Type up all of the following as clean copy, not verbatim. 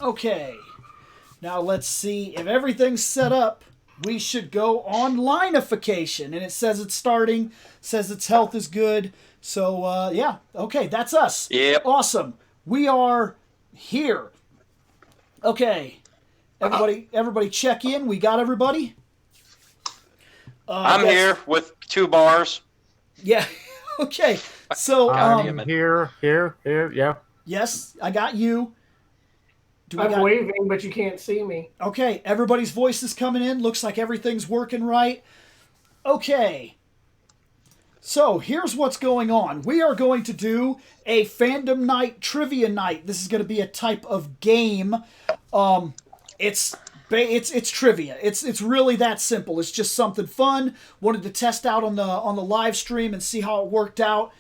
Okay. Now let's see if everything's set up. We should go onlineification, and it says it's starting. Says its health is good. So yeah, okay, that's us. Yep. Awesome. We are here. Okay. Everybody check in. We got everybody? I'm here with 2 bars. Yeah. Okay. So I'm here, yeah. yes, I got you. I'm waving, but you can't see me. Okay, everybody's voice is coming in. Looks like everything's working right. Okay. So, here's what's going on. We are going to do a Fandom Night Trivia Night. This is going to be a type of game. It's trivia. It's really that simple. It's just something fun. Wanted to test out on the live stream and see how it worked out.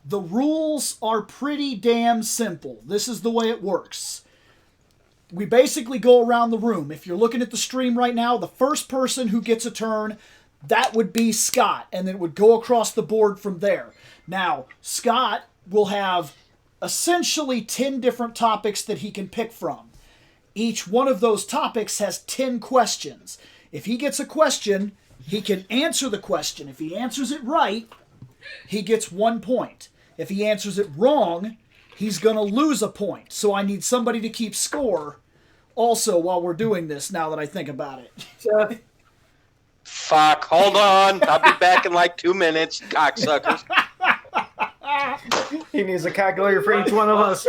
The rules are pretty damn simple. This is the way it works. We basically go around the room. If you're looking at the stream right now, the first person who gets a turn, that would be Scott, and then it would go across the board from there. Now, Scott will have essentially 10 different topics that he can pick from. Each one of those topics has 10 questions. If he gets a question, he can answer the question. If he answers it right, he gets 1 point. If he answers it wrong, he's going to lose a point. So I need somebody to keep score also while we're doing this, now that I think about it. Fuck, hold on. I'll be back in like 2 minutes, cocksuckers. He needs a calculator for each one of us.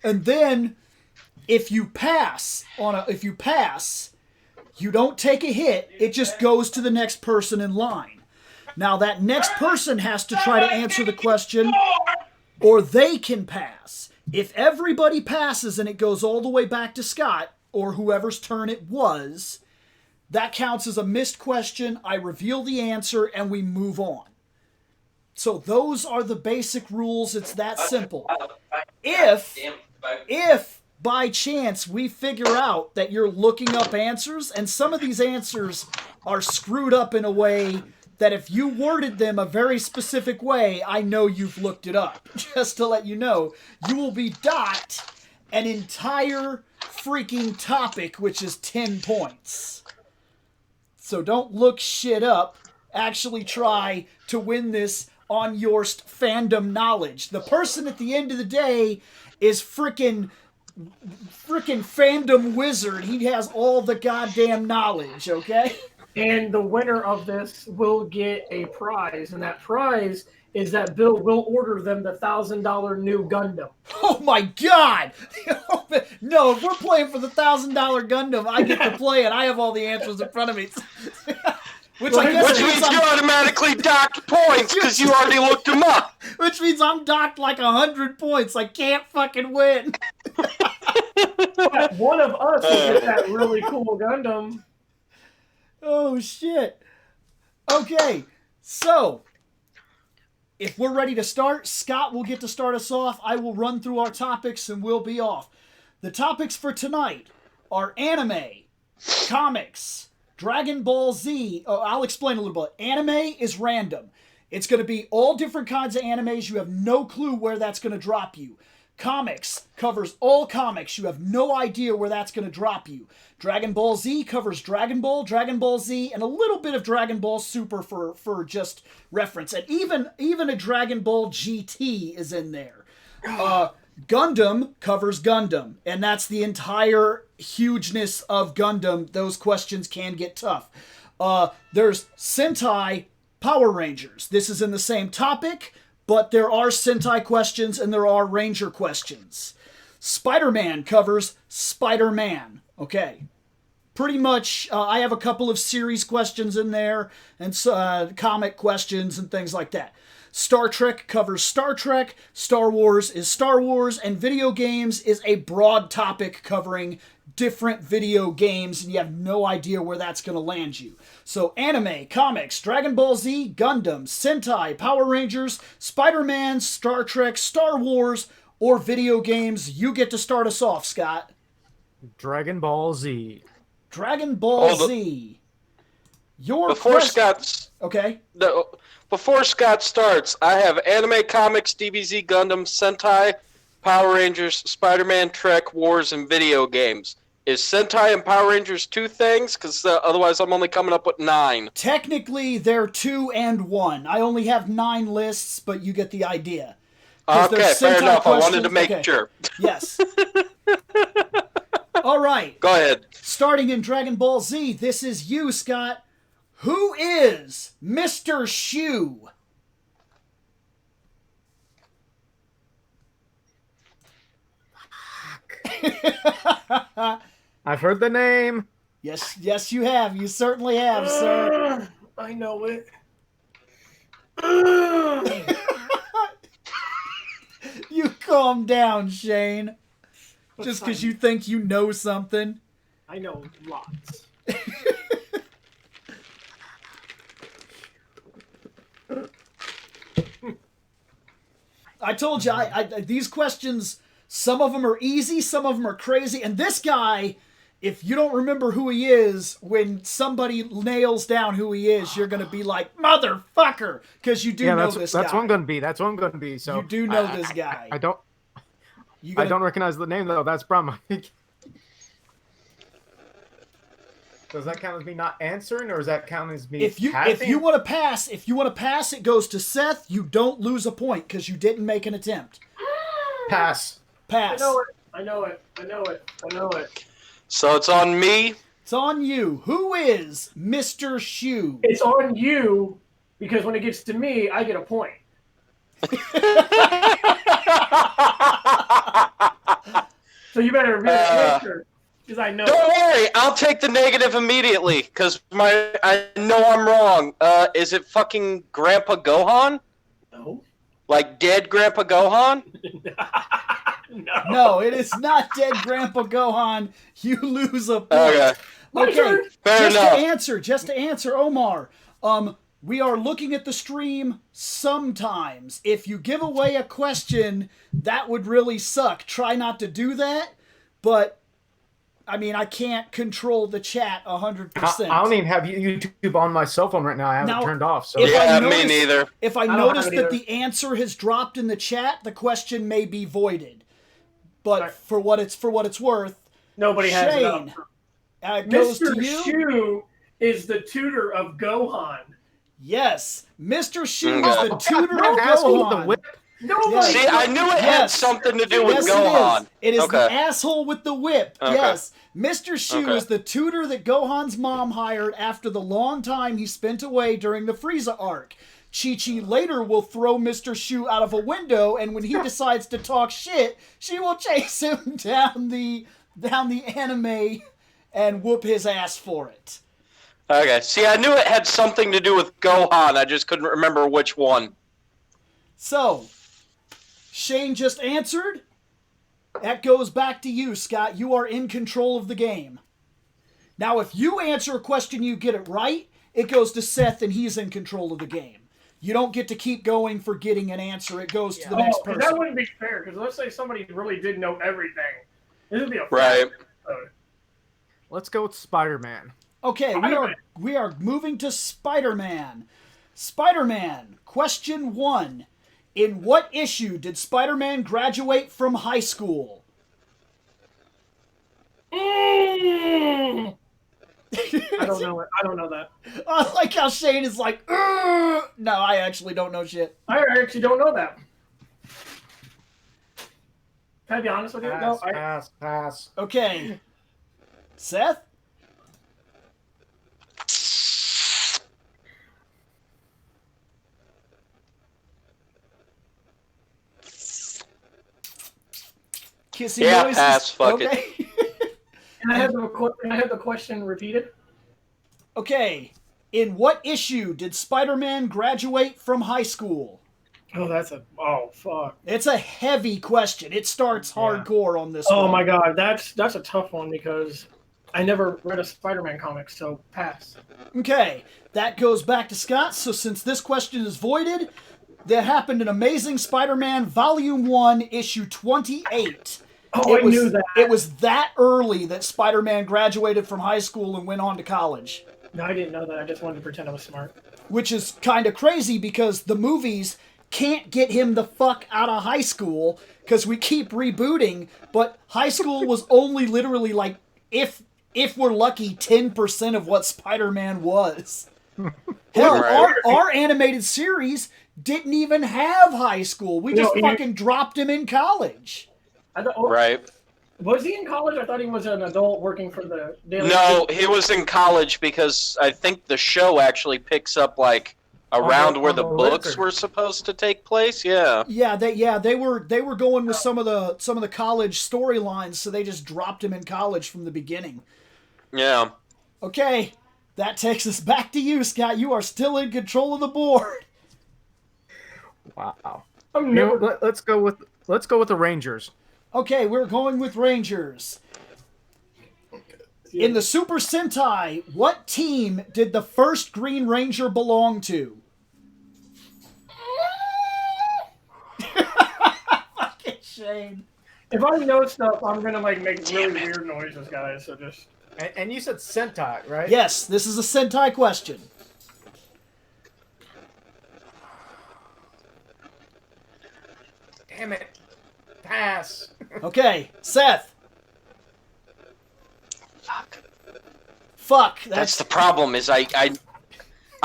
And then, if you pass, you don't take a hit. It just goes to the next person in line. Now, that next person has to try to answer the question, or they can pass. If everybody passes and it goes all the way back to Scott, or whoever's turn it was, that counts as a missed question. I reveal the answer, and we move on. So those are the basic rules. It's that simple. If by chance we figure out that you're looking up answers, and some of these answers are screwed up in a way that if you worded them a very specific way, I know you've looked it up. Just to let you know, you will be docked an entire freaking topic, which is 10 points. So don't look shit up. Actually try to win this on your fandom knowledge. The person at the end of the day is freaking fandom wizard. He has all the goddamn knowledge, okay? And the winner of this will get a prize, and that prize is that Bill will order them the $1,000 new Gundam. Oh my god! No, if we're playing for the $1,000 Gundam, I get to play it. I have all the answers in front of me. Which means you automatically docked points because you already looked them up. Which means I'm docked like 100 points. I can't fucking win. But one of us will get that really cool Gundam. Oh, shit. Okay, so if we're ready to start, Scott will get to start us off. I will run through our topics and we'll be off. The topics for tonight are anime, comics, Dragon Ball Z. Oh, I'll explain a little bit. Anime is random. It's going to be all different kinds of animes. You have no clue where that's going to drop you. Comics covers all comics. You have no idea where that's going to drop you. Dragon Ball Z covers Dragon Ball Z, and a little bit of Dragon Ball Super for just reference. And even a Dragon Ball GT is in there. Gundam covers Gundam, and that's the entire hugeness of Gundam. Those questions can get tough. There's Sentai Power Rangers. This is in the same topic, but there are Sentai questions and there are Ranger questions. Spider-Man covers Spider-Man. Okay. Pretty much, I have a couple of series questions in there and comic questions and things like that. Star Trek covers Star Trek, Star Wars is Star Wars, and video games is a broad topic covering different video games, and you have no idea where that's going to land you. So anime, comics, Dragon Ball Z, Gundam, Sentai, Power Rangers, Spider-Man, Star Trek, Star Wars, or video games. You get to start us off, Scott. Dragon Ball Z. Dragon Ball Z. Okay. Before Scott starts, I have anime, comics, DBZ, Gundam, Sentai, Power Rangers, Spider-Man, Trek, Wars, and video games. Is Sentai and Power Rangers 2 things? Because otherwise I'm only coming up with 9. Technically, they're 2 and 1. I only have 9 lists, but you get the idea. 'Cause Okay, there's fair Sentai enough. I wanted to questions- make okay. sure. Yes. All right. Go ahead. Starting in Dragon Ball Z, this is you, Scott. Who is Mr. Shu? I've heard the name. Yes, you have. You certainly have, sir. I know it. You calm down, Shane. Just fine. because you think you know something. I know lots. I told you, these questions, some of them are easy, some of them are crazy. And this guy, if you don't remember who he is, when somebody nails down who he is, you're going to be like, motherfucker, because you do know this guy. That's what I'm gonna be. That's what I'm gonna be. So You do know this guy. I don't. You I gonna- don't recognize the name though. That's a problem. Does that count as me not answering, or does that count as me? If you passing? want to pass, it goes to Seth. You don't lose a point because you didn't make an attempt. pass. Pass. I know it. So it's on me. It's on you. Who is Mr. Shu? It's on you because when it gets to me, I get a point. So you better read the answer because I know. Don't worry, I'll take the negative immediately because I know I'm wrong. Is it fucking Grandpa Gohan? No. Like dead Grandpa Gohan? No. No, it is not dead Grandpa Gohan. You lose a point. Okay. My Okay, turn. Fair just to answer, Omar. We are looking at the stream sometimes. If you give away a question, that would really suck. Try not to do that, but I mean, I can't control the chat 100%. I don't even have YouTube on my cell phone right now. I have Now, it turned off. So if I Yeah, notice- me neither. If I don't notice have it that either. the answer has dropped in the chat, the question may be voided. But Right. for what it's worth, Nobody has it up. Shane, it goes Mr. to you. Shu is the tutor of Gohan. Yes, Mr. Shu Okay. is the tutor of asshole with the Gohan. whip. Nobody. See, I knew it had Yes. something to do with Yes, Gohan. it is. It is Okay. the asshole with the whip. Okay. Yes. Mr. Shu Okay. is the tutor that Gohan's mom hired after the long time he spent away during the Frieza arc. Chi-Chi later will throw Mr. Shu out of a window, and when he decides to talk shit, she will chase him down the anime and whoop his ass for it. Okay. See, I knew it had something to do with Gohan. I just couldn't remember which one. So, Shane just answered. That goes back to you, Scott. You are in control of the game. Now, if you answer a question, you get it right, it goes to Seth, and he's in control of the game. You don't get to keep going for getting an answer. It goes to the next 'cause person. that wouldn't be fair. Because let's say somebody really did know everything. This would be a Right. Let's go with Spider-Man. Okay, Spider-Man. we are moving to Spider-Man. Spider-Man, question 1. In what issue did Spider-Man graduate from high school? I don't know it. I don't know that. I like how Shane is like, "Ugh." No, I actually don't know shit. I actually don't know that. Can I be honest with you? Pass, No, pass. Okay. Seth? Kissing Yeah, noises? pass, fuck it. okay. Can I have the question repeated? Okay. In what issue did Spider-Man graduate from high school? Oh, fuck. It's a heavy question. It starts Yeah. hardcore on this Oh one. my god, that's a tough one because I never read a Spider-Man comic, so pass. Okay, that goes back to Scott. So since this question is voided, there happened in Amazing Spider-Man Volume 1, Issue 28. Oh, I was, knew that. It was that early that Spider-Man graduated from high school and went on to college. No, I didn't know that. I just wanted to pretend I was smart. Which is kind of crazy because the movies, can't get him the fuck out of high school because we keep rebooting, but high school was only literally like, if we're lucky, 10% of what Spider-Man was. Hell, Right. our animated series didn't even have high school. We just fucking dropped him in college. Right. Was he in college? I thought he was an adult working for the Daily No, he was in college because I think the show actually picks up like around where the books were supposed to take place. Yeah. Yeah, they were going with some of the college storylines, so they just dropped him in college from the beginning. Yeah. Okay, that takes us back to you, Scott. You are still in control of the board. Wow. I'm never... Let's go with the Rangers. Okay, we're going with Rangers. In the Super Sentai, what team did the first Green Ranger belong to? Fucking Shane. If I know stuff, I'm gonna like make really weird noises, guys. So just. And you said Sentai, right? Yes, this is a Sentai question. Damn it. Pass. Okay, Seth. Fuck. That's the problem. Is I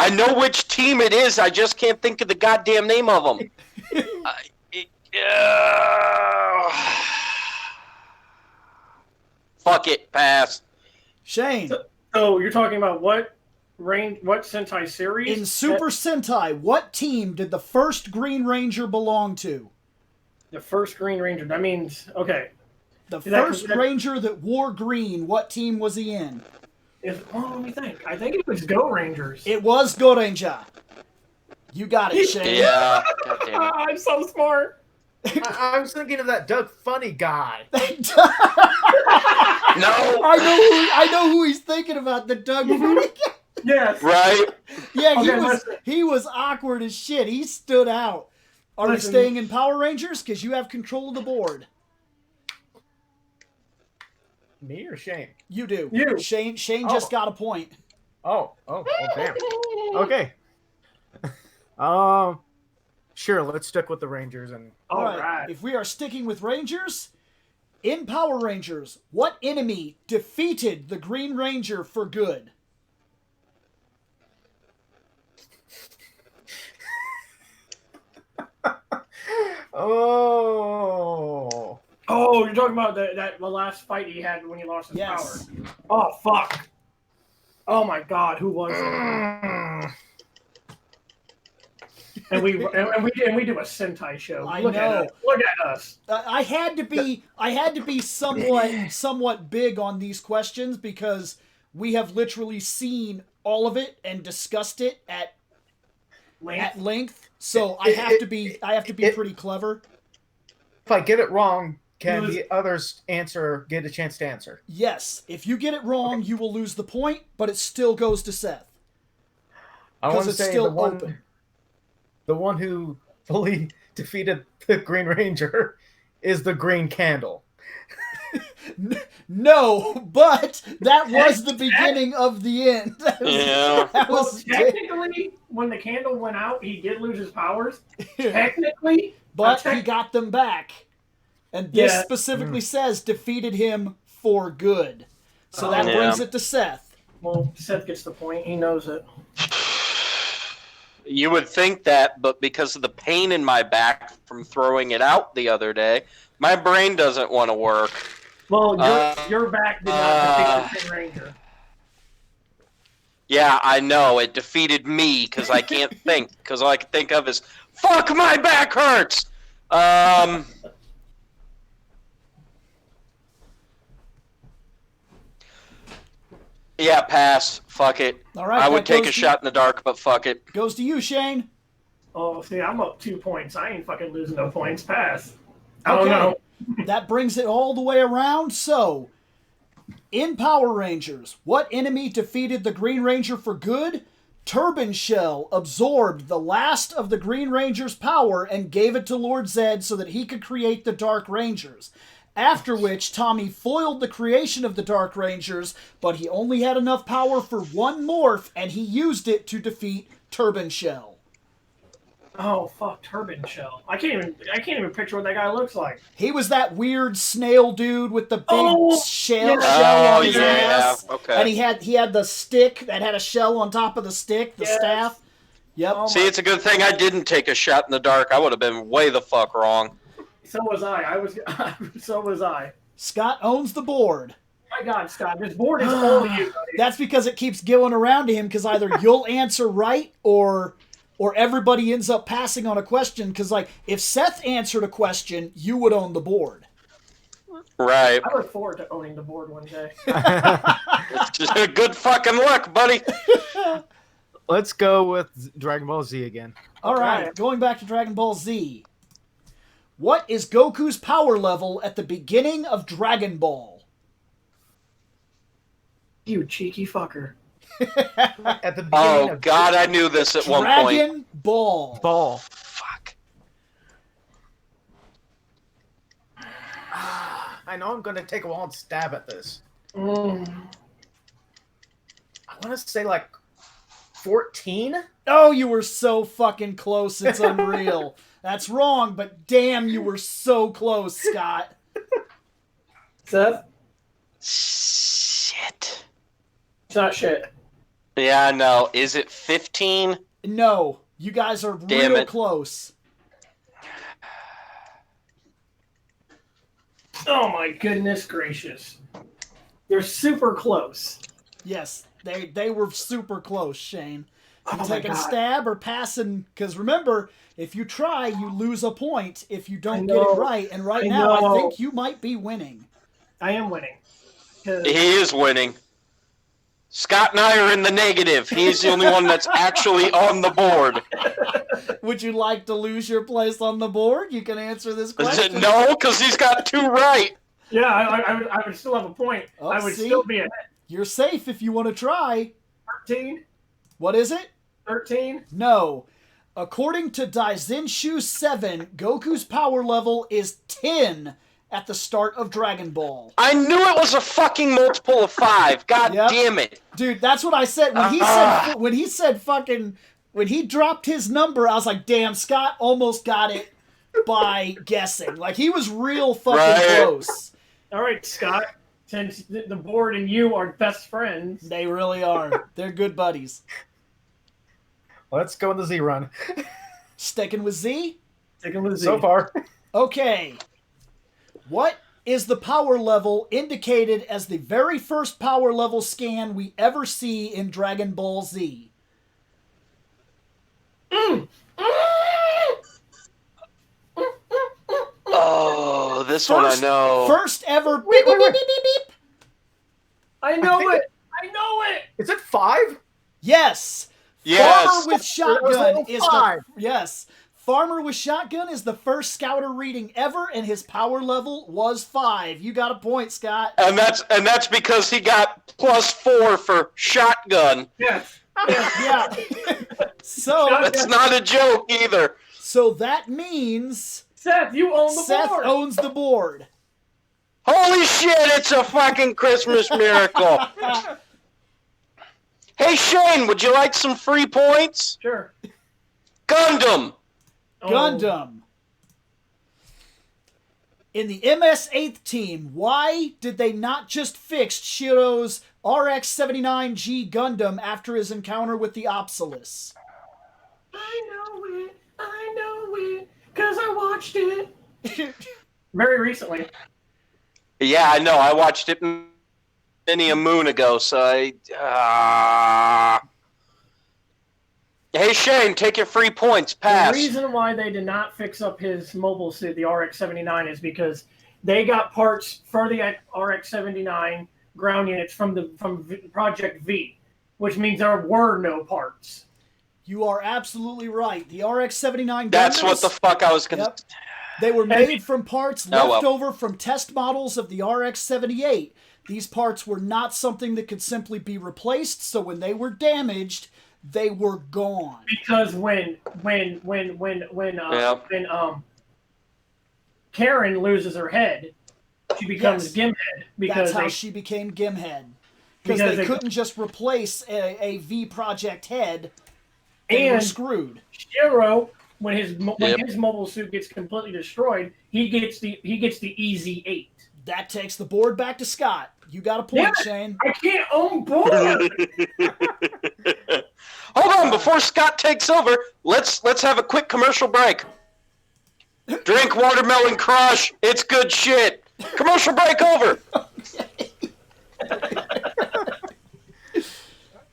know which team it is. I just can't think of the goddamn name of them. Fuck it. Pass. Shane. So you're talking about what Sentai series? In Super Sentai, what team did the first Green Ranger belong to? The first Green Ranger. That means okay. The first Ranger that wore green, what team was he in? Let me think. I think it was Go Rangers. It was Go Ranger. You got it, Shane. Yeah. God damn it. I'm so smart. I was thinking of that Doug Funny guy. No. I know who he's thinking about. The Doug. Yes. Right. Yeah, Okay, he was awkward as shit. He stood out. Are we staying in Power Rangers? Because you have control of the board. Me or Shane? You do. You. Shane just got a point. Oh, damn. Okay. Sure, let's stick with the Rangers and All right. If we are sticking with Rangers, in Power Rangers, what enemy defeated the Green Ranger for good? Oh, you're talking about the last fight he had when he lost his power. Oh fuck! Oh my god, who was it? And we do a Sentai show. I know. Look at us. I had to be somewhat big on these questions because we have literally seen all of it and discussed it at length. So I have to be pretty clever. If I get it wrong, can the others get a chance to answer? Yes. If you get it wrong, you will lose the point, but it still goes to Seth. I want to it's say still open. The one who fully defeated the Green Ranger is the Green Candle. No, but that was the beginning of the end. Yeah. Technically, when the candle went out, he did lose his powers. Technically. But he got them back. And this specifically says defeated him for good. So that brings it to Seth. Well, Seth gets the point. He knows it. You would think that, but because of the pain in my back from throwing it out the other day, my brain doesn't want to work. Well, your back did not defeat the Green Ranger. Yeah, I know. It defeated me because I can't think. Because all I can think of is, fuck, my back hurts! Yeah, pass. Fuck it. All right, I would take a shot in the dark, but fuck it. Goes to you, Shane. Oh, see, I'm up 2 points. I ain't fucking losing no points. Pass. I don't know. That brings it all the way around. So, in Power Rangers, what enemy defeated the Green Ranger for good? Turban Shell absorbed the last of the Green Ranger's power and gave it to Lord Zed so that he could create the Dark Rangers. After which, Tommy foiled the creation of the Dark Rangers, but he only had enough power for one morph, and he used it to defeat Turban Shell. Oh fuck, turban shell. I can't even picture what that guy looks like. He was that weird snail dude with the big Oh, shell yeah. on his ass. Okay. And he had the stick that had a shell on top of the stick, the Yes. staff. Yep. Oh, See, it's a good thing I didn't take a shot in the dark. I would have been way the fuck wrong. So was I. So was I. Scott owns the board. My God, Scott, this board is all you, buddy. That's because it keeps going around to him because either you'll answer right or everybody ends up passing on a question because, like, if Seth answered a question, you would own the board. Right. I look forward to owning the board one day. Just good fucking luck, buddy. Let's go with Dragon Ball Z again. All right, going back to Dragon Ball Z. What is Goku's power level at the beginning of Dragon Ball? You cheeky fucker. At the beginning Oh, of God, I knew this at one point. Dragon Ball. Ball. Fuck. I know I'm going to take a wild stab at this. I want to say like 14? Oh, you were so fucking close. It's unreal. That's wrong, but damn, you were so close, Scott. Seth? Shit. It's not shit. Yeah, no. Is it 15? No, you guys are Damn real it. close. Oh my goodness gracious. You're super close. Yes, they were super close, Shane. You Oh my taking a God. stab or passing? Because remember, if you try, you lose a point if you don't I get it know. right. And right I now, I know. think you might be winning. I am winning. 'Cause- He is winning. Scott and I are in the negative. He's the only one that's actually on the board. Would you like to lose your place on the board? You can answer this Is question. it no? Because he's got 2 right. Yeah, I would still have a point. Oh, I would see? still be at You're safe if you want to try. 13. What is it? 13. No. According to Daizenshu 7, Goku's power level is 10 at the start of Dragon Ball. I knew it was a fucking multiple of 5. God Yep. damn it. Dude, that's what I said when he dropped his number. I was like, "Damn, Scott almost got it by guessing." Like he was real fucking Right. close. All right, Scott. Since the board and you are best friends. They really are. They're good buddies. Let's go in the Z run. Sticking with Z? Sticking with Z. So far. Okay. What is the power level indicated as the very first power level scan we ever see in Dragon Ball Z? Oh, this one I know. First ever beep, Wait, beep, wait, beep, beep, beep, beep. I know think it. I know it. Is it 5? Yes. Yes. Farmer with shotgun level is 5. yes. Farmer with shotgun is the first scouter reading ever, and his power level was 5. You got a point, Scott. And that's because he got +4 for shotgun. Yes. Yeah. so That's not a joke either. so that means Seth, you own the Seth board. owns the board. Holy shit, it's a fucking Christmas miracle. Hey Shane, would you like some free points? Sure. Gundam. Oh. Gundam. In the MS 8th team, why did they not just fix Shiro's RX-79G Gundam after his encounter with the Opsilis? I know it, because I watched it. Very recently. Yeah, I know. I watched it many a moon ago, so I... Hey Shane, take your free points. Pass. The reason why they did not fix up his mobile suit, the RX-79, is because they got parts for the RX-79 ground units from Project V, which means there were no parts. You are absolutely right. The RX-79 That's Gundams, what the fuck I was gonna... Yep. They were made from parts Oh, well. left over from test models of the RX-78. These parts were not something that could simply be replaced, so when they were damaged, they were gone. Because when Karen loses her head, she becomes Yes. Gimhead because That's how she became Gimhead. Because they couldn't just replace a V Project head. They were and screwed. Shiro when his mobile suit gets completely destroyed, he gets the easy 8. That takes the board back to Scott. You got a point, Yeah, Shane. I can't own board. Hold on, before Scott takes over, let's have a quick commercial break. Drink Watermelon Crush. It's good shit. Commercial break over.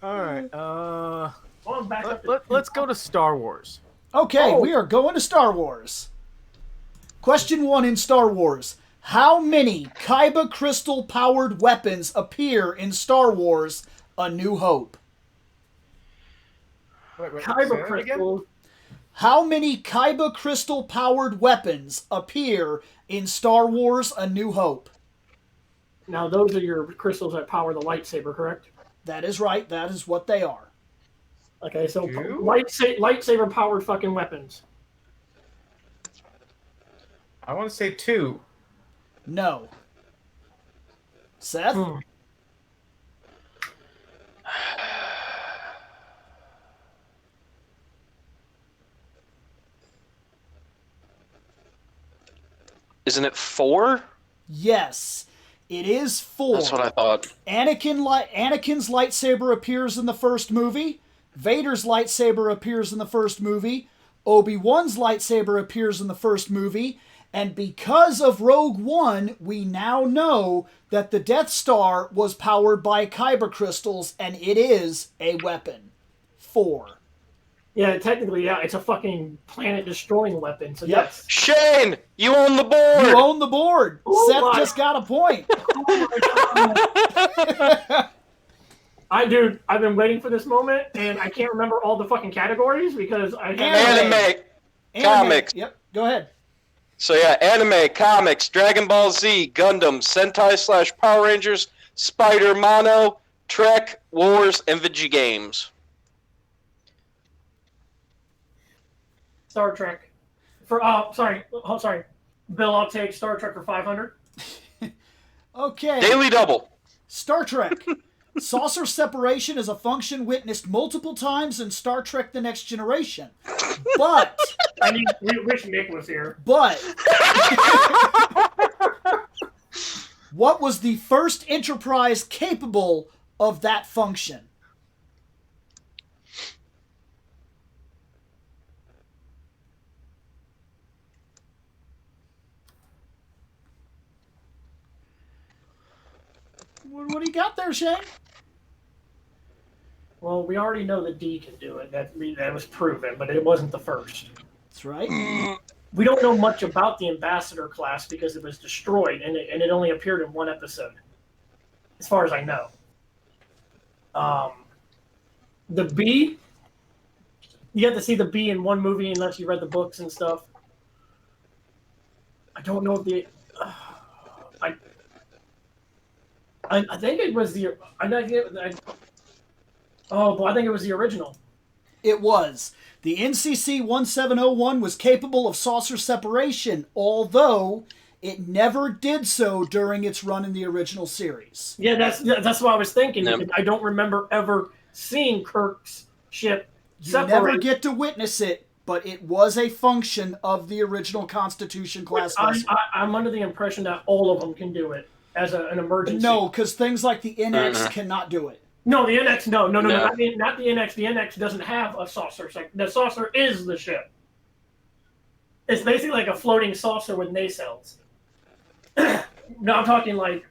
All right. Back up Let's go to Star Wars. Okay, we are going to Star Wars. Question 1 in Star Wars. How many Kyber crystal-powered weapons appear in Star Wars A New Hope? Wait, say Kyber that again? crystal. How many Kyber crystal-powered weapons appear in Star Wars A New Hope? Now, those are your crystals that power the lightsaber, correct? That is right. That is what they are. Okay, so Two? lightsaber-powered fucking weapons. I want to say 2. No. Seth? Isn't it 4? Yes. It is 4. That's what I thought. Anakin's lightsaber appears in the first movie. Vader's lightsaber appears in the first movie. Obi-Wan's lightsaber appears in the first movie. And because of Rogue One, we now know that the Death Star was powered by Kyber crystals, and it is a weapon. 4. Yeah, technically, yeah, it's a fucking planet-destroying weapon. So Yep. yes. Shane, you own the board. You own the board. Oh Seth my- just got a point. Dude, I've been waiting for this moment, and I can't remember all the fucking categories because I Anime. Comics. Yep, go ahead. So yeah, anime, comics, Dragon Ball Z, Gundam, Sentai / Power Rangers, Spider, Mono, Trek, Wars, and video games. Star Trek. Sorry. Bill, I'll take Star Trek for 500. Okay. Daily double. Star Trek. Saucer separation is a function witnessed multiple times in Star Trek The Next Generation. But, We wish Nick was here. what was the first Enterprise capable of that function? What do you got there, Shane? Well, we already know that D can do it. That was proven, but it wasn't the first. That's right. We don't know much about the Ambassador class because it was destroyed, and it only appeared in one episode, as far as I know. The B, you have to see the B in one movie unless you read the books and stuff. I don't know if the... I think it was the... I think it was the original. It was. The NCC 1701 was capable of saucer separation, although it never did so during its run in the original series. Yeah, that's what I was thinking. Yep. I don't remember ever seeing Kirk's ship You separate. never get to witness it, but it was a function of the original Constitution class vessel. I'm under the impression that all of them can do it as an emergency. No, because things like the NX cannot do it. No, the NX, no. No. Not the NX. The NX doesn't have a saucer. The saucer is the ship. It's basically like a floating saucer with nacelles. No, I'm talking like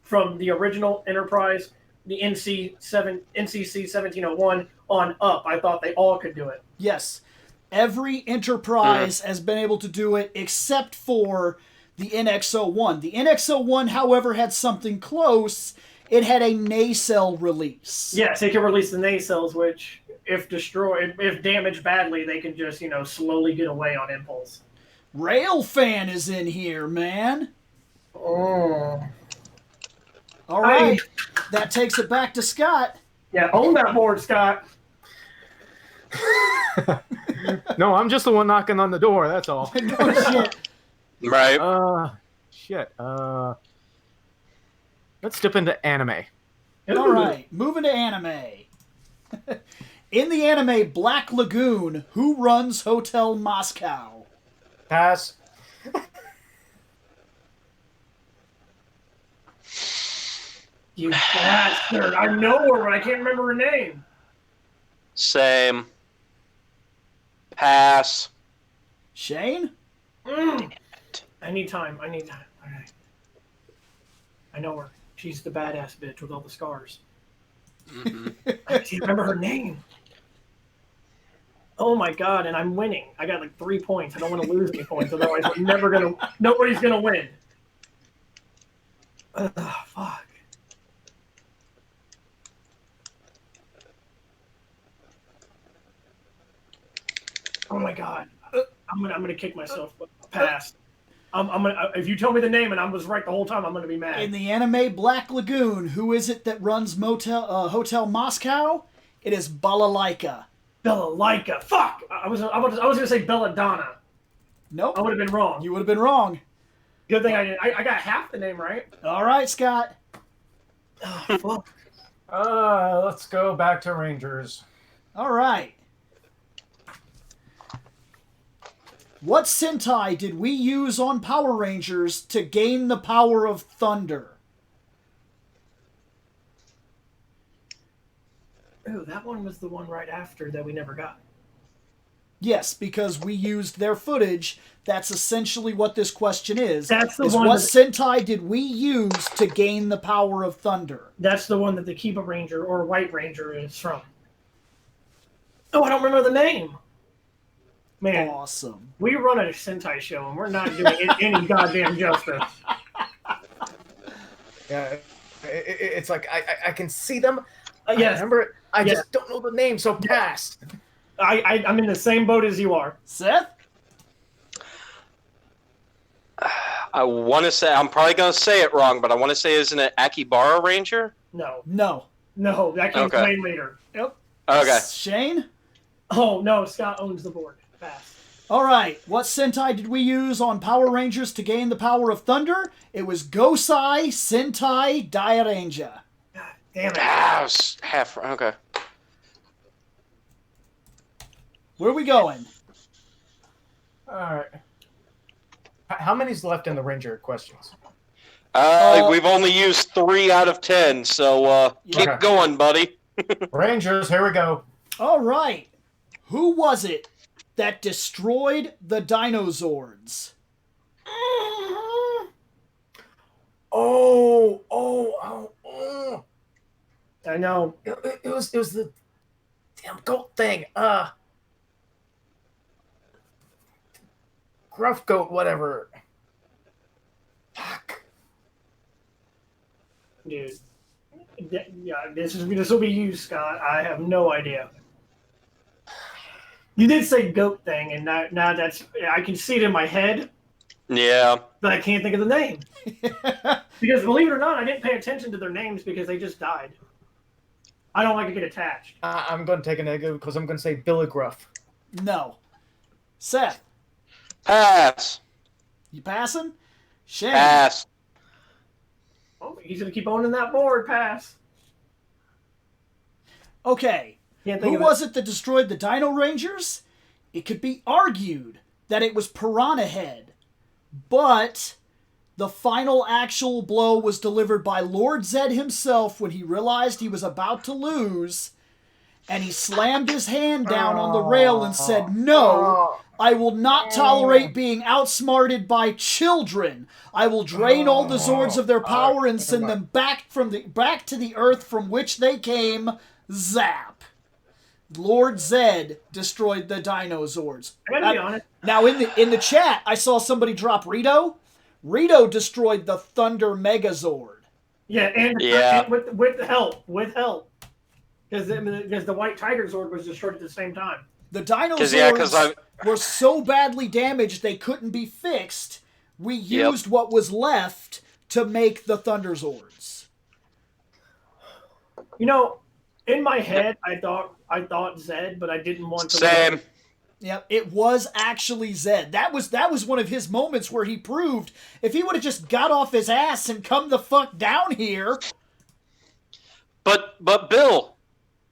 from the original Enterprise, the NCC 1701 on up. I thought they all could do it. Yes. Every Enterprise has been able to do it except for the NX-01. The NX-01, however, had something close. It had a nacelle release. Yes, they can release the nacelles, which, if damaged badly, they can just, slowly get away on impulse. Railfan is in here, man. Oh. All right. That takes it back to Scott. Yeah, own that board, Scott. No, I'm just the one knocking on the door. That's all. No shit. Right. Shit. Let's dip into anime. All right. Moving to anime. In the anime Black Lagoon, who runs Hotel Moscow? Pass. You bastard! I know her, but I can't remember her name. Same. Pass. Shane? I need time. Okay. I know her. She's the badass bitch with all the scars. Mm-hmm. I can't remember her name. Oh my god! And I'm winning. I got like 3 points. I don't want to lose any points, otherwise nobody's gonna win. Fuck. Oh my god! I'm gonna kick myself. Pass. I'm gonna. If you tell me the name and I was right the whole time, I'm gonna be mad. In the anime Black Lagoon, who is it that runs Hotel Moscow? It is Balalaika. Bella Fuck! I was gonna say Belladonna. Nope. I would have been wrong. You would have been wrong. Good thing I didn't. I got half the name right. All right, Scott. Oh, fuck. Let's go back to Rangers. All right. What Sentai did we use on Power Rangers to gain the power of thunder? Oh, that one was the one right after that we never got. Yes, because we used their footage. That's essentially what this question is. That's the is one what that- Sentai did we use to gain the power of thunder? That's the one that the Kiba Ranger or White Ranger is from. Oh, I don't remember the name. Man, Awesome. we run a Sentai show and we're not doing it any goddamn justice. Yeah, it's like I can see them. I Yes. remember it. I Yes. just don't know the name, so pass. I'm in the same boat as you are. Seth? I want to say, I'm probably going to say it wrong, but I want to say, isn't it Akibara Ranger? No, that came Okay. way later. Yep. Okay. Shane? Oh no, Scott owns the board. Pass. All right. What Sentai did we use on Power Rangers to gain the power of thunder? It was Gosai Sentai Dairanger. God damn it. Ah, I was half. Okay. Where are we going? All right. How many's left in the Ranger questions? We've only used 3 out of 10, so keep Okay. going, buddy. Rangers, here we go. All right. Who was it that destroyed the Dinozords? Oh. I know. It was the damn goat thing. Gruff goat, whatever. Fuck. Dude. Yeah, this will be you, Scott. I have no idea. You did say goat thing, and now that's I can see it in my head, Yeah. but I can't think of the name. Because believe it or not, I didn't pay attention to their names because they just died. I don't like to get attached. I'm going to take a negative because I'm going to say Billy Gruff. No. Seth, Pass. you passing? Shane. Pass. Oh, he's gonna keep owning that board. Pass. Okay. Can't think Who of it. was it that destroyed the Dino Rangers? It could be argued that it was Piranha Head, but the final actual blow was delivered by Lord Zed himself when he realized he was about to lose, and he slammed his hand down on the rail and said, "No, I will not tolerate being outsmarted by children. I will drain all the Zords of their power and send them back to the Earth from which they came." Zap. Lord Zed destroyed the Dinozords. I gotta be honest. Now in the chat, I saw somebody drop Rito. Rito destroyed the Thunder Megazord. Yeah, and with help, because the White Tiger Zord was destroyed at the same time. The Dinozords I were so badly damaged they couldn't be fixed. We used what was left to make the Thunder Zords. You know, in my head, I thought Zed, but I didn't want to. Same. Yep, it was actually Zed. That was one of his moments where he proved if he would have just got off his ass and come the fuck down here. But Bill,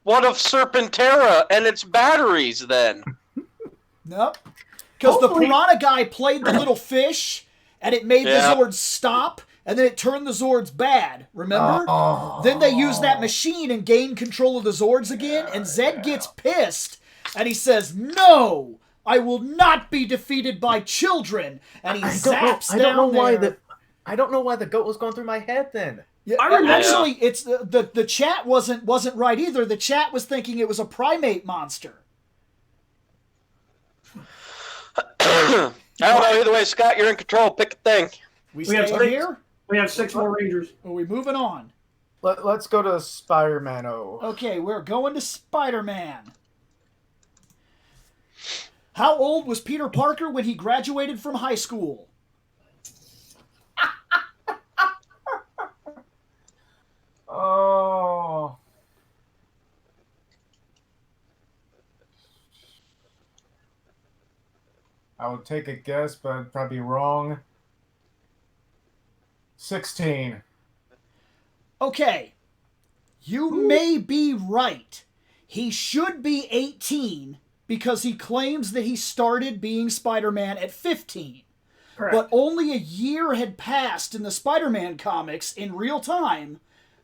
what of Serpentera and its batteries then? Nope. Because the Hopefully- piranha guy played the little fish, and it made Yeah. the Zords stop, and then it turned the Zords bad. Remember? Oh. Then they use that machine and gain control of the Zords again, and Zed gets pissed, and he says, "No, I will not be defeated by children." And he zaps I don't know down why there. I don't know why the goat was going through my head then. Yeah, I remember- actually, it's the chat wasn't right either. The chat was thinking it was a primate monster. I don't know. Either way, Scott, you're in control. Pick a thing. We We have stay six. here? We have 6 more Rangers. Or are we moving on? Let's go to Spider-Man. Oh. Okay, we're going to Spider-Man. How old was Peter Parker when he graduated from high school? Oh. I would take a guess, but I'd probably be wrong. 16. Okay, you may be right. He should be 18 because he claims that he started being Spider-Man at 15. Correct. But only a year had passed in the Spider-Man comics in real time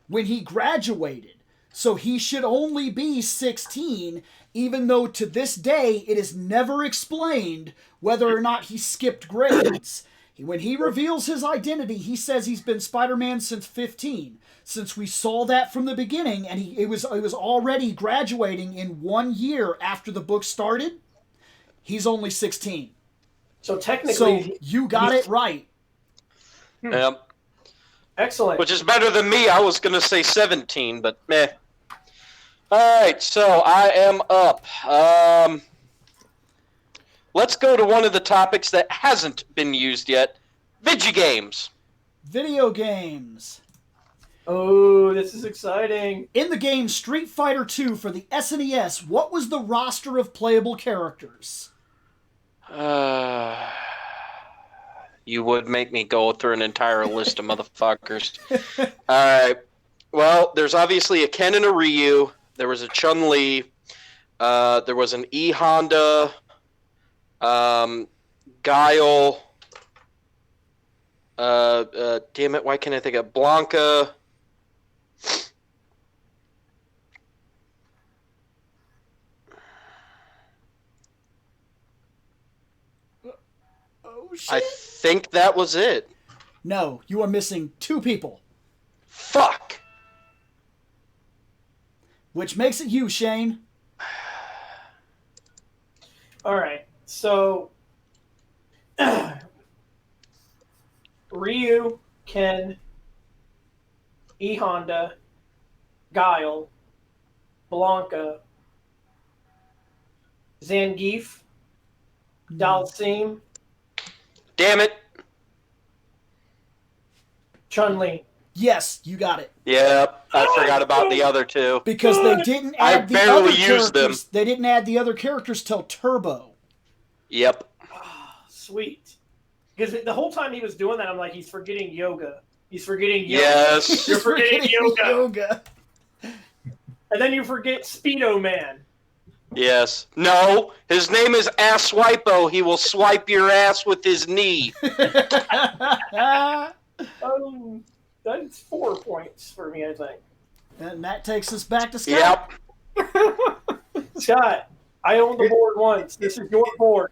when he graduated. So he should only be 16, even though to this day it is never explained whether or not he skipped grades. When he reveals his identity, he says he's been Spider-Man since 15. Since we saw that from the beginning, and it was already graduating in 1 year after the book started, he's only 16. So So technically, you got it right. Yep. excellent. Which is better than me. I was going to say 17, but meh. All right, so I am up. Let's go to one of the topics that hasn't been used yet. Video games. Video games. Oh, this is exciting. In the game Street Fighter II for the SNES, what was the roster of playable characters? You would make me go through an entire list of motherfuckers. All right. Well, there's obviously a Ken and a Ryu. There was a Chun-Li. There was an E Honda. Guile. Damn it! Why can't I think of Blanca? Oh, shit. I think that was it. No, you are missing 2 people, Fuck. which makes it you, Shane. All right. So, Ryu, Ken, E Honda, Guile, Blanca, Zangief, Dalsim, Damn it. Chun-Li. Yes, you got it. Yep. I forgot about the other two. Because they didn't I add the barely other used them. characters. They didn't add the other characters till Turbo. Yep. Sweet. Because the whole time he was doing that, I'm like, he's forgetting yoga. He's forgetting yoga. Yes. You're forgetting yoga. yoga. And then you forget Speedo Man. Yes. No. His name is Asswipo. He will swipe your ass with his knee. Oh, that's 4 points for me, I think. And that takes us back to Scott. Yep. Scott, I own the board once. This is your board.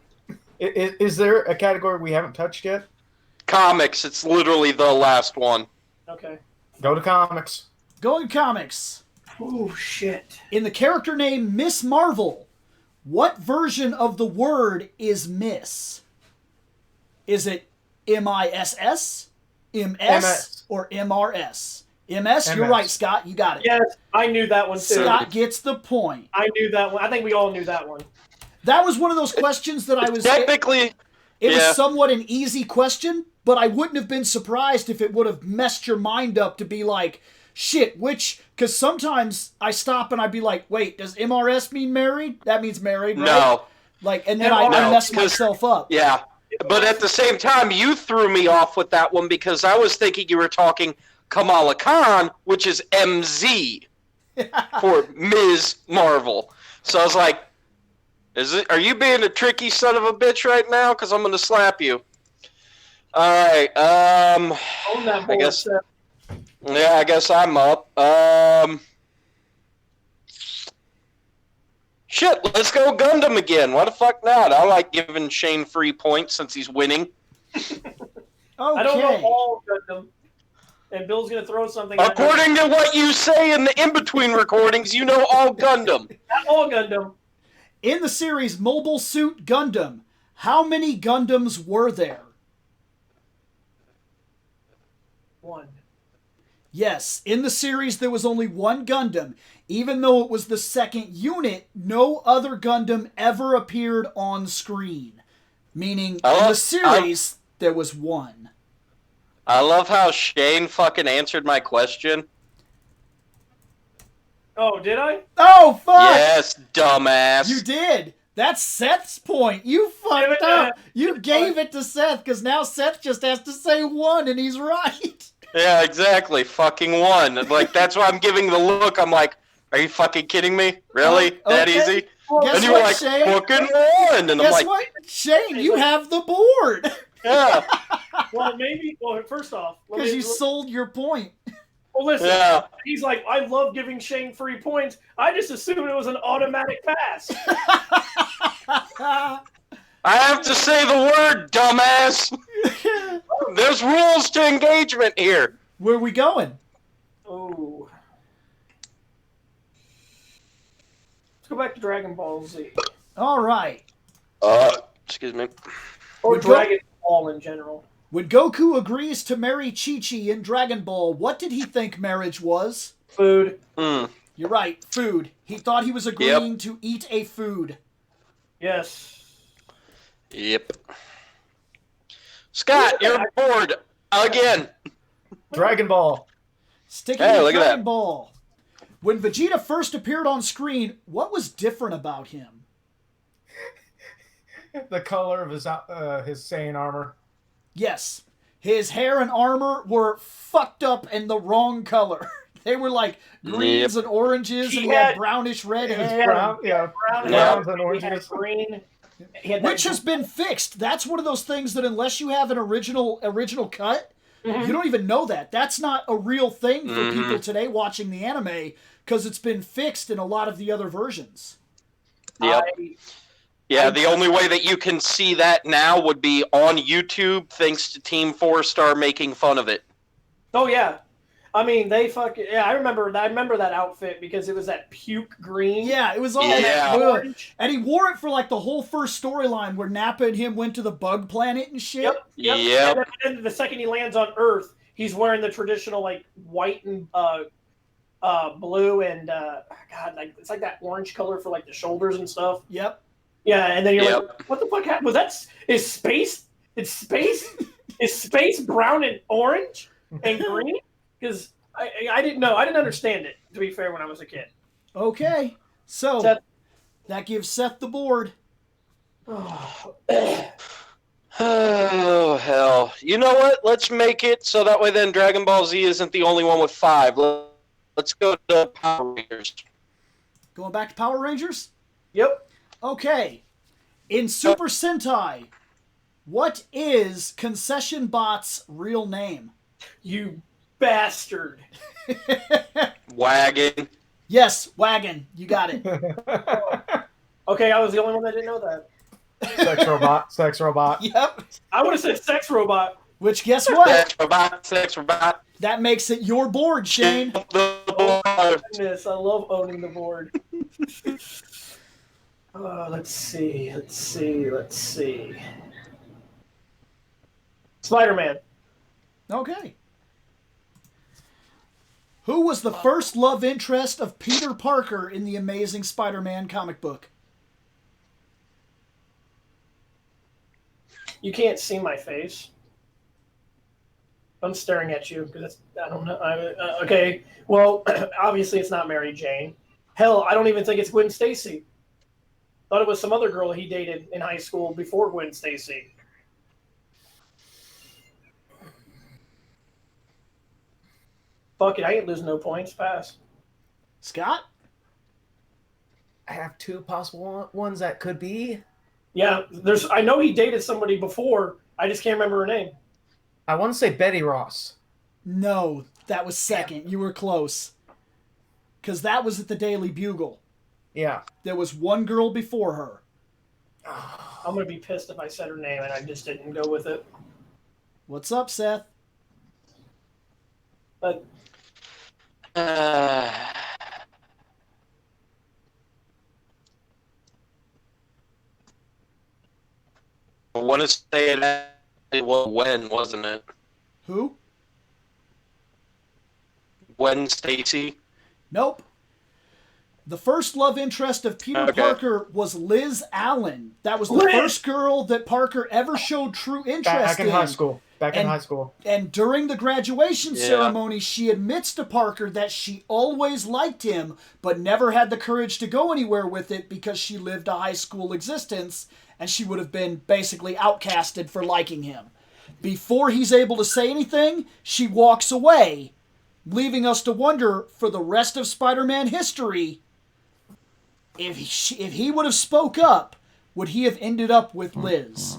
Is there a category we haven't touched yet? Comics. It's literally the last one. Okay. Go to comics. Going comics. Oh, shit. In the character name Miss Marvel, what version of the word is Miss? Is it MISS, MS, MS. or MRS? MS, you're MS. right, Scott. You got it. Yes, I knew that one too. Scott gets the point. I knew that one. I think we all knew that one. That was one of those questions that I was... Technically, It yeah. was somewhat an easy question, but I wouldn't have been surprised if it would have messed your mind up to be like, shit, which... Because sometimes I stop and I'd be like, wait, does MRS mean married? That means married, right? no. Like, and then I No, mess 'cause- myself up. Yeah. But at the same time, you threw me off with that one because I was thinking you were talking Kamala Khan, which is MZ. for Ms. Marvel. So I was like, are you being a tricky son of a bitch right now? Because I'm going to slap you. All right. Own that I board, guess. Seth. Yeah, I guess I'm up. Shit, let's go Gundam again. Why the fuck not? I like giving Shane free points since he's winning. I don't know all Gundam. And Bill's going to throw something at me. According to what you say in the in-between recordings, you know all Gundam. Not all Gundam. In the series Mobile Suit Gundam, how many Gundams were there? 1. Yes, in the series there was only one Gundam. Even though it was the second unit, no other Gundam ever appeared on screen. Meaning, in the series, there was one. I love how Shane fucking answered my question. Oh, did I? Oh, fuck! Yes, dumbass. You did! That's Seth's point. You fucked up. You gave it to Seth, because now Seth just has to say one, and he's right. Yeah, exactly. Fucking one. Like, that's why I'm giving the look. I'm like, are you fucking kidding me? Really? That easy? Guess And you were what, like, Shane? fucking one. And I'm Guess like, what? Shane, you have the board. yeah. Well, maybe. Well, first off, Because you sold your point. Well, listen. Yeah. He's like, I love giving Shane free points. I just assumed it was an automatic pass. I have to say the word, dumbass. There's rules to engagement here. Where are we going? Oh. Let's go back to Dragon Ball Z. All right. Excuse me. Or Would Dragon Ball in general. When Goku agrees to marry Chi-Chi in Dragon Ball, what did he think marriage was? Food. You're right, food. He thought he was agreeing to eat a food. Yes. Yep. Scott, you're bored again. Dragon Ball. Sticking Hey, with look at Dragon that. Ball. When Vegeta first appeared on screen, what was different about him? The color of his Saiyan armor. Yes, his hair and armor were fucked up and the wrong color. They were like greens and oranges, and he had brownish red hair. Brown, yeah, Brown browns and He had oranges. green. Which has been fixed. That's one of those things that unless you have an original cut, you don't even know that. That's not a real thing for people today watching the anime because it's been fixed in a lot of the other versions. Yep. Yeah, the only way that you can see that now would be on YouTube, thanks to Team 4-Star making fun of it. Oh yeah, I mean they fucking I remember that outfit because it was that puke green. Yeah, it was all orange. And he wore it for like the whole first storyline where Nappa and him went to the bug planet and shit. Yep. And then the second he lands on Earth, he's wearing the traditional like white and blue and God, like it's like that orange color for like the shoulders and stuff. Yep. Yeah, and then you're like, what the fuck happened? Is space brown and orange and green? Because I didn't know. I didn't understand it, to be fair, when I was a kid. Okay. So Seth. that gives Seth the board. Oh, hell. You know what? Let's make it so that way then Dragon Ball Z isn't the only one with 5. Let's go to Power Rangers. Going back to Power Rangers? Yep. Okay. In Super Sentai, what is Concession Bot's real name? You bastard. Wagon. Yes, Wagon. You got it. Okay, I was the only one that didn't know that. Sex robot. Yep. I would have said sex robot. Which, guess what? Sex robot. That makes it your board, Shane. Goodness, I love owning the board. Let's see. Spider-Man. Okay. Who was the first love interest of Peter Parker in the Amazing Spider-Man comic book? You can't see my face. I'm staring at you because I don't know. Okay, well, obviously it's not Mary Jane. Hell, I don't even think it's Gwen Stacy. Thought it was some other girl he dated in high school before Gwen Stacy. Fuck it, I ain't losing no points. Pass. Scott? I have two possible ones that could be. Yeah, I know he dated somebody before. I just can't remember her name. I want to say Betty Ross. No, that was second. You were close. Because that was at the Daily Bugle. Yeah. There was one girl before her. I'm going to be pissed if I said her name and I just didn't go with it. What's up, Seth? But I want to say it was when, wasn't it? Who? Gwen Stacy. Nope. The first love interest of Peter Parker was Liz Allen. That was the first girl that Parker ever showed true interest Back in in. high school. Back in high school. And during the graduation ceremony, she admits to Parker that she always liked him, but never had the courage to go anywhere with it because she lived a high school existence, and she would have been basically outcasted for liking him. Before he's able to say anything, she walks away, leaving us to wonder for the rest of Spider-Man history, if he would have spoke up, would he have ended up with Liz?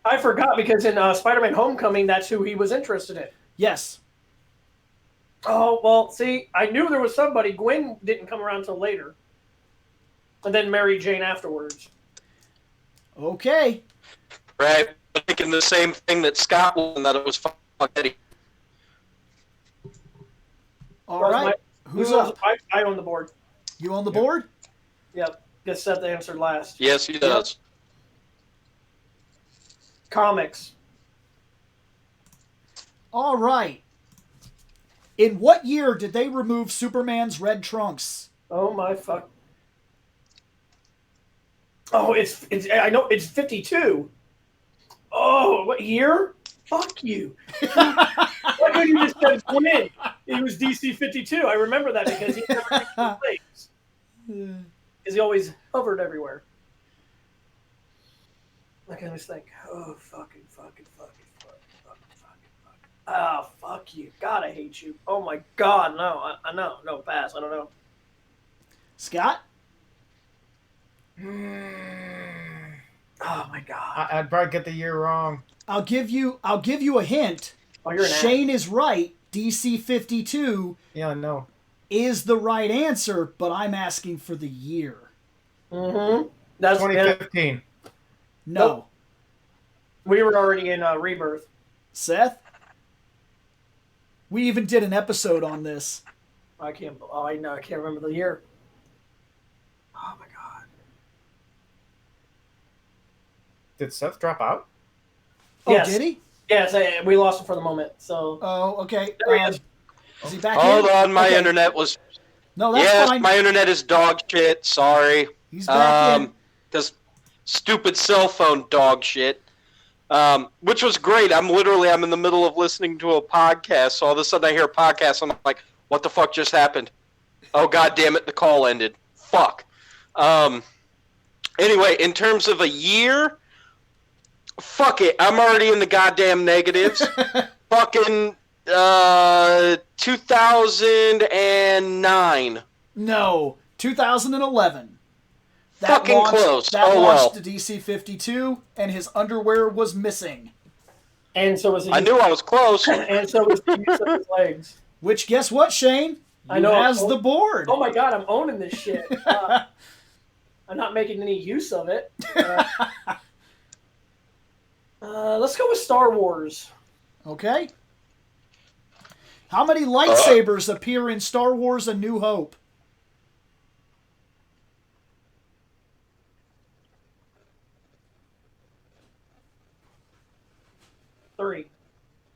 I forgot because in Spider-Man Homecoming, that's who he was interested in. Yes. Oh, well, see, I knew there was somebody. Gwen didn't come around until later. And then Mary Jane afterwards. Okay. Right. I'm thinking the same thing that Scott was, and that it was fuck Eddie. All right. Who's up? I own the board. You on the board? Yep. Guess Seth answered last. Yes, he does. Comics. All right. In what year did they remove Superman's red trunks? Oh my fuck. Oh, it's I know it's 52. Oh, what year? Fuck you. Why couldn't you just said Gwen? He was DC 52. I remember that because he never took the place. Because he always hovered everywhere. Like I was think, oh fucking. Ah, fuck you. God, I hate you. Oh my God, no. I know. No, pass. I don't know. Scott? Oh my God. I'd probably get the year wrong. I'll give you a hint. Oh, you're an Shane is right. DC 52 Yeah, no. is the right answer, but I'm asking for the year. Mm-hmm. That's 2015. No. Nope. We were already in Rebirth. Seth? We even did an episode on this. I can't remember the year. Oh my God. Did Seth drop out? Oh, Yes. did he? Yes, we lost him for the moment. So Oh, okay. There he is. Is he back Hold in? on, my Okay. internet was. No, that's Yes, fine. my internet is dog shit. Sorry. He's back in. Because stupid cell phone dog shit. Which was great. I'm in the middle of listening to a podcast, so all of a sudden I hear a podcast, and I'm like, what the fuck just happened? Oh, god damn it, the call ended. Fuck. Anyway, in terms of a year, fuck it. I'm already in the goddamn negatives. Fucking 2009. No, 2011. Fucking close. That Oh, launched well. to DC 52, and his underwear was missing. and so was I knew I was close. and so was the use of his legs. Which, guess what, Shane? I You know. has the board. Oh my God, I'm owning this shit. I'm not making any use of it. Let's go with Star Wars. Okay. How many lightsabers appear in Star Wars A New Hope? 3.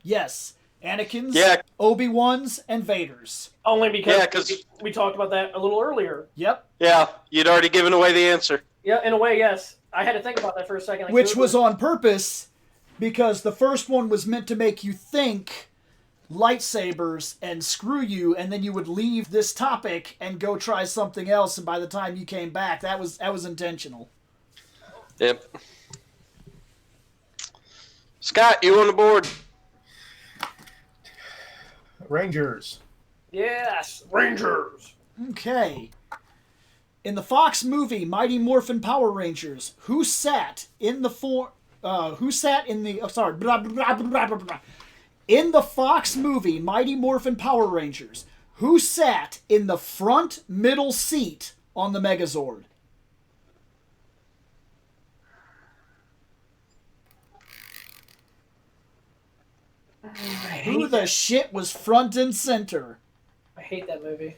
Yes. Anakin's, Yeah. Obi-Wan's, and Vader's. Only because Yeah, 'cause- we talked about that a little earlier. Yep. Yeah, you'd already given away the answer. Yeah, in a way, yes. I had to think about that for a second. Which was on purpose, because the first one was meant to make you think lightsabers and screw you, and then you would leave this topic and go try something else, and by the time you came back, that was intentional. Yep. Scott, you on the board? Rangers. Yes, Rangers. Okay. In the Fox movie Mighty Morphin Power Rangers, who sat in the In the Fox movie Mighty Morphin Power Rangers, who sat in the front middle seat on the Megazord? Who the shit was front and center? I hate that movie.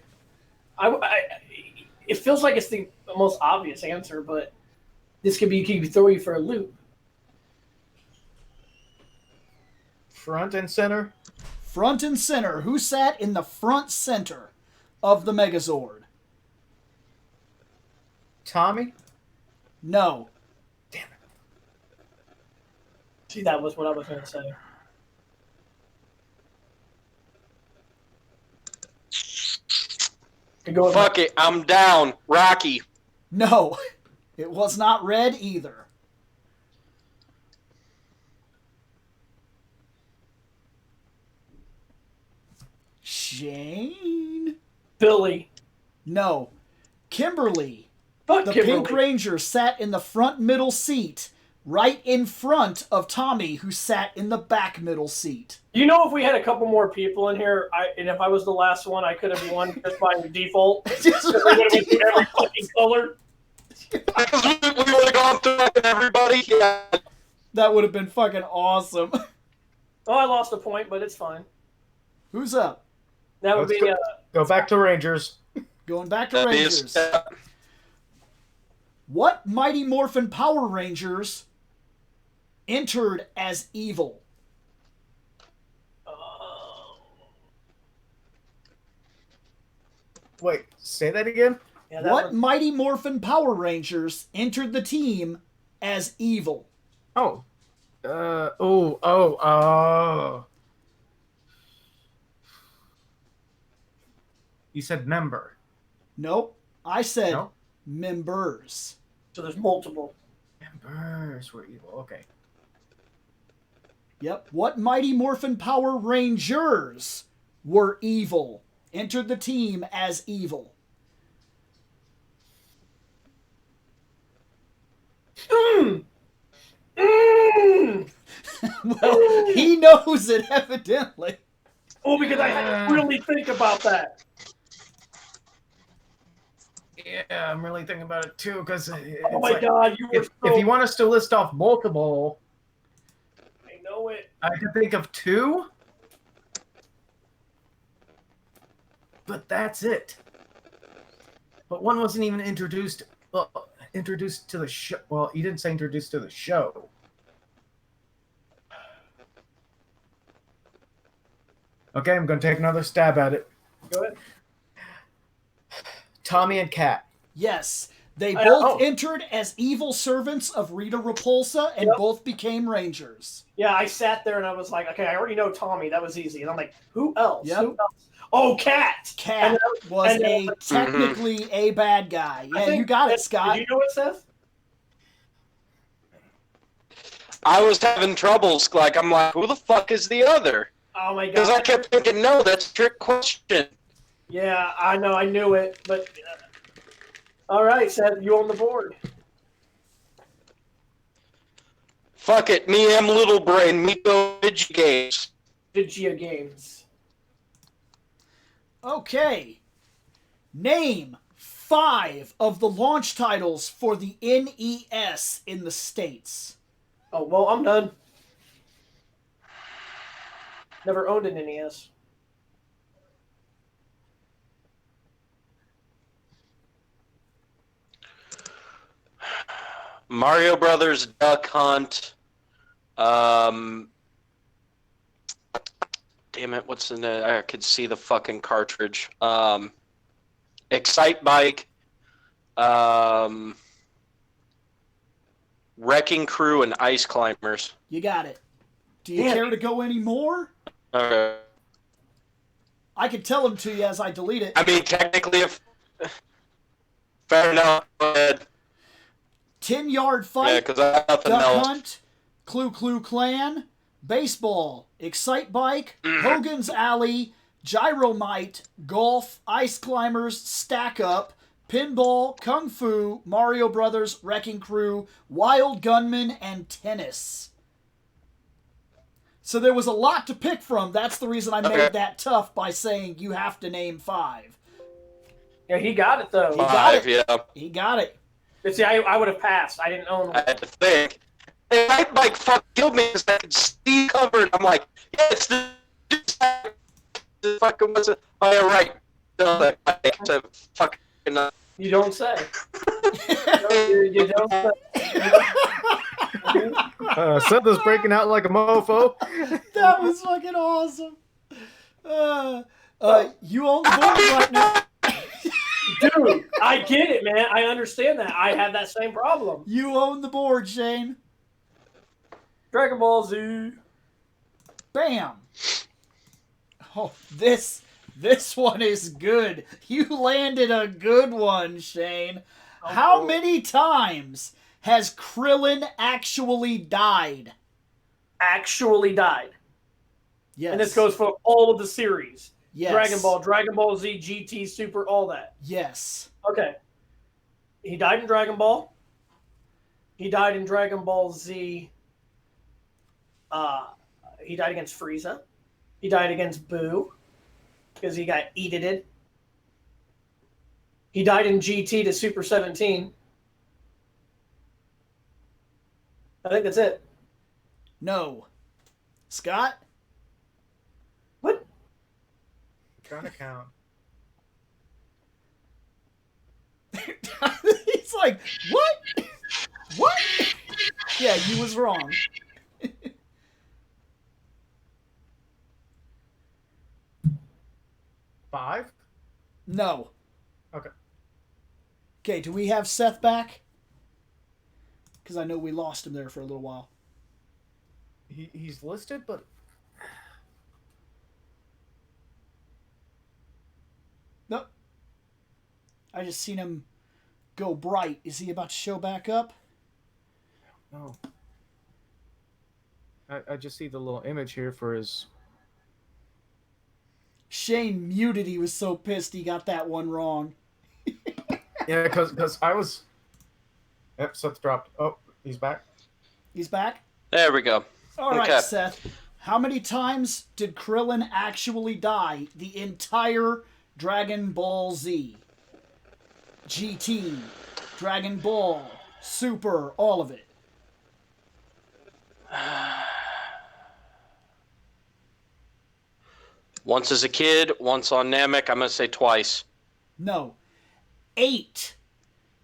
It feels like it's the most obvious answer, but this could throw you for a loop. Front and center. Front and center. Who sat in the front center of the Megazord? Tommy? No. Damn it. See, that was what I was going to say. Fuck it, I'm down. Rocky. No. It was not Red either. Shane? Billy. No. Kimberly. Fuck The Kimberly. Pink Ranger sat in the front middle seat, right in front of Tommy, who sat in the back middle seat. You know, if we had a couple more people in here, and if I was the last one, I could have won just by default. Just We would have been through every fucking color. We would have gone through everybody. Yeah. That would have been fucking awesome. Oh, I lost a point, but it's fine. Who's up? That would Let's be. go back to Rangers. Going back to Rangers. What Mighty Morphin Power Rangers entered as evil? Wait, say that again? Yeah, that What was- Mighty Morphin Power Rangers entered the team as evil? Oh. Oh. You said member. Nope. I said No? members. So there's multiple. Members were evil. Okay. Yep. What Mighty Morphin Power Rangers were evil? Entered the team as evil. Well, he knows it, evidently. Oh, because I had to really think about that. Yeah, I'm really thinking about it too, because Oh my god, you were if you want us to list off multiple, I know it. I can think of two, but that's it. But one wasn't even introduced. Well, introduced to the show. Well, you didn't say introduced to the show. Okay, I'm going to take another stab at it. Go ahead. Tommy and Kat. Yes. They I- both oh. entered as evil servants of Rita Repulsa and Yep. both became Rangers. Yeah, I sat there and I was like, okay, I already know Tommy. That was easy. And I'm like, who else? Yep. Who else? Oh, Cat. Cat was and then- technically a bad guy. I Yeah, think you got it, that- Scott. Did you know it, Seth? I was having troubles. I'm like, who the fuck is the other? Oh my Because I god. kept thinking, no, that's a trick question. Yeah, I know. I knew it. But all right, Seth, you on the board. Fuck it, me am little brain. Me go video games. Vigia Games. Okay. Name 5 of the launch titles for the NES in the States. Oh, well, I'm done. Never owned an E NES. Mario Brothers, Duck Hunt. Damn it, what's in it? I could see the fucking cartridge. Excite Bike. Wrecking Crew and Ice Climbers. You got it. Do you Damn. care to go any more? Okay. I could tell them to you as I delete it. I mean, technically, if fair enough. Go ahead. 10-Yard Yeah, Fight, because I have nothing Duck else. Hunt, Clue Clue Clan, Baseball, Excite Bike, Hogan's Alley, Gyromite, Golf, Ice Climbers, Stack Up, Pinball, Kung Fu, Mario Brothers, Wrecking Crew, Wild Gunman, and Tennis. So there was a lot to pick from. That's the reason I made that tough by saying you have to name 5. Yeah, he got it though. He got it. Yeah. He got it. But see, I would have passed. I didn't own one. I had to think. It might like fuck kill me because I could see covered. I'm like, yeah, it's the fucking was it? Oh yeah, right. No, to fucking. You don't say. you don't say. Seth breaking out like a mofo. That was fucking awesome. You own the board right now. Dude, I get it, man. I understand that. I had that same problem. You own the board, Shane. Dragon Ball Z. Bam. Oh, this one is good. You landed a good one, Shane. How many times has Krillin actually died? Actually died. Yes. And this goes for all of the series. Yes. Dragon Ball Z, GT, Super, all that. Yes. Okay. He died in Dragon Ball. He died in Dragon Ball Z. He died against Frieza. He died against Boo because he got eated. He died in GT to Super 17. I think that's it. No. Scott? What? Trying to count. He's like, what? What? Yeah, you was wrong. 5? No. Okay. Okay, do we have Seth back? Because I know we lost him there for a little while. He's listed, but Nope. I just seen him go bright. Is he about to show back up? no. I just see the little image here for his. Shane muted. He was so pissed he got that one wrong. Yeah, because I was. Yep, Seth dropped. Oh, he's back. He's back? There we go. All right, Okay. Seth. How many times did Krillin actually die the entire Dragon Ball Z? GT, Dragon Ball, Super, all of it. Once as a kid, once on Namek. I'm gonna say twice. No. 8.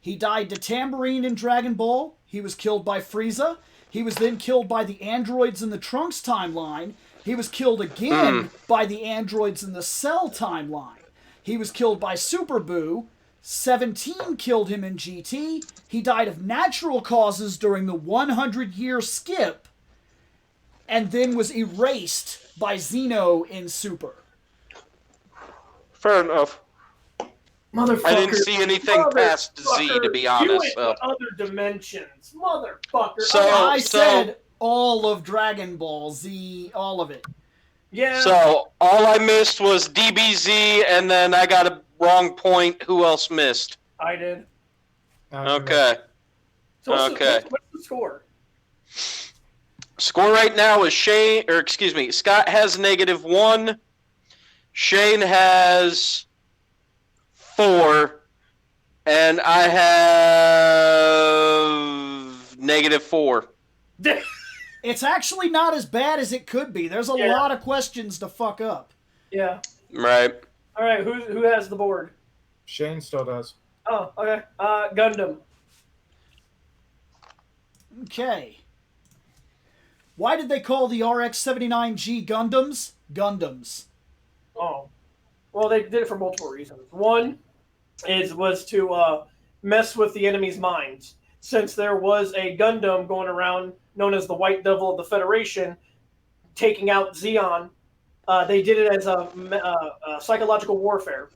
He died to Tambourine in Dragon Ball. He was killed by Frieza. He was then killed by the androids in the Trunks timeline. He was killed again by the androids in the Cell timeline. He was killed by Super Boo. 17 killed him in GT. He died of natural causes during the 100-year skip. And then was erased by Zeno in Super. Fair enough. Motherfucker. I didn't see anything past Z, to be You honest. went So. to other dimensions. Motherfucker. So- I said all of Dragon Ball Z, all of it. Yeah. So all I missed was DBZ, and then I got a wrong point. Who else missed? I did. Okay. So Okay. what's the score? Score right now is Scott has -1. Shane has 4, and I have -4. It's actually not as bad as it could be. There's a Yeah. lot of questions to fuck up. Yeah. Right. All right. Who has the board? Shane still does. Oh, okay. Gundam. Okay. Why did they call the RX-79G Gundams? Gundams. Oh. Well, they did it for multiple reasons. One was to mess with the enemy's minds. Since there was a Gundam going around known as the White Devil of the Federation taking out Zeon, they did it as a psychological warfare.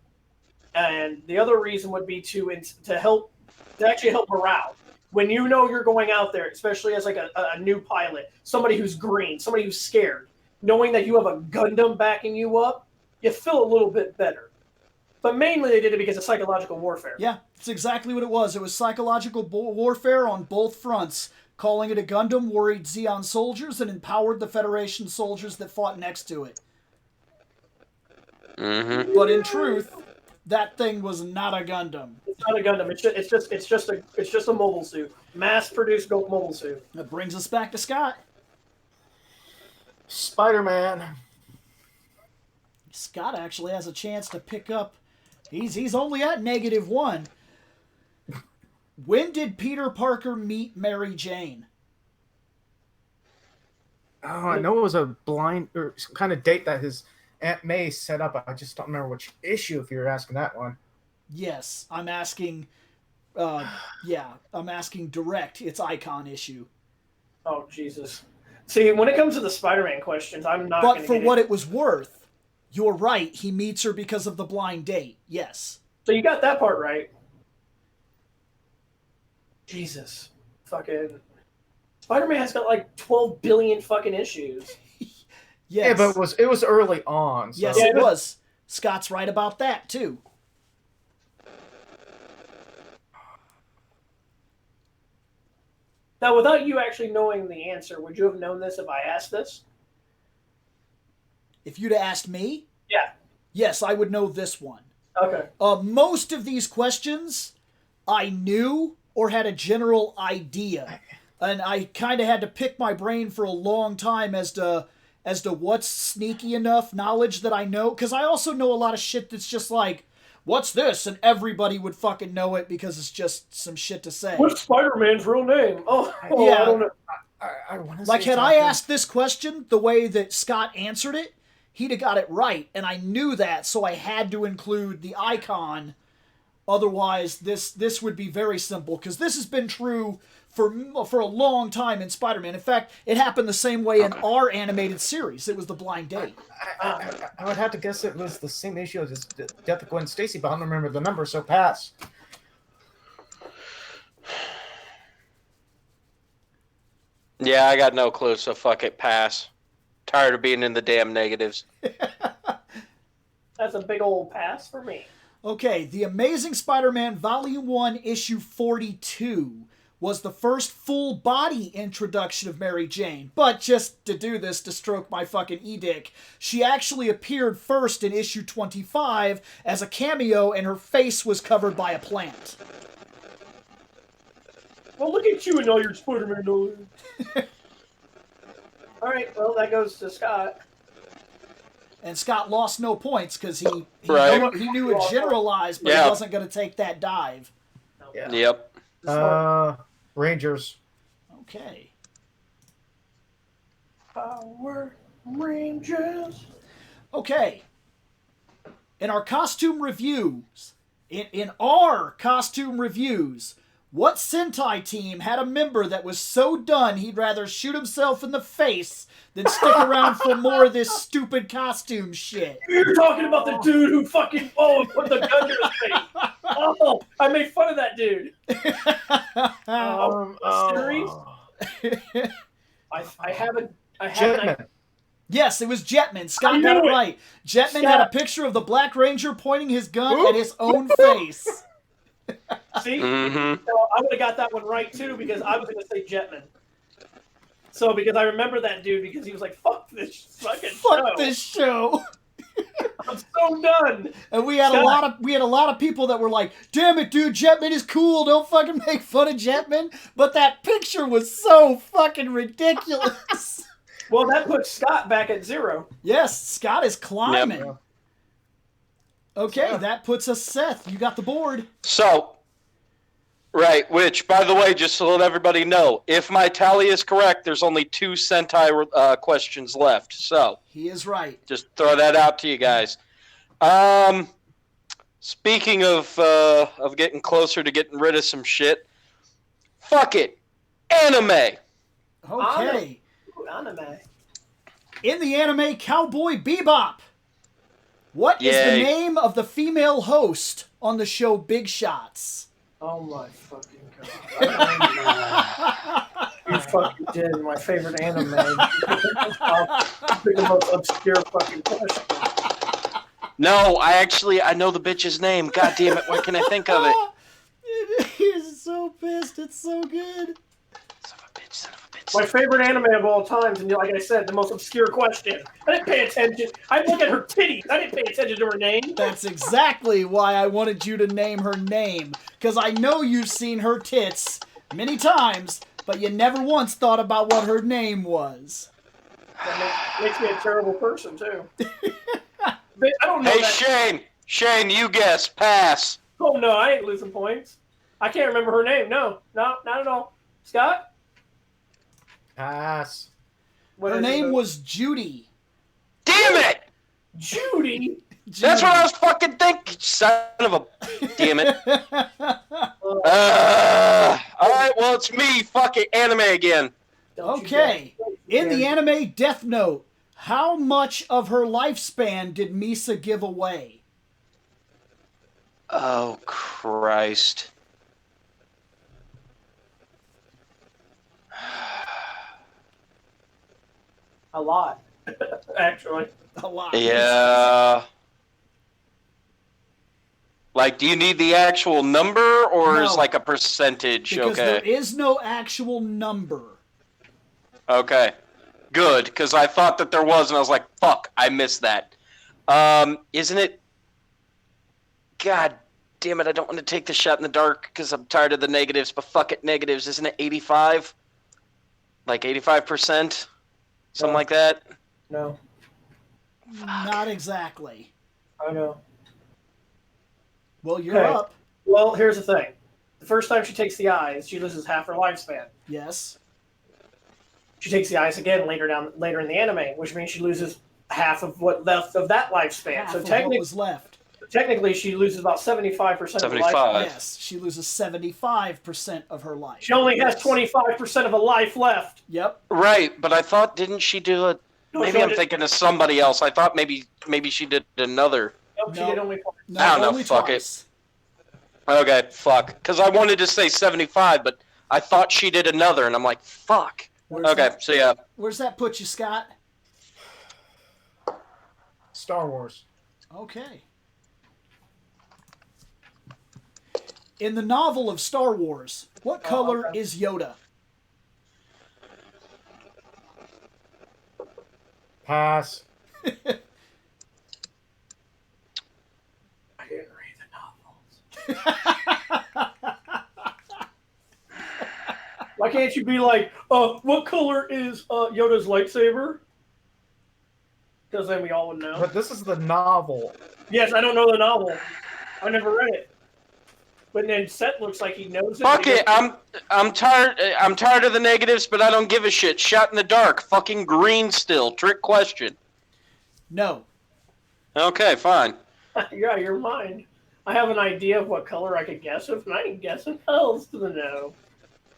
And the other reason would be to actually help morale. When you know you're going out there, especially as like a new pilot, somebody who's green, somebody who's scared, knowing that you have a Gundam backing you up, you feel a little bit better. But mainly they did it because of psychological warfare. Yeah, it's exactly what it was. It was psychological warfare on both fronts. Calling it a Gundam worried Zeon soldiers and empowered the Federation soldiers that fought next to it. Mm-hmm. But in truth, that thing was not a Gundam. It's not a Gundam. It's just a mobile suit, mass-produced mobile suit. That brings us back to Scott. Spider-Man. Scott actually has a chance to pick up. He's only at -1. When did Peter Parker meet Mary Jane? Oh, I know it was a blind or some kind of date that his Aunt May set up. I just don't remember which issue. If you're asking that one. Yes, I'm asking. I'm asking direct. It's Icon issue. Oh Jesus! See, when it comes to the Spider-Man questions, I'm not. But for what it was worth, you're right. He meets her because of the blind date. Yes. So you got that part right. Jesus, fucking Spider-Man has got like 12 billion fucking issues. Yes. Yeah, but it was early on. So. Yes, it was. Scott's right about that too. Now, without you actually knowing the answer, would you have known this if I asked this? If you'd have asked me, Yeah. yes, I would know this one. Okay. Most of these questions I knew or had a general idea, and I kind of had to pick my brain for a long time as to what's sneaky enough knowledge that I know, because I also know a lot of shit that's just like, what's this? And everybody would fucking know it because it's just some shit to say. What's Spider-Man's real name? Yeah. I don't know. I want to Like, had I asked this question the way that Scott answered it, he'd have got it right, and I knew that, so I had to include the icon. Otherwise, this would be very simple, because this has been true for a long time in Spider-Man. In fact, it happened the same way in our animated series. It was the blind date. I would have to guess it was the same issue as the Death of Gwen Stacy, but I don't remember the number, so pass. Yeah, I got no clue, so fuck it, pass. Tired of being in the damn negatives. That's a big old pass for me. Okay, The Amazing Spider-Man Volume 1, Issue 42 was the first full-body introduction of Mary Jane. But just to do this, to stroke my fucking e-dick, she actually appeared first in Issue 25 as a cameo, and her face was covered by a plant. Well, look at you and all your Spider-Man knowledge. All right, well, that goes to Scott. And Scott lost no points because he knew it generalized, but he wasn't going to take that dive. Yeah. Yep. Rangers. Okay. Power Rangers. Okay. In our costume reviews, in our costume reviews, what Sentai team had a member that was so done he'd rather shoot himself in the face than stick around for more of this stupid costume shit? You're talking about the dude who fucking put the gun to his face. Oh, I made fun of that dude. Series? I haven't. Jetman. Yes, it was Jetman. Scott got it right. Jetman had a picture of the Black Ranger pointing his gun at his own face. See? Mm-hmm. So I would have got that one right too because I was going to say Jetman. So because I remember that dude because he was like, "Fuck this fucking show. Fuck this show." I'm so done. And we had a lot of people that were like, "Damn it, dude, Jetman is cool. Don't fucking make fun of Jetman." But that picture was so fucking ridiculous. Well, that puts Scott back at 0. Yes, Scott is climbing. Yep. Okay, that puts us, Seth. You got the board. So, right, which, by the way, just to let everybody know, if my tally is correct, there's only 2 Sentai questions left. So, He is right. just throw that out to you guys. Speaking of getting closer to getting rid of some shit, fuck it, anime. Okay. Anime. In the anime Cowboy Bebop, what is the Yay. name of the female host on the show Big Shots? Oh my fucking god. You fucking did my favorite anime. You picked the most obscure fucking question. No, I know the bitch's name. God damn it, why can't I think of it? He's so pissed. It's so good. Son of a bitch. My favorite anime of all times, and like I said, the most obscure question. I didn't pay attention. I look at her titties. I didn't pay attention to her name. That's exactly why I wanted you to name her name. Because I know you've seen her tits many times, but you never once thought about what her name was. That makes me a terrible person, too. But I don't know Hey, that. Shane, you guess. Pass. Oh, no, I ain't losing points. I can't remember her name. No, not at all. Scott? Pass. What Her is name it? was Judy. Damn it! Judy. That's what I was fucking thinking. Son of a. Damn it. All right, well, it's me, fucking anime again. Don't you Okay. dare. In the anime Death Note, how much of her lifespan did Misa give away? Oh, Christ. A lot, actually. A lot. Yeah. Like, do you need the actual number, or is No. like a percentage? Because there Okay. is no actual number. Okay. Good, because I thought that there was, and I was like, fuck, I missed that. Isn't it... God damn it, I don't want to take the shot in the dark, because I'm tired of the negatives, but fuck it, negatives. Isn't it 85? Like 85%? Something No. like that? No, Not exactly. I know. Well, you're Okay. up. Well, here's the thing. The first time she takes the eyes, she loses half her lifespan. Yes. She takes the eyes again later in the anime, which means she loses half of what left of that lifespan. Half So of what was left. technically, she loses about 75% of her life. 75. Yes, she loses 75% of her life. She only has 25% of a life left. Yep. Right, but I thought, didn't she do a... No, Maybe she I'm only- thinking of somebody else. I thought maybe she did another. Nope, she No. did only. No, I don't know, only fuck it. twice. Okay, fuck. Because I wanted to say 75, but I thought she did another, and I'm like, fuck. Where's Okay, that, so yeah. where's that put you, Scott? Star Wars. Okay. In the novel of Star Wars, what color okay. is Yoda? Pass. I didn't read the novels. Why can't you be like, what color is Yoda's lightsaber? Because then we all would know. But this is the novel. Yes, I don't know the novel. I never read it. But then Seth looks like he knows it. Fuck but he it. I'm tired. I'm tired of the negatives, but I don't give a shit. Shot in the dark. Fucking green still. Trick question. No. Okay, fine. doesn't- Yeah, you're mine. I have an idea of what color I could guess of, and I ain't guessing hells to the no.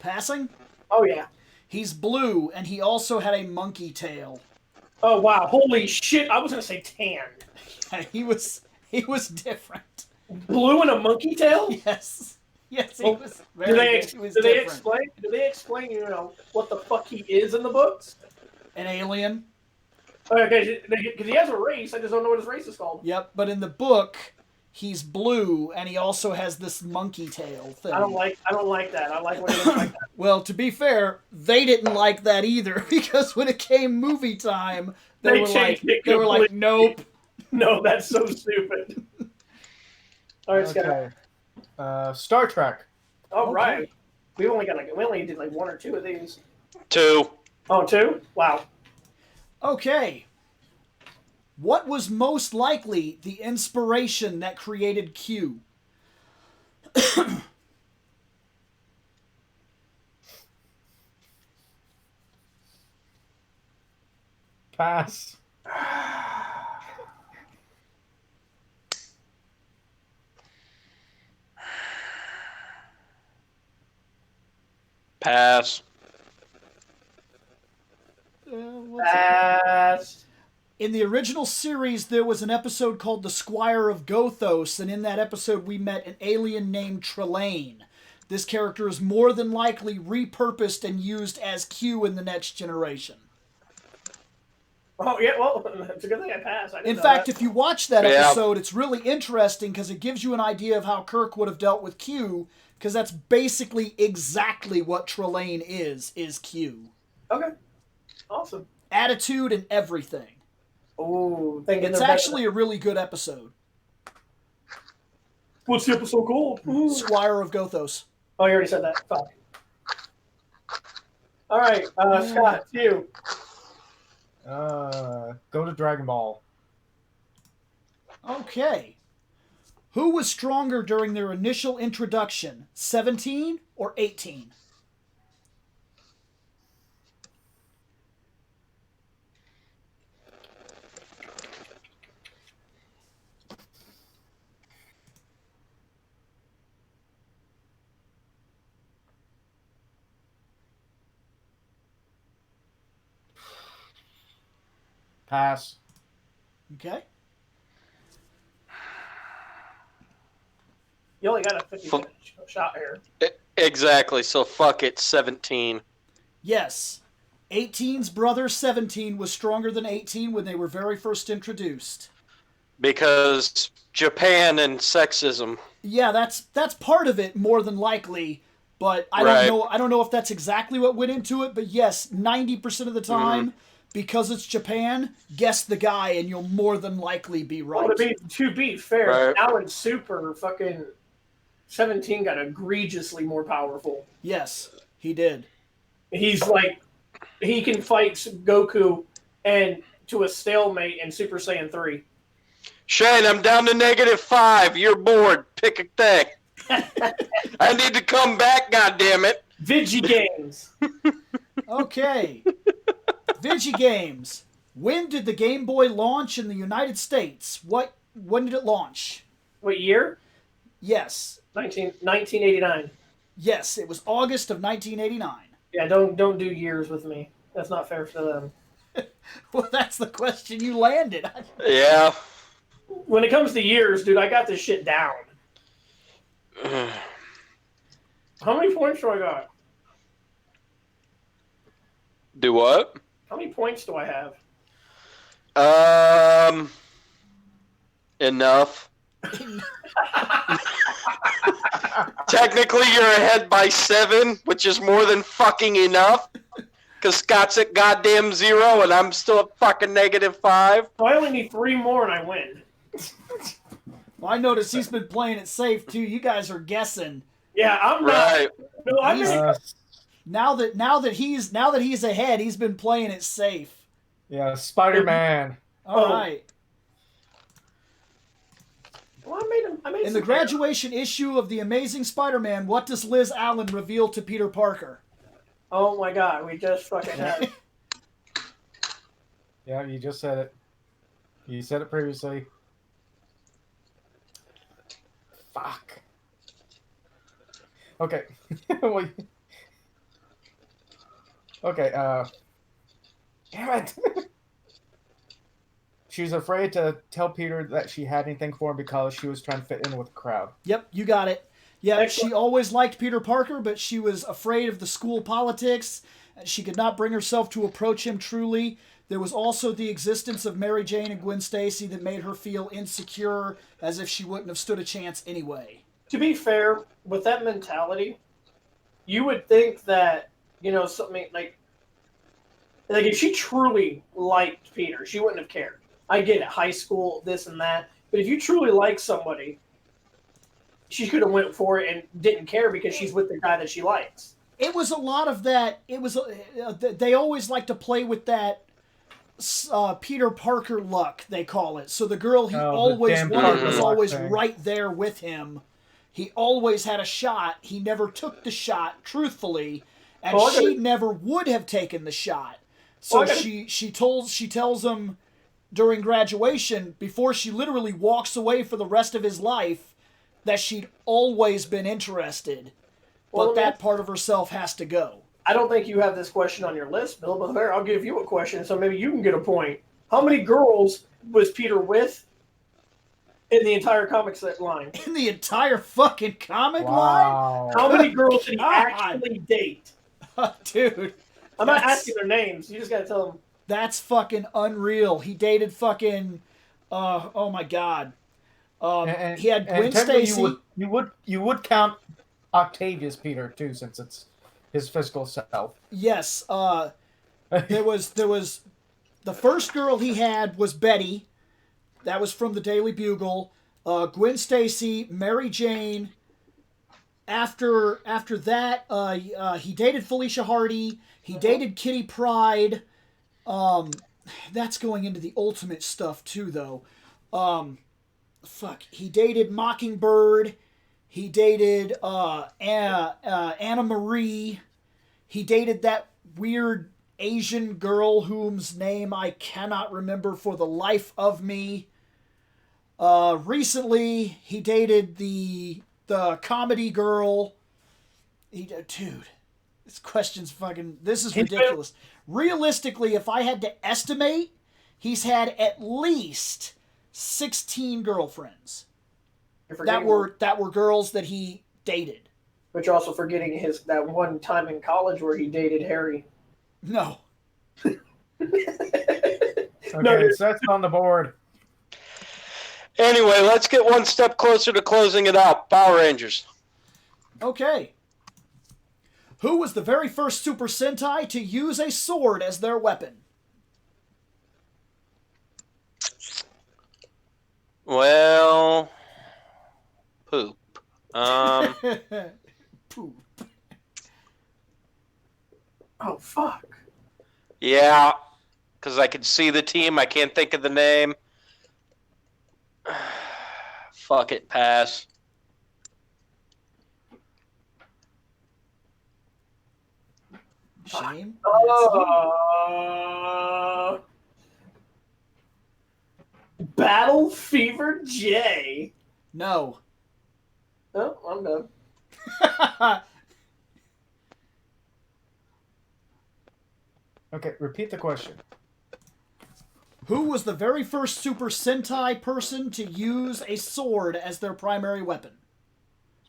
Passing? Oh, yeah. He's blue, and he also had a monkey tail. Oh, wow. Holy shit. I was going to say tan. He was different. Blue and a monkey tail? Yes. Yes, he Well, was Do very they, he was do they different. explain? Do they explain? You know what the fuck he is in the books? An alien? Okay, because he has a race. I just don't know what his race is called. Yep, but in the book, he's blue, and he also has this monkey tail thing. I don't like that. I like when he looks like that. Well, to be fair, they didn't like that either, because when it came movie time, They they were like, changed it completely. nope. No, that's so stupid. All right, Scott. Okay. Star Trek. All Okay. right. We only did like one or two of these. 2. Oh, two? Wow. Okay. What was most likely the inspiration that created Q? Pass. Pass. Pass. In the original series, there was an episode called The Squire of Gothos, and in that episode, we met an alien named Trelane. This character is more than likely repurposed and used as Q in the next generation. Oh yeah, well, it's a good thing I passed. I didn't In know fact, that. if you watch that Yeah. episode, it's really interesting because it gives you an idea of how Kirk would have dealt with Q, because that's basically exactly what Trelane is Q. Okay, awesome. Attitude and everything. Oh, thinking It's actually a really good episode. What's the episode called? Ooh. Squire of Gothos. Oh, you already said that. Fuck. All right, Scott, it's you. Go to Dragon Ball. Okay. Who was stronger during their initial introduction, 17 or 18? Pass. Okay. You only got a 50 shot here. Exactly. So fuck it. 17. Yes. 18's brother 17 was stronger than 18 when they were very first introduced. Because Japan and sexism. Yeah, that's part of it more than likely, but I Right. don't know if that's exactly what went into it, but yes, 90% of the time because it's Japan, guess the guy and you'll more than likely be right. Well, to be fair, Right. now in Super, fucking 17 got egregiously more powerful. Yes, he did. He's like, he can fight Goku and to a stalemate in Super Saiyan 3. Shane, I'm down to -5. You're bored. Pick a thing. I need to come back, goddammit. Vigi games. Okay. Vigigames. When did the Game Boy launch in the United States? When did it launch? What year? Yes. 1989. Yes, it was August of 1989. Yeah, don't do years with me. That's not fair for them. Well, that's the question you landed. Yeah. When it comes to years, dude, I got this shit down. How many points do I got? Do what? How many points do I have? Enough. Technically, you're ahead by 7, which is more than fucking enough. Because Scott's at goddamn 0, and I'm still at fucking -5. So I only need 3 more and I win. Well, I noticed he's been playing it safe too. You guys are guessing. Yeah, I'm not. Right. No, I'm not. Now that he's ahead, he's been playing it safe. Yeah, Spider-Man. All right. Well, I made In the graduation issue of The Amazing Spider-Man, what does Liz Allen reveal to Peter Parker? Oh my god, we just fucking had it. Yeah, you just said it. You said it previously. Fuck. Okay. Okay, damn it. She was afraid to tell Peter that she had anything for him because she was trying to fit in with the crowd. Yep, you got it. Yeah, Excellent. she always liked Peter Parker, but she was afraid of the school politics. She could not bring herself to approach him truly. There was also the existence of Mary Jane and Gwen Stacy that made her feel insecure, as if she wouldn't have stood a chance anyway. To be fair, with that mentality, you would think that, you know, something like if she truly liked Peter, she wouldn't have cared. I get it, high school, this and that, but if you truly like somebody, she could have went for it and didn't care because she's with the guy that she likes. It was a lot of that. It was they always like to play with that Peter Parker luck, they call it. So the girl he always damn wanted Parker was luck always thing. right there with him. He always had a shot. He never took the shot, truthfully, and Well, I she gotta- never would have taken the shot. So Well, I gotta- she tells him during graduation, before she literally walks away for the rest of his life, that she'd always been interested, Well, but that part of herself has to go. I don't think you have this question on your list, Bill, but there, I'll give you a question so maybe you can get a point. How many girls was Peter with in the entire comic set line? In the entire fucking comic Wow. How many girls did he God. actually date? line? Dude. I'm not That's- asking their names. You just got to tell them. That's fucking unreal. He dated fucking. Oh my god. He had Gwen technically Stacy. You would count Octavia's Peter too, since it's his physical self. Yes. There was the first girl he had was Betty. That was from the Daily Bugle. Gwen Stacy, Mary Jane. After that, he dated Felicia Hardy. He dated Kitty Pryde. That's going into the ultimate stuff too, though. He dated Mockingbird. He dated Anna Marie. He dated that weird Asian girl whose name I cannot remember for the life of me. Recently, he dated the comedy girl. Dude, this question's fucking. This is ridiculous. Realistically, if I had to estimate, he's had at least 16 girlfriends that were girls that he dated. But you're also forgetting that one time in college where he dated Harry. No. Okay, so that's on the board. Anyway, let's get one step closer to closing it out. Power Rangers. Okay. Who was the very first Super Sentai to use a sword as their weapon? Well, poop. Poop. Oh, fuck. Yeah, because I could see the team. I can't think of the name. Fuck it, pass. Shame. Battle Fever J. No. Oh, I'm done. Okay, repeat the question. Who was the very first Super Sentai person to use a sword as their primary weapon?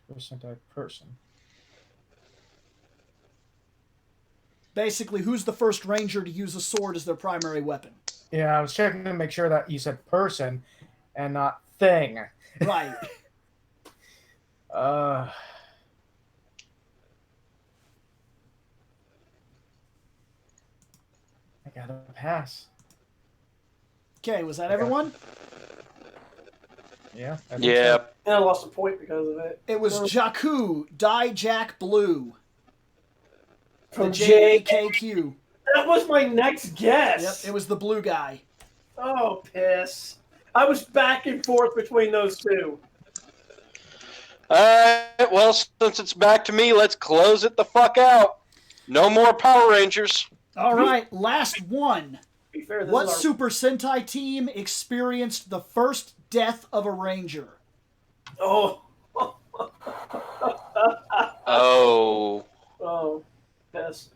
Super Sentai person. Basically, who's the first Ranger to use a sword as their primary weapon? Yeah, I was checking to make sure that you said person and not thing. Right. I gotta pass. Okay, was that everyone? Yeah. I think Yeah. so. And I lost a point because of it. It was Jakku, Jack Blue. From The JAKQ. That was my next guess. Yep, it was the blue guy. Oh, piss. I was back and forth between those two. Alright, well, since it's back to me, let's close it the fuck out. No more Power Rangers. All right, last one. To be fair, this What is our... Super Sentai team experienced the first death of a Ranger? Oh. Oh. Oh. Piss.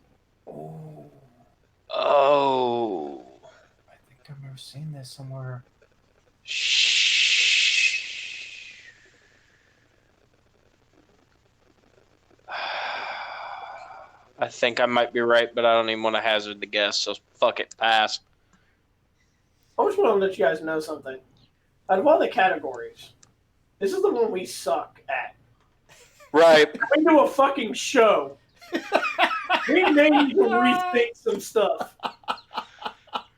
Oh, Oh. I think I've never seen this somewhere. Shh. I think I might be right, but I don't even want to hazard the guess, so fuck it, pass. I just want to let you guys know something. Out of all the categories, this is the one we suck at. Right. We do a fucking show. We may need to rethink some stuff.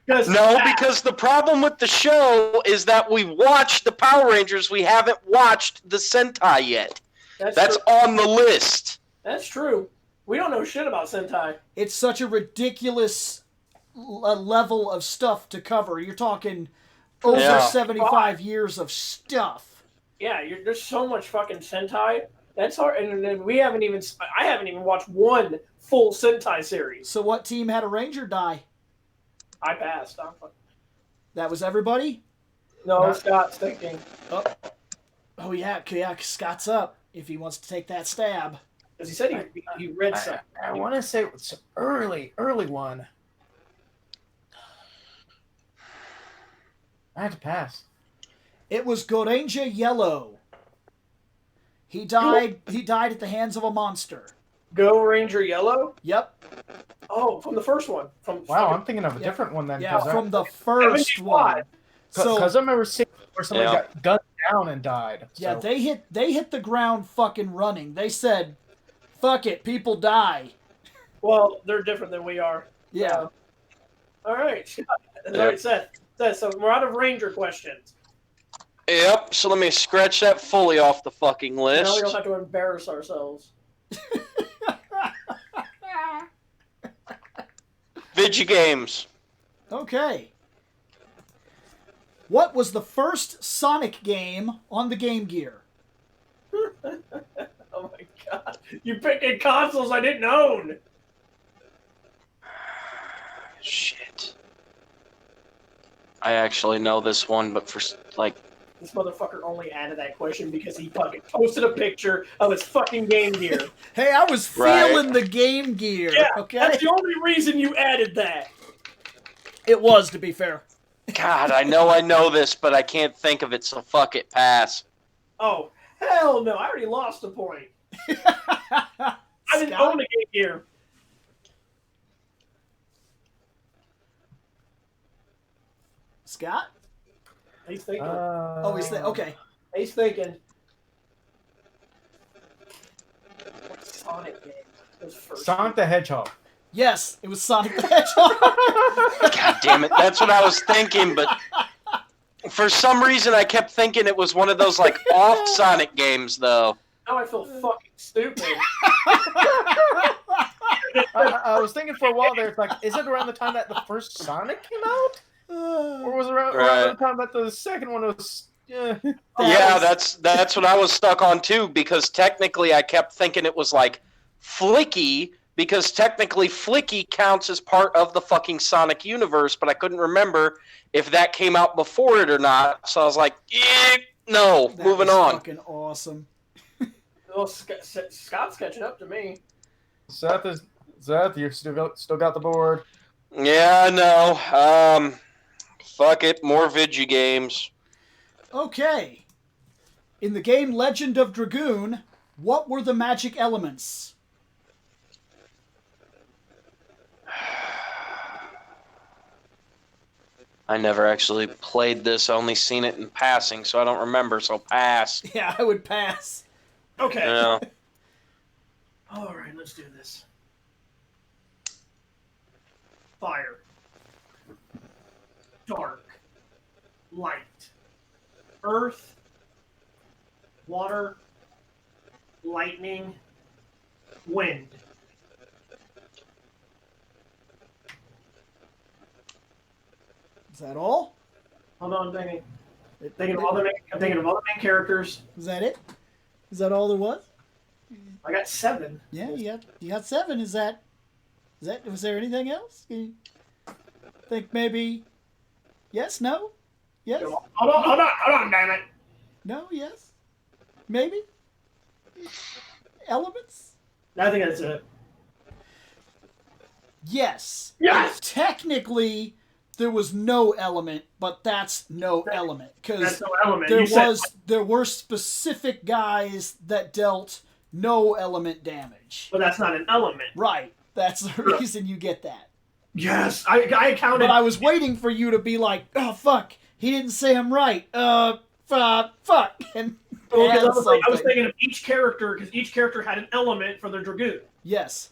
No, because the problem with the show is that we watched the Power Rangers, we haven't watched the Sentai yet. That's true. on the list. That's true. We don't know shit about Sentai. It's such a ridiculous level of stuff to cover. You're talking over 75 years of stuff. Yeah, there's so much fucking Sentai. That's hard, and then I haven't even watched one full Sentai series. So what team had a Ranger die? I passed. That was everybody? No, Scott's thinking. Oh yeah, Scott's up if he wants to take that stab. Because he said he read something. I want to say it's an early one. I had to pass. It was Goranger Yellow. He died at the hands of a monster. Go Ranger Yellow? Yep. Oh, from the first one. Wow, I'm thinking of a different one then. Yeah, from the first one. Because I remember seeing where somebody Yeah. got gunned down and died. Yeah, So. they hit the ground fucking running. They said, "Fuck it, people die." Well, they're different than we are. Yeah. All right. All right, Seth. So we're out of Ranger questions. Yep, so let me scratch that fully off the fucking Now we list. don't have to embarrass ourselves. Video games. Okay. What was the first Sonic game on the Game Gear? Oh my god. You're picking consoles I didn't own. Shit. I actually know this one, but for like... This motherfucker only added that question because he fucking posted a picture of his fucking Game Gear. Hey, I was Right. feeling the Game Gear. Yeah, Okay. that's the only reason you added that. It was, to be fair. God, I know this, but I can't think of it, so fuck it, pass. Oh, hell no. I already lost a point. I didn't Scott? own a Game Gear. Scott? He's thinking. Okay. He's thinking. What Sonic game was first? Sonic the Hedgehog. Yes, it was Sonic the Hedgehog. God damn it, that's what I was thinking, but for some reason I kept thinking it was one of those like off Sonic games though. Now I feel fucking stupid. I was thinking for a while there, it's like, is it around the time that the first Sonic came out? Or was it around the time that the second one was... Yeah, that's what I was stuck on too, because technically I kept thinking it was like Flicky, because technically Flicky counts as part of the fucking Sonic universe, but I couldn't remember if that came out before it or not, so I was like, no, That moving was on. Fucking awesome. Well, Scott's catching up to me. Seth, you still got the board. Yeah, I know. Fuck it, more video games. Okay. In the game Legend of Dragoon, what were the magic elements? I never actually played this, only seen it in passing, so I don't remember, so pass. Yeah, I would pass. Okay. Yeah. All right, let's do this. Fire. Dark. Light. Earth. Water. Lightning. Wind. Is that all? Hold on, I'm thinking of all the main characters. Is that it? Is that all there was? I got 7. Yeah, you got 7. Was there anything else? You think maybe yes, no? Yes? Hold on, damn it. No, yes? Maybe? Elements? I think that's it. Yes. Yes! Technically, there was no element, but that's no element. That's Because no element. there were specific guys that dealt no element damage. But that's not an element. Right. That's the reason you get that. Yes, I counted. But I was waiting for you to be like, oh, fuck, he didn't say I'm right. Fuck. And Well, add I was something. thinking of each character, because each character had an element for their Dragoon. Yes.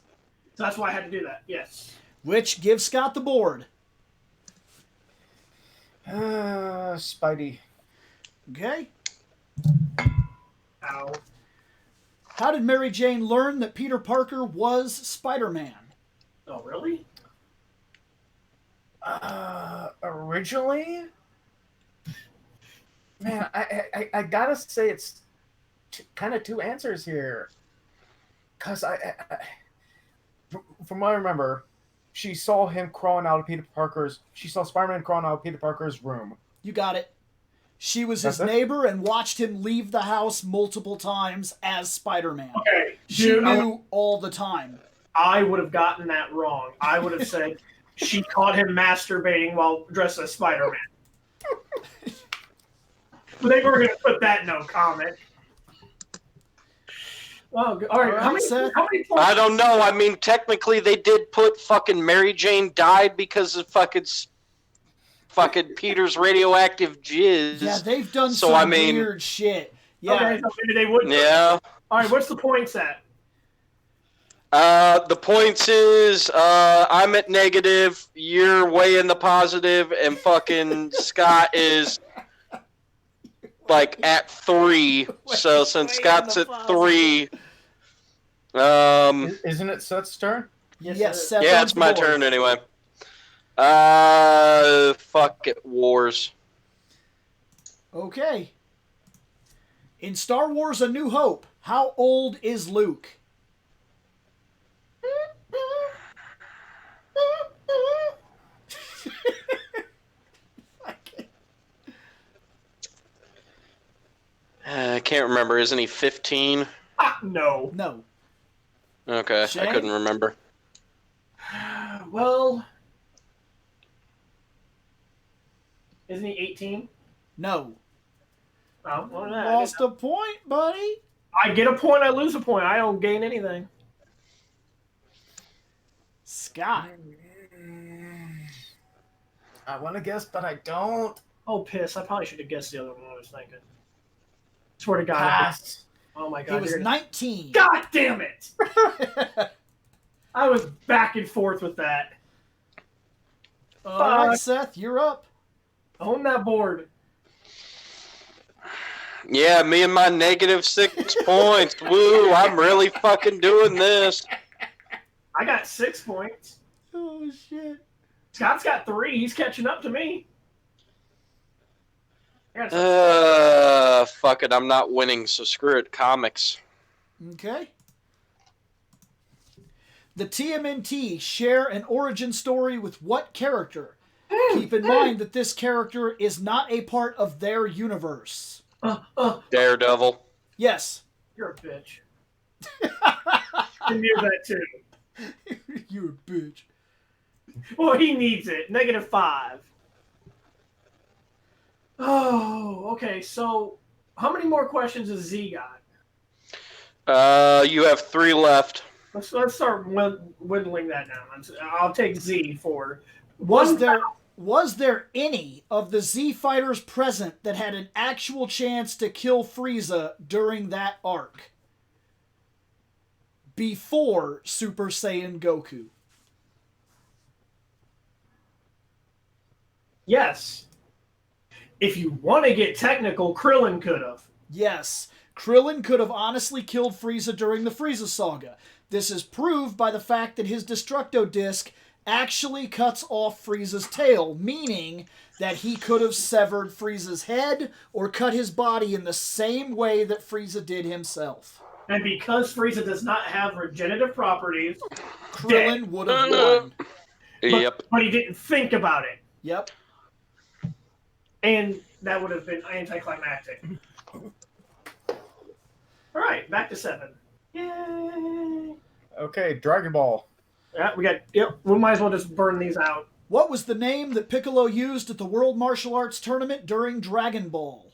So that's why I had to do that, yes. Which gives Scott the board. Spidey. Okay. Ow. How did Mary Jane learn that Peter Parker was Spider-Man? Oh, really? Originally? Man, I gotta say it's kind of two answers here. Because from what I remember, she saw him crawling out of she saw Spider-Man crawling out of Peter Parker's room. You got it. She was his That's it? neighbor and watched him leave the house multiple times as Spider-Man. Okay, She dude, knew all the time. I would have gotten that wrong. I would have said she caught him masturbating while dressed as Spider-Man. But they were going to put that in no comment. All right. All right, How many Seth. points? I don't know. I mean, technically, they did put fucking Mary Jane died because of fucking Peter's radioactive jizz. Yeah, they've done So, some I mean- weird shit. Yeah. Okay, so maybe they would. Yeah. All right, what's the points at? The points is I'm at negative, you're way in the positive, and fucking Scott is like at 3. So since Way in Scott's the at positive. 3, Isn't it Seth's turn? Yes, Seth yeah, owns it's the my board. turn anyway. Fuck it, wars. Okay. In Star Wars: A New Hope, how old is Luke? I can't remember. Isn't he 15? No. No. Okay, Shane? I couldn't remember. Well, isn't he 18? No. Oh, well, Lost a point, buddy. I get a point, I lose a point. I don't gain anything. Scott. I want to guess, but I don't. Oh, piss. I probably should have guessed the other one I was thinking. Swear to God. Pass. Oh, my He God. was 19. God damn it! I was back and forth with that. All right, Seth, you're up. Own that board. Yeah, me and my negative 6 points. Woo, I'm really fucking doing this. I got 6 points. Oh, shit. Scott's got 3. He's catching up to me. I got Fuck it, I'm not winning, so screw it, comics. Okay. The TMNT share an origin story with what character? Keep in mind that this character is not a part of their universe. Daredevil. Yes. You're a bitch. I knew that too. You're a bitch. Well, he needs it. -5. Oh, okay. So, how many more questions has Z got? You have 3 left. Let's start whittling that down. I'll take Z for Was there any of the Z fighters present that had an actual chance to kill Frieza during that arc? Before Super Saiyan Goku? Yes. If you want to get technical, Krillin could have. Yes. Krillin could have honestly killed Frieza during the Frieza saga. This is proved by the fact that his Destructo Disc actually cuts off Frieza's tail, meaning that he could have severed Frieza's head or cut his body in the same way that Frieza did himself. And because Frieza does not have regenerative properties, Krillin would have won. Yep. but he didn't think about it. Yep. And that would have been anticlimactic. All right, back to 7. Yay! Okay, Dragon Ball. Yeah, we might as well just burn these out. What was the name that Piccolo used at the World Martial Arts Tournament during Dragon Ball?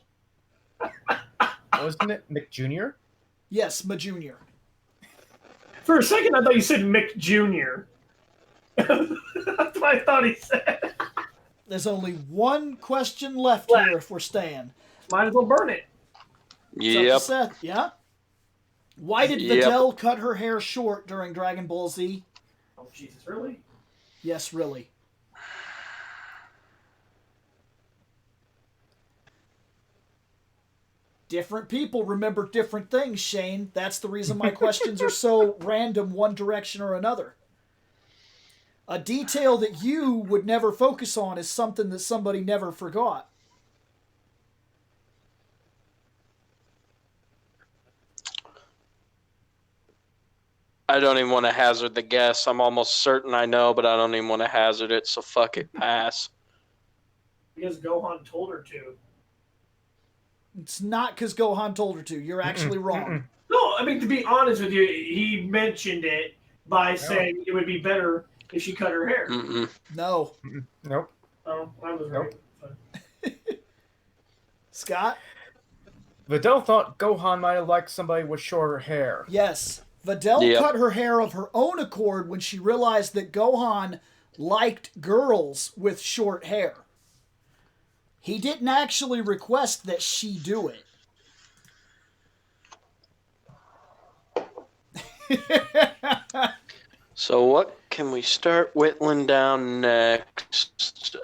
Wasn't it Mick Jr.? Yes, Ma Junior. For a second, I thought you said Mick Jr. That's what I thought he said. There's only one question left here if we're staying. Might as well burn it. It's up to Yep. Seth, yeah? Why did Yep. Videl cut her hair short during Dragon Ball Z? Oh, Jesus, really? Yes, really. Different people remember different things, Shane. That's the reason my questions are so random, one direction or another. A detail that you would never focus on is something that somebody never forgot. I don't even want to hazard the guess. I'm almost certain I know, but I don't even want to hazard it, so fuck it, pass. Because Gohan told her to. It's not because Gohan told her to. You're actually wrong. No, I mean, to be honest with you, he mentioned it by saying it would be better if she cut her hair. Mm-mm. No. Nope. Oh, I was right. Scott? Videl thought Gohan might have liked somebody with shorter hair. Yes. Videl Yep. cut her hair of her own accord when she realized that Gohan liked girls with short hair. He didn't actually request that she do it. So what can we start whittling down next?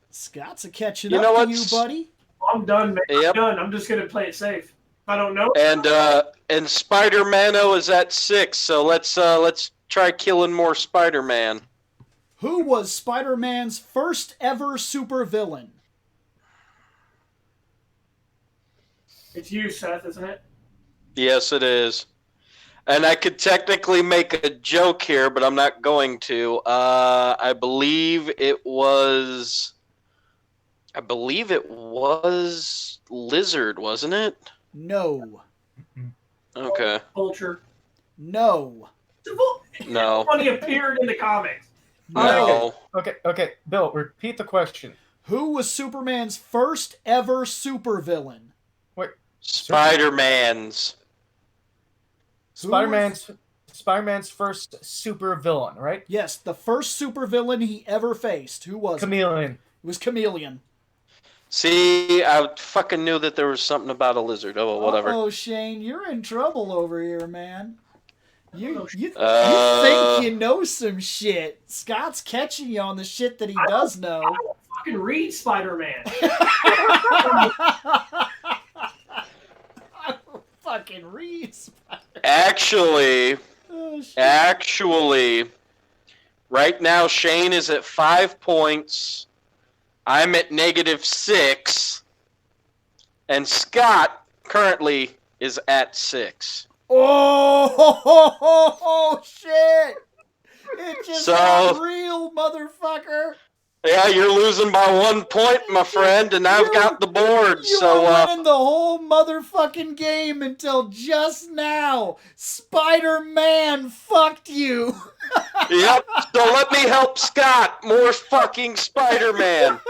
Scott's a catching You up know to what? you, buddy. I'm done, man. Yep. I'm done. I'm just gonna play it safe. If I don't know. And Spider-Man-O is at 6, so let's try killing more Spider-Man. Who was Spider-Man's first ever supervillain? It's you, Seth, isn't it? Yes, it is. And I could technically make a joke here, but I'm not going to. I believe it was Lizard, wasn't it? No. Okay. Vulture. No. No. When he appeared in the comics. No. Okay, Bill, repeat the question. Who was Superman's first ever supervillain? Spider-Man's. Spider-Man's first super villain, right? Yes, the first supervillain he ever faced. Who was it? Chameleon. It was Chameleon. See, I fucking knew that there was something about a lizard. Oh, well, whatever. Oh, Shane, you're in trouble over here, man. You think you know some shit. Scott's catching you on the shit that he does know. I don't fucking read Spider-Man. I don't fucking read Spider-Man. Actually, right now Shane is at 5 points. I'm at -6. And Scott currently is at 6. Oh, shit! It just So- got real, motherfucker. Yeah, you're losing by 1 point, my friend, and I've got the board. You So, were winning the whole motherfucking game until just now. Spider-Man fucked you. yep. So let me help Scott. More fucking Spider-Man.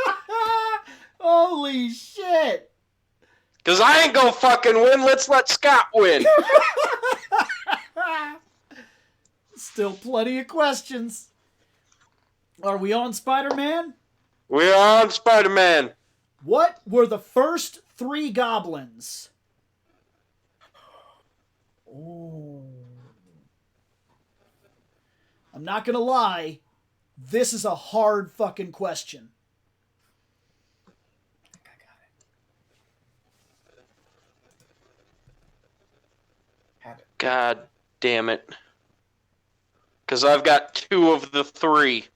Holy shit. Because I ain't gonna fucking win. Let's let Scott win. Still plenty of questions. Are we on Spider-Man? We're on Spider-Man. What were the first 3 goblins? Ooh. I'm not gonna lie. This is a hard fucking question. I think I got it. Have it. God damn it. Because I've got 2 of the 3.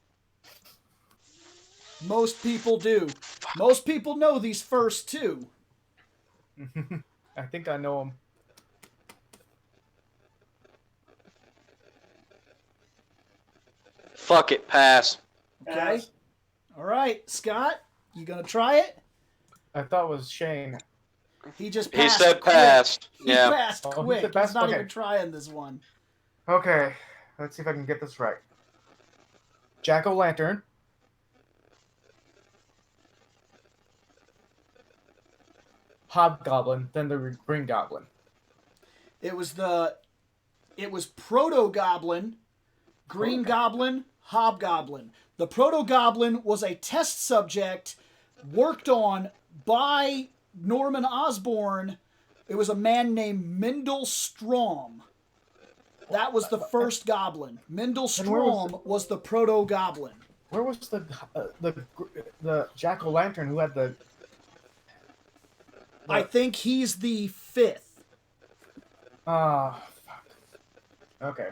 Most people do. Most people know these first 2. I think I know him. Fuck it, pass. Okay. All right, Scott, you gonna try it? I thought it was Shane. He just He passed. said quick. passed. He Yeah. passed Oh, he quick. said pass? He's not Okay. even trying this one. Okay, let's see if I can get this right. Jack-o'-lantern. Hobgoblin, then the Green Goblin. It was Proto Goblin, Green Goblin, Hobgoblin. The Proto Goblin was a test subject worked on by Norman Osborn. It was a man named Mendel Strom. That was the first goblin. Mendel And where was Strom was the Proto Goblin. Where was the Jack-o'-lantern who had the... I think he's the 5th. Ah, fuck. Okay.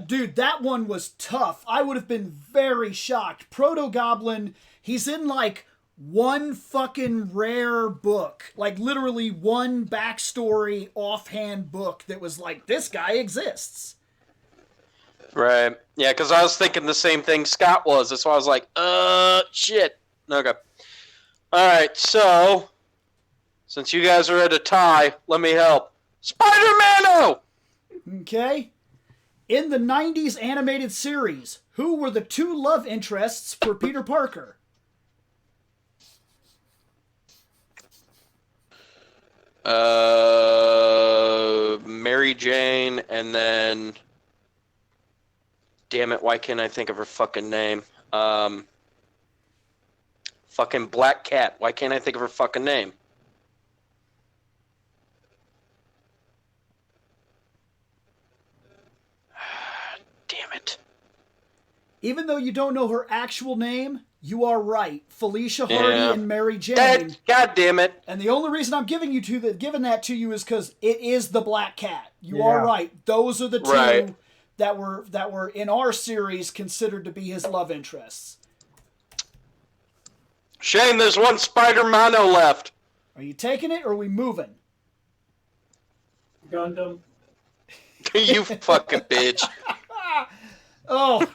Dude, that one was tough. I would have been very shocked. Proto Goblin, he's in like one fucking rare book. Like literally one backstory offhand book that was like, this guy exists. Right. Yeah, because I was thinking the same thing Scott was. That's why I was like, shit. Okay. Alright, so, since you guys are at a tie, let me help. Spider-Man-O! Okay. In the 90s animated series, who were the 2 love interests for Peter Parker? Mary Jane, and then... Damn it, why can't I think of her fucking name? Fucking Black Cat. Why can't I think of her fucking name? Damn it. Even though you don't know her actual name, you are right. Felicia Hardy Yeah. and Mary Jane. God damn it. And the only reason I'm giving that to you is because it is the Black Cat. You are right. Those are the two Right. that were in our series considered to be his love interests. Shame there's one Spider-Mano left. Are you taking it or are we moving? Gundam. You fucking bitch. Oh,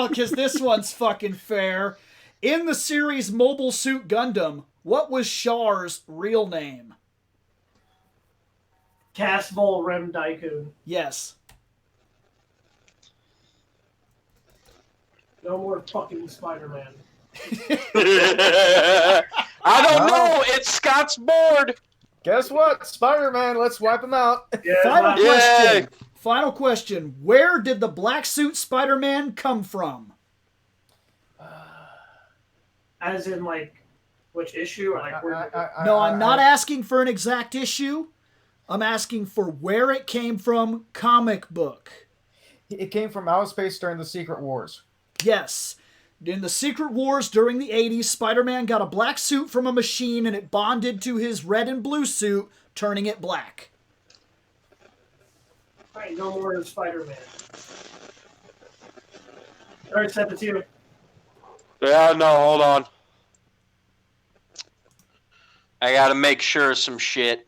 because this one's fucking fair. In the series Mobile Suit Gundam, what was Char's real name? Casvol Rem Daikun. Yes. No more fucking Spider-Man. I don't know. It's Scott's board. Guess what? Spider-Man, let's wipe him out. Yeah, Final well, question. Final question. Where did the black suit Spider-Man come from? as in like which issue? Or like where? No, I'm not asking for an exact issue. I'm asking for where it came from, comic book. It came from outer space during the Secret Wars. Yes. In the Secret Wars during the 80s, Spider-Man got a black suit from a machine and it bonded to his red and blue suit, turning it black. Alright, no more Spider-Man. Alright, step it's you. Yeah, no, hold on. I gotta make sure of some shit.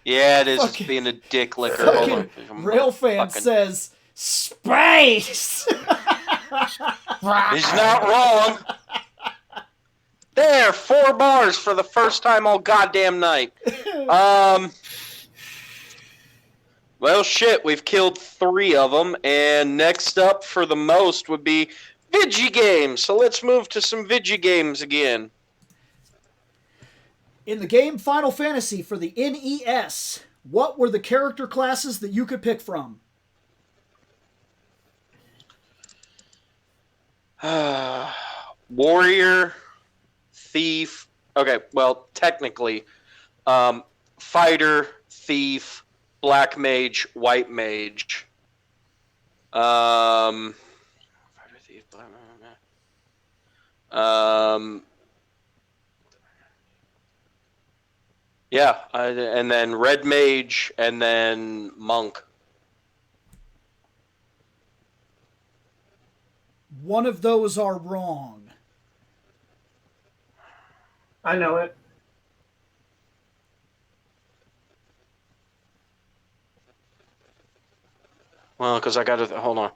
Yeah, it is. It's Fucking- being a dick licker. Hold on. Fucking Railfan says, space! He's not wrong. There, 4 bars for the first time all goddamn night. Well, shit, we've killed 3 of them, and next up for the most would be Vigi games. So let's move to some Vigi games again. In the game Final Fantasy for the NES, what were the character classes that you could pick from? Warrior, thief. Okay, well, technically, fighter, thief, black mage, white mage. Fighter, thief, black mage. Yeah, and then red mage, and then monk. One of those are wrong. I know it. Well, because I got to hold on.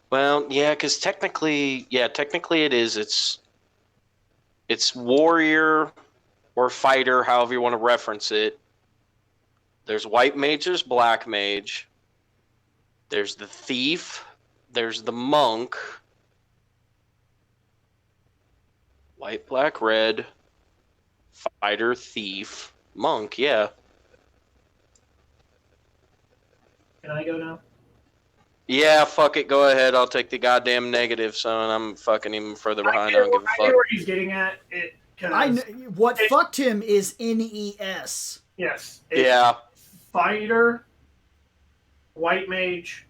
Well, yeah, because technically it is. It's warrior or fighter, however you want to reference it. There's white mage, there's black mage. There's the thief. There's the monk. White, black, red. Fighter, thief, monk, yeah. Can I go now? Yeah, fuck it, go ahead. I'll take the goddamn negative, son. I'm fucking even further behind. I don't give a I fuck. knew where he's getting at. What fucked him is NES. Yes. Yeah. Fighter, white mage,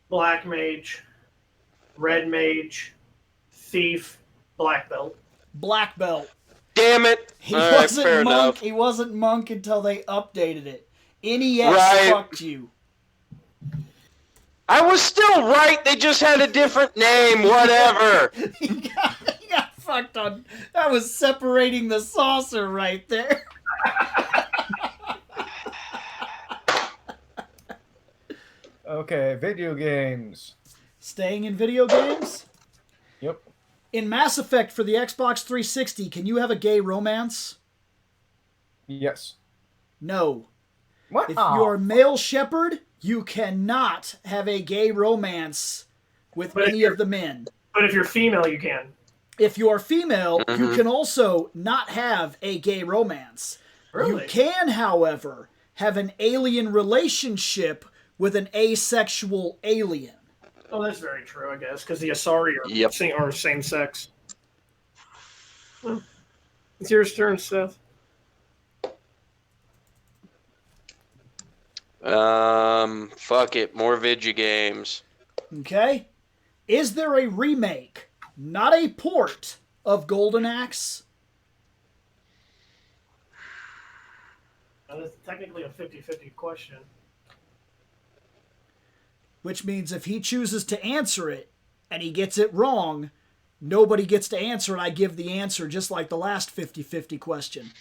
black mage, red mage, thief, black belt. Black belt. Damn it. He All right, wasn't fair monk. enough. He wasn't monk until they updated it. NES Right. fucked you. I was still right. They just had a different name. Whatever. he got fucked on. That was separating the saucer right there. Okay, video games. Staying in video games? Yep. In Mass Effect for the Xbox 360, can you have a gay romance? Yes. No. What? If Aw. you're a male shepherd, you cannot have a gay romance with But if any you're- of the men. But if you're female, you can. If you are female, you Mhm. can also not have a gay romance. Really? You can, however, have an alien relationship with an asexual alien. Oh, that's very true, I guess, because the Asari are, Yep. are same sex. It's your turn, Seth. Fuck it. More video games. Okay? Is there a remake, not a port, of Golden Axe? Well, it's technically a 50-50 question. Which means if he chooses to answer it and he gets it wrong, nobody gets to answer and I give the answer just like the last 50-50 question.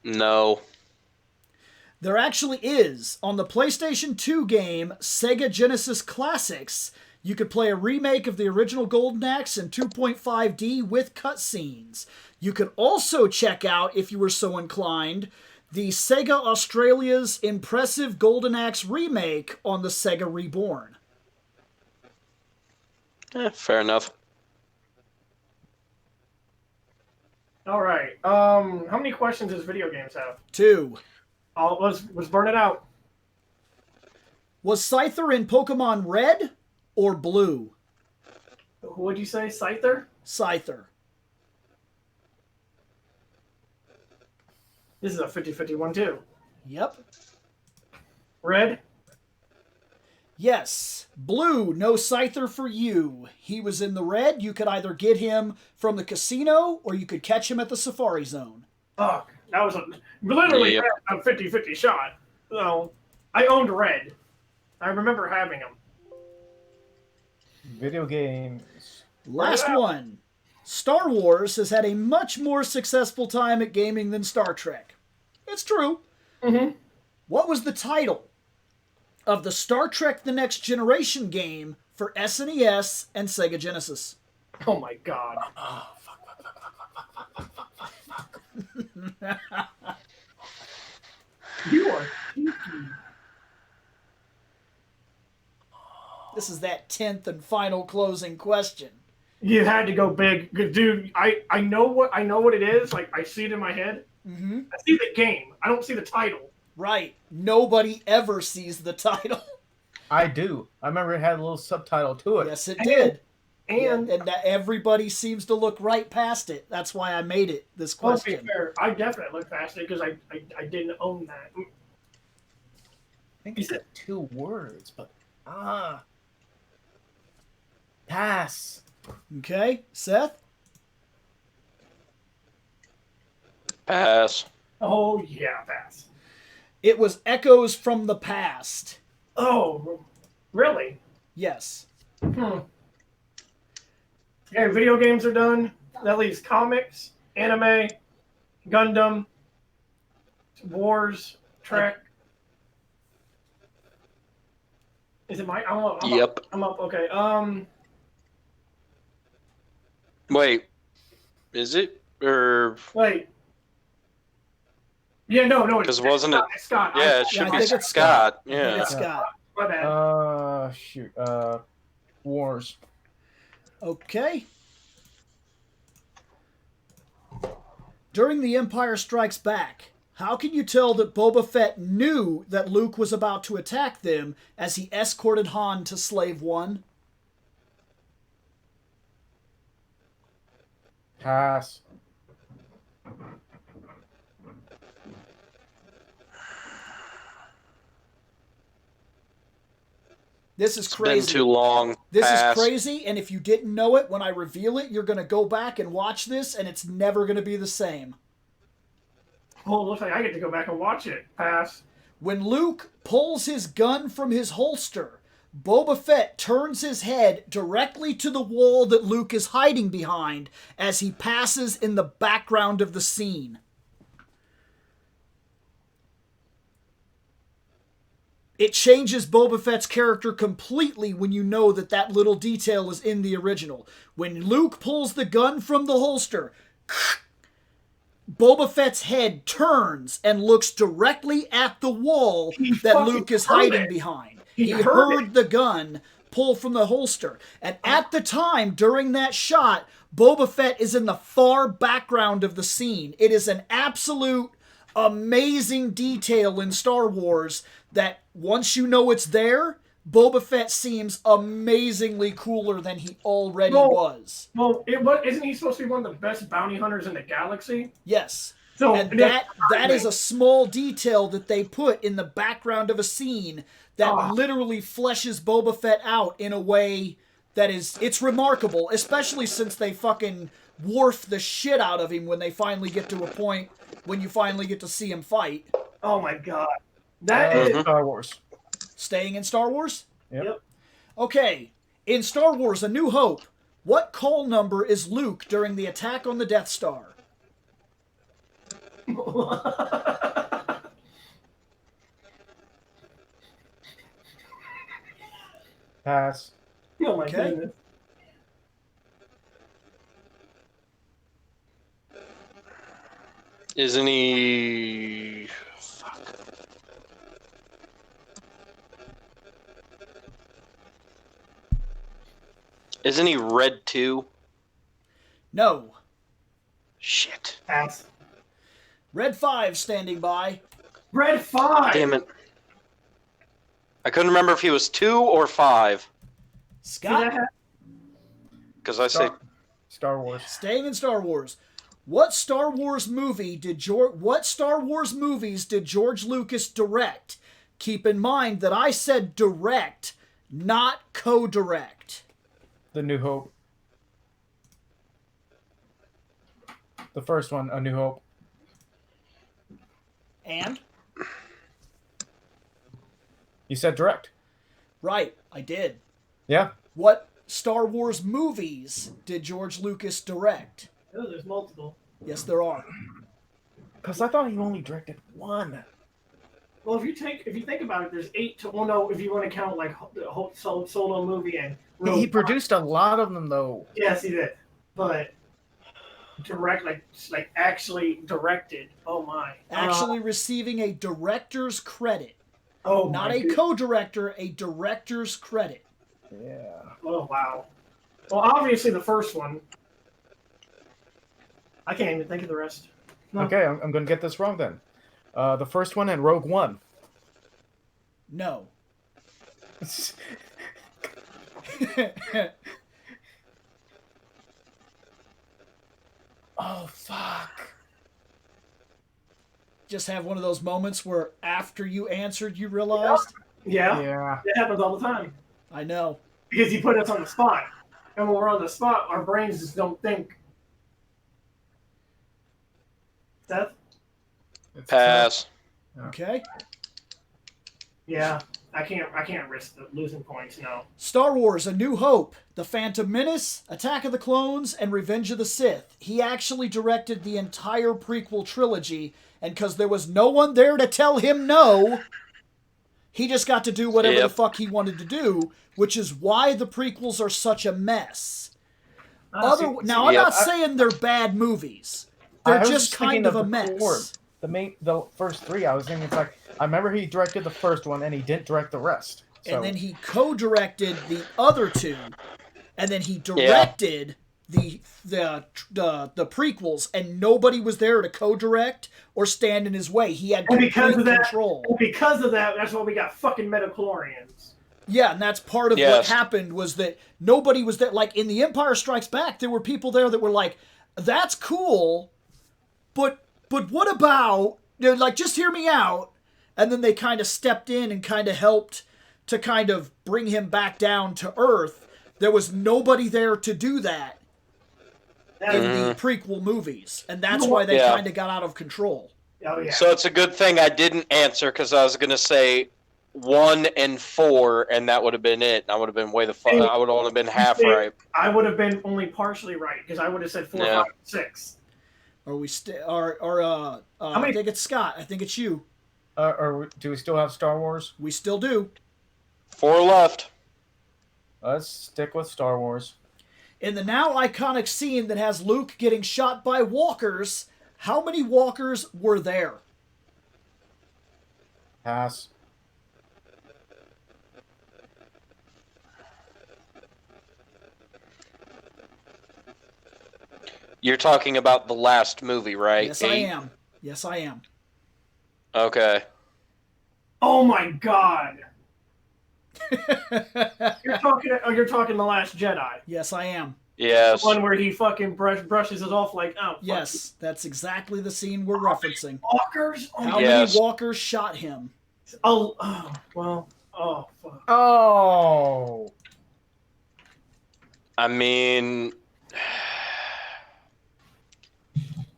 No. There actually is. On the PlayStation 2 game, Sega Genesis Classics, you could play a remake of the original Golden Axe in 2.5D with cutscenes. You could also check out, if you were so inclined, the Sega Australia's impressive Golden Axe remake on the Sega Reborn. Fair enough. All right. How many questions does video games have? 2. Let's burn it out. Was Scyther in Pokemon Red or Blue? Who would you say, Scyther? Scyther. This is a 50-50 one, too. Yep. Red? Yes. Blue, no Scyther for you. He was in the red. You could either get him from the casino or you could catch him at the Safari Zone. Fuck. That was literally Yep. a 50-50 shot. So, I owned Red. I remember having them. Video games. Last one. Star Wars has had a much more successful time at gaming than Star Trek. It's true. Mm-hmm. What was the title of the Star Trek The Next Generation game for SNES and Sega Genesis? Oh my god. You are cheeky. This is that 10th and final closing question. You had to go big, dude. I know what it is. Like I see it in my head. Mm-hmm. I see the game. I don't see the title. Right. Nobody ever sees the title. I do. I remember it had a little subtitle to it. Yes, it did. And and everybody seems to look right past it. That's why I made it this let's be question. fair, I definitely looked past it because I didn't own that. I think it's 2 words, but pass. Okay, Seth? Pass. Oh yeah, pass. It was Echoes from the Past. Oh, really? Yes. Okay, video games are done. That leaves comics, anime, Gundam, Wars, Trek. Is it my? I'm up. Yep. I'm up. Okay. Wait. Is it? Or... Wait. Yeah, no. Because wasn't it... It's Scott. Yeah, it should I be think it's Scott. I think Yeah. it's Scott. My bad. Shoot. Wars. Okay. During The Empire Strikes Back, how can you tell that Boba Fett knew that Luke was about to attack them as he escorted Han to Slave One? Pass. This is It's crazy. been too long. This Pass. is crazy, and if you didn't know it, when I reveal it, you're going to go back and watch this, and it's never going to be the same. Oh, looks like I get to go back and watch it. Pass. When Luke pulls his gun from his holster, Boba Fett turns his head directly to the wall that Luke is hiding behind as he passes in the background of the scene. It changes Boba Fett's character completely when you know that that little detail is in the original. When Luke pulls the gun from the holster, Boba Fett's head turns and looks directly at the wall He that fucking Luke is heard hiding it. behind. He He heard heard the gun pull from the holster. And at the time, during that shot, Boba Fett is in the far background of the scene. It is an absolute amazing detail in Star Wars that once you know it's there, Boba Fett seems amazingly cooler than he already was. Well, isn't he supposed to be one of the best bounty hunters in the galaxy? Yes. So And that is a small detail that they put in the background of a scene that literally fleshes Boba Fett out in a way that it's remarkable, especially since they fucking wharf the shit out of him when they finally get to a point when you finally get to see him fight. Oh my god. That is Star Wars. Staying in Star Wars? Yep. Okay. In Star Wars A New Hope, what call number is Luke during the attack on the Death Star? Pass. Oh my Okay. goodness. Isn't he? Fuck. Isn't he Red 2? No. Shit. Pass. Red 5 standing by. Red 5. Damn it. I couldn't remember if he was 2 or 5. Scott, Because I say Star Wars. staying in Star Wars. What Star Wars movies did George Lucas direct? Keep in mind that I said direct, not co-direct. The New Hope. The first one, A New Hope. And? You said direct. Right, I did. Yeah. What Star Wars movies did George Lucas direct? Oh, there's multiple. Yes, there are. Because I thought he only directed one. Well, if you think about it, there's 8 to. Well, no, if you want to count like the whole solo movie and. He Rogue One. produced a lot of them, though. Yes, he did. But direct, like actually directed. Oh my. Actually receiving a director's credit. Oh Not my a goodness. co-director, a director's credit. Yeah. Oh wow. Well, obviously the first one. I can't even think of the rest. No. Okay, I'm going to get this wrong then. The first one and Rogue One. No. Oh, fuck. Just have one of those moments where after you answered, you realized? Yeah. Yeah. It happens all the time I know. because you put us on the spot, and when we're on the spot, our brains just don't think. Seth? pass. Okay. Yeah. I can't risk the losing points. No. Star Wars A New Hope, The Phantom Menace, Attack of the Clones, and Revenge of the Sith. He actually directed the entire prequel trilogy, and because there was no one there to tell him no, he just got to do whatever the fuck he wanted to do, which is why the prequels are such a mess. I'm not saying they're bad movies. They're just kind of a mess. The first three, I was thinking, it's like, I remember he directed the first one and he didn't direct the rest. So. And then he co-directed the other two, and then he directed the prequels, and nobody was there to co-direct or stand in his way. He had complete control. Because of that, that's why we got fucking midichlorians. Yeah, and that's part of what happened was that nobody was there. Like in The Empire Strikes Back, there were people there that were like, "That's cool, but what about like just hear me out?" And then they kind of stepped in and kind of helped to kind of bring him back down to earth. There was nobody there to do that in the prequel movies, and that's why they kind of got out of control. Oh yeah. So it's a good thing I didn't answer because I was going to say 1 and 4, and that would have been it. I would have been way the fuck. I would have only been half right. I would have been only partially right because I would have said 4, 5, 6. Are we I think it's Scott. I think it's you. Or do we still have Star Wars? We still do. 4 left. Let's stick with Star Wars. In the now iconic scene that has Luke getting shot by walkers, How many walkers were there? Pass. You're talking about the last movie, right? Yes, 8? I am. Yes, I am. Okay. Oh my god. You're talking The Last Jedi. Yes, I am. Yes. The one where he fucking brushes it off like, oh, fuck Yes, that's exactly the scene we're referencing. you. Walkers? Oh, How Yes. many walkers shot him? Well, oh, fuck. Oh. I mean,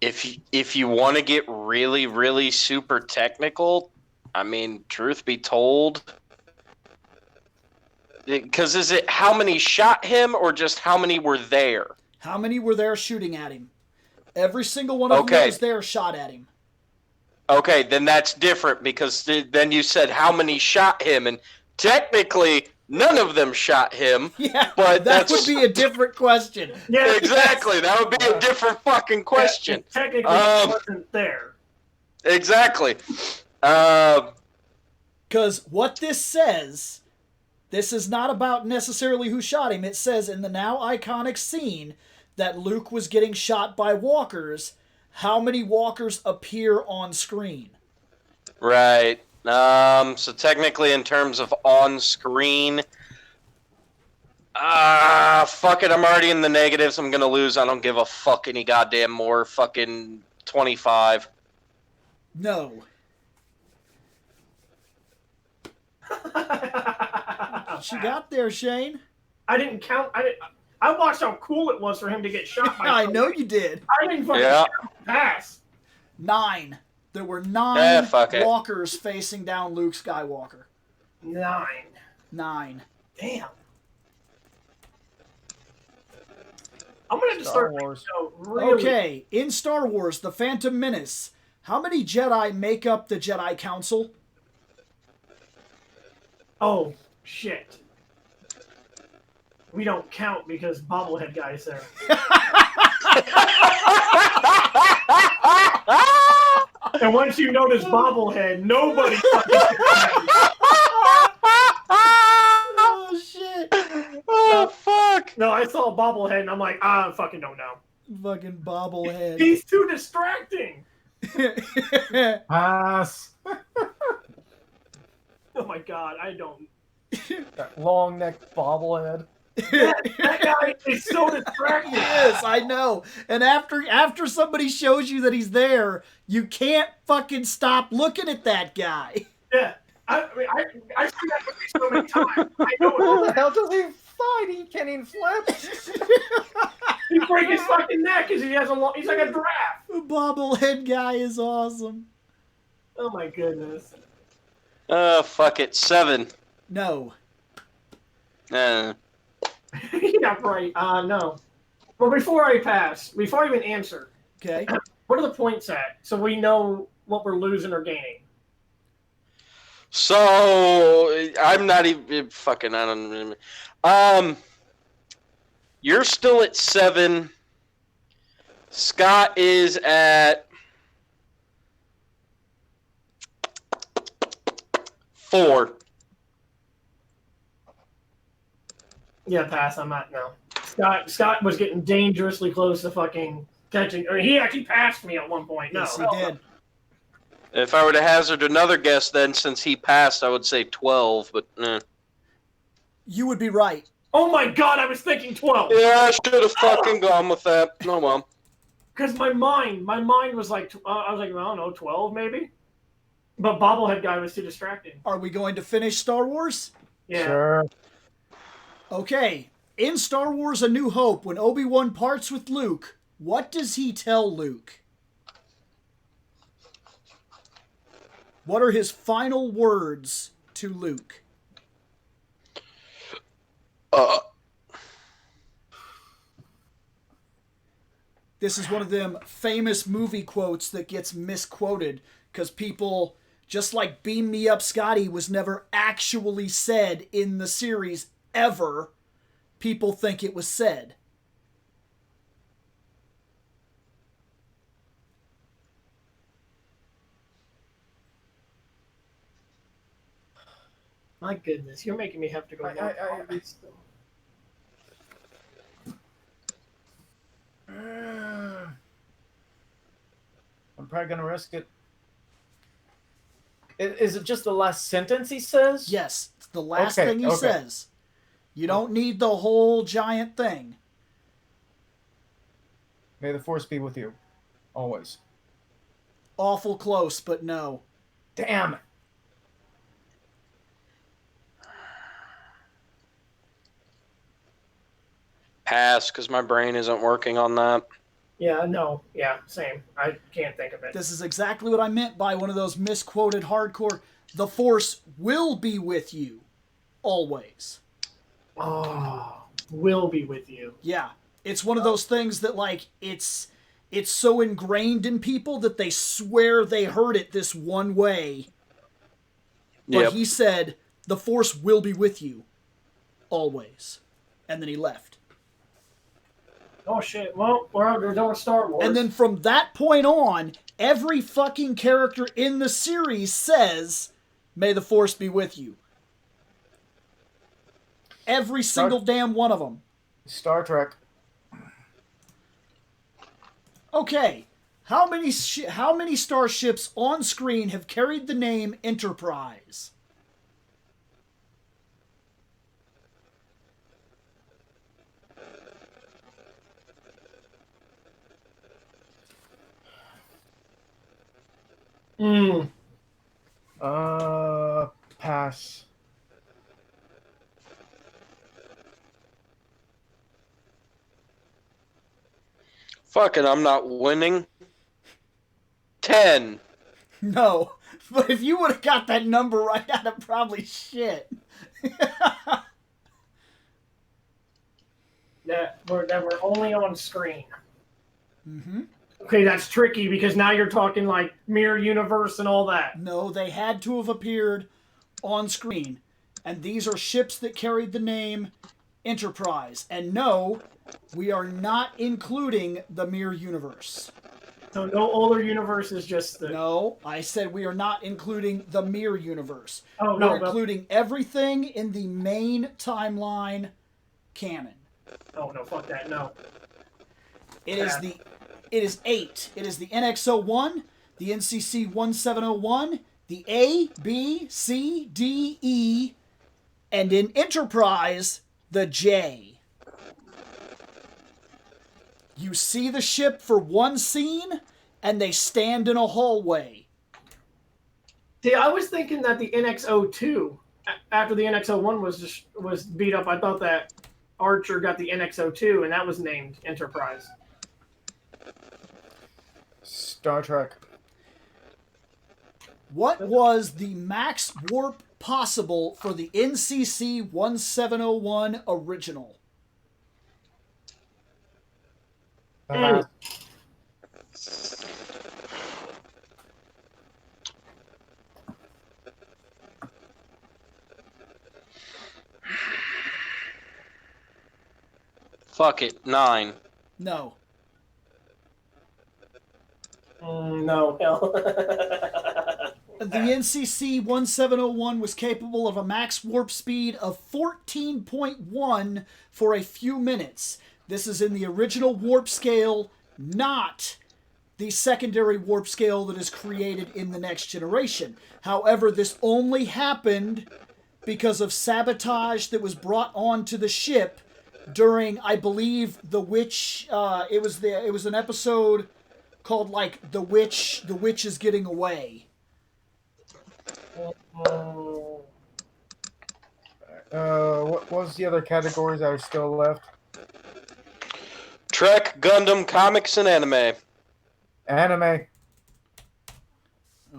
if you want to get really, really super technical, I mean, truth be told, because is it how many shot him or just how many were there? How many were there shooting at him? Every single one of them that was there shot at him. Okay, then that's different because then you said how many shot him, and technically none of them shot him. Yeah, but that would be a different question. Yeah, Exactly, that would be a different fucking question. Yeah, technically, he wasn't there. Exactly. Because what this says, this is not about necessarily who shot him. It says in the now iconic scene that Luke was getting shot by walkers, how many walkers appear on screen? Right. So technically in terms of on screen, fuck it, I'm already in the negatives. I'm gonna lose. I don't give a fuck any goddamn more. Fucking 25. No. What you got there, Shane? I didn't count. I watched how cool it was for him to get shot by I know you did. I didn't fucking pass. 9. There were 9 fuck it. walkers facing down Luke Skywalker. 9. 9. Damn. I'm gonna have to Star start Wars. really. Okay, in Star Wars, The Phantom Menace, how many Jedi make up the Jedi Council? Oh shit. We don't count because bobblehead guy's there. And once you notice bobblehead, nobody fucking Oh, shit. Oh, fuck. No, I saw bobblehead and I'm like, I fucking don't know. Fucking bobblehead. He's too distracting. Pass. Oh my god, I don't. That long neck bobblehead. That guy is so distracting. Yes, I know. And after somebody shows you that he's there, you can't fucking stop looking at that guy. Yeah. I mean, I see that movie so many times. I know How the it. hell does he fight? He can't even flip. He break his fucking neck because he has he's like a giraffe. The bobblehead guy is awesome. Oh my goodness. Fuck it. 7. No. Uh, Yeah, right. No. Well, before I even answer, Okay. what are the points at? So we know what we're losing or gaining. so I'm not even fucking. I don't. You're still at 7. Scott is at 4. Yeah, pass. I'm at no. Scott was getting dangerously close to fucking catching. Or he actually passed me at one point. No. Yes, he did. If I were to hazard another guess, then since he passed, I would say 12. But You would be right. Oh my god, I was thinking 12. yeah, I should have fucking gone with that. No, well. Because my mind was like, I was like, I don't know, 12 maybe? But bobblehead guy was too distracting. Are we going to finish Star Wars? Yeah. Sure. Okay. In Star Wars A New Hope, when Obi-Wan parts with Luke, what does he tell Luke? What are his final words to Luke? This is one of them famous movie quotes that gets misquoted because people, just like Beam Me Up Scotty was never actually said in the series ever, people think it was said. My goodness, you're making me have to go. I'm probably gonna risk it. Is it just the last sentence he says? Yes, it's the last thing he says. You don't need the whole giant thing. May the force be with you, always. Awful close, but no. Damn. Pass, because my brain isn't working on that. Yeah, no. Yeah, same. I can't think of it. This is exactly what I meant by one of those misquoted hardcore. The Force will be with you. Always. Oh, will be with you. Yeah. It's one of those things that, like, it's so ingrained in people that they swear they heard it this one way. But he said, the Force will be with you. Always. And then he left. Oh, shit. Well, we're doing Star Wars. And then from that point on, every fucking character in the series says, may the Force be with you. Every single damn one of them. Star Trek. Okay. How many starships on screen have carried the name Enterprise? Pass. Fuck it, I'm not winning. 10. No. But if you would have got that number right, I'd have probably shit. that were only on screen. Mm-hmm. Okay, that's tricky because now you're talking like mirror universe and all that. No, they had to have appeared on screen. And these are ships that carried the name Enterprise. And no, we are not including the mirror universe. So no older universe is just the... No, I said we are not including the mirror universe. Oh, no. We're including everything in the main timeline canon. Oh, no, fuck that, no. It is 8. It is the NX-01, the NCC-1701, the A, B, C, D, E, and in Enterprise, the J. You see the ship for one scene, and they stand in a hallway. See, I was thinking that the NX-02, after the NX-01 was beat up, I thought that Archer got the NX-02, and that was named Enterprise. Star Trek. What was the max warp possible for the NCC-1701 original? Fuck it, 9. No. No, hell. The NCC-1701 was capable of a max warp speed of 14.1 for a few minutes. This is in the original warp scale, not the secondary warp scale that is created in the next generation. However, this only happened because of sabotage that was brought onto the ship during, I believe, the Witch. It was an episode called like the Witch is Getting Away. What was the other categories that are still left? Trek, Gundam, comics, and anime. Anime.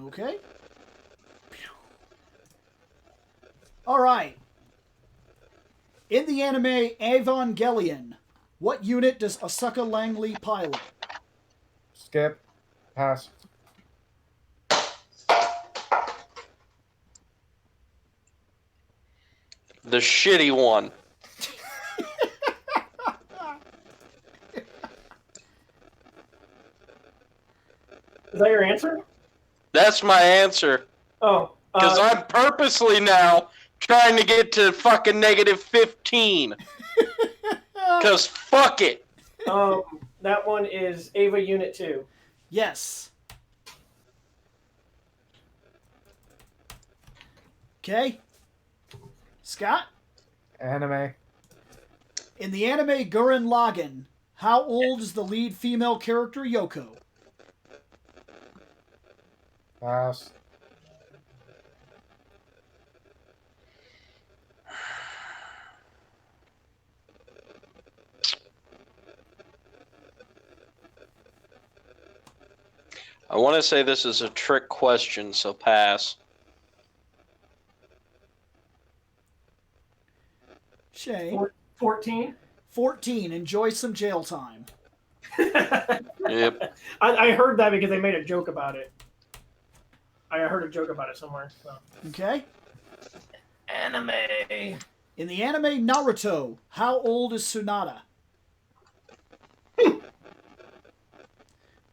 Okay. All right. In the anime Evangelion, what unit does Asuka Langley pilot? Skip. Pass. The shitty one. Is that your answer? That's my answer. Oh. Because I'm purposely now trying to get to fucking -15. Because fuck it. That one is Ava Unit 2. Yes. Okay. Scott? Anime. In the anime Gurren Lagann, how old is the lead female character Yoko? Pass. I want to say this is a trick question, so pass. Shane? 14? 14. Enjoy some jail time. Yep. I heard that because they made a joke about it. I heard a joke about it somewhere. So. Okay. Anime. In the anime Naruto, how old is Tsunade?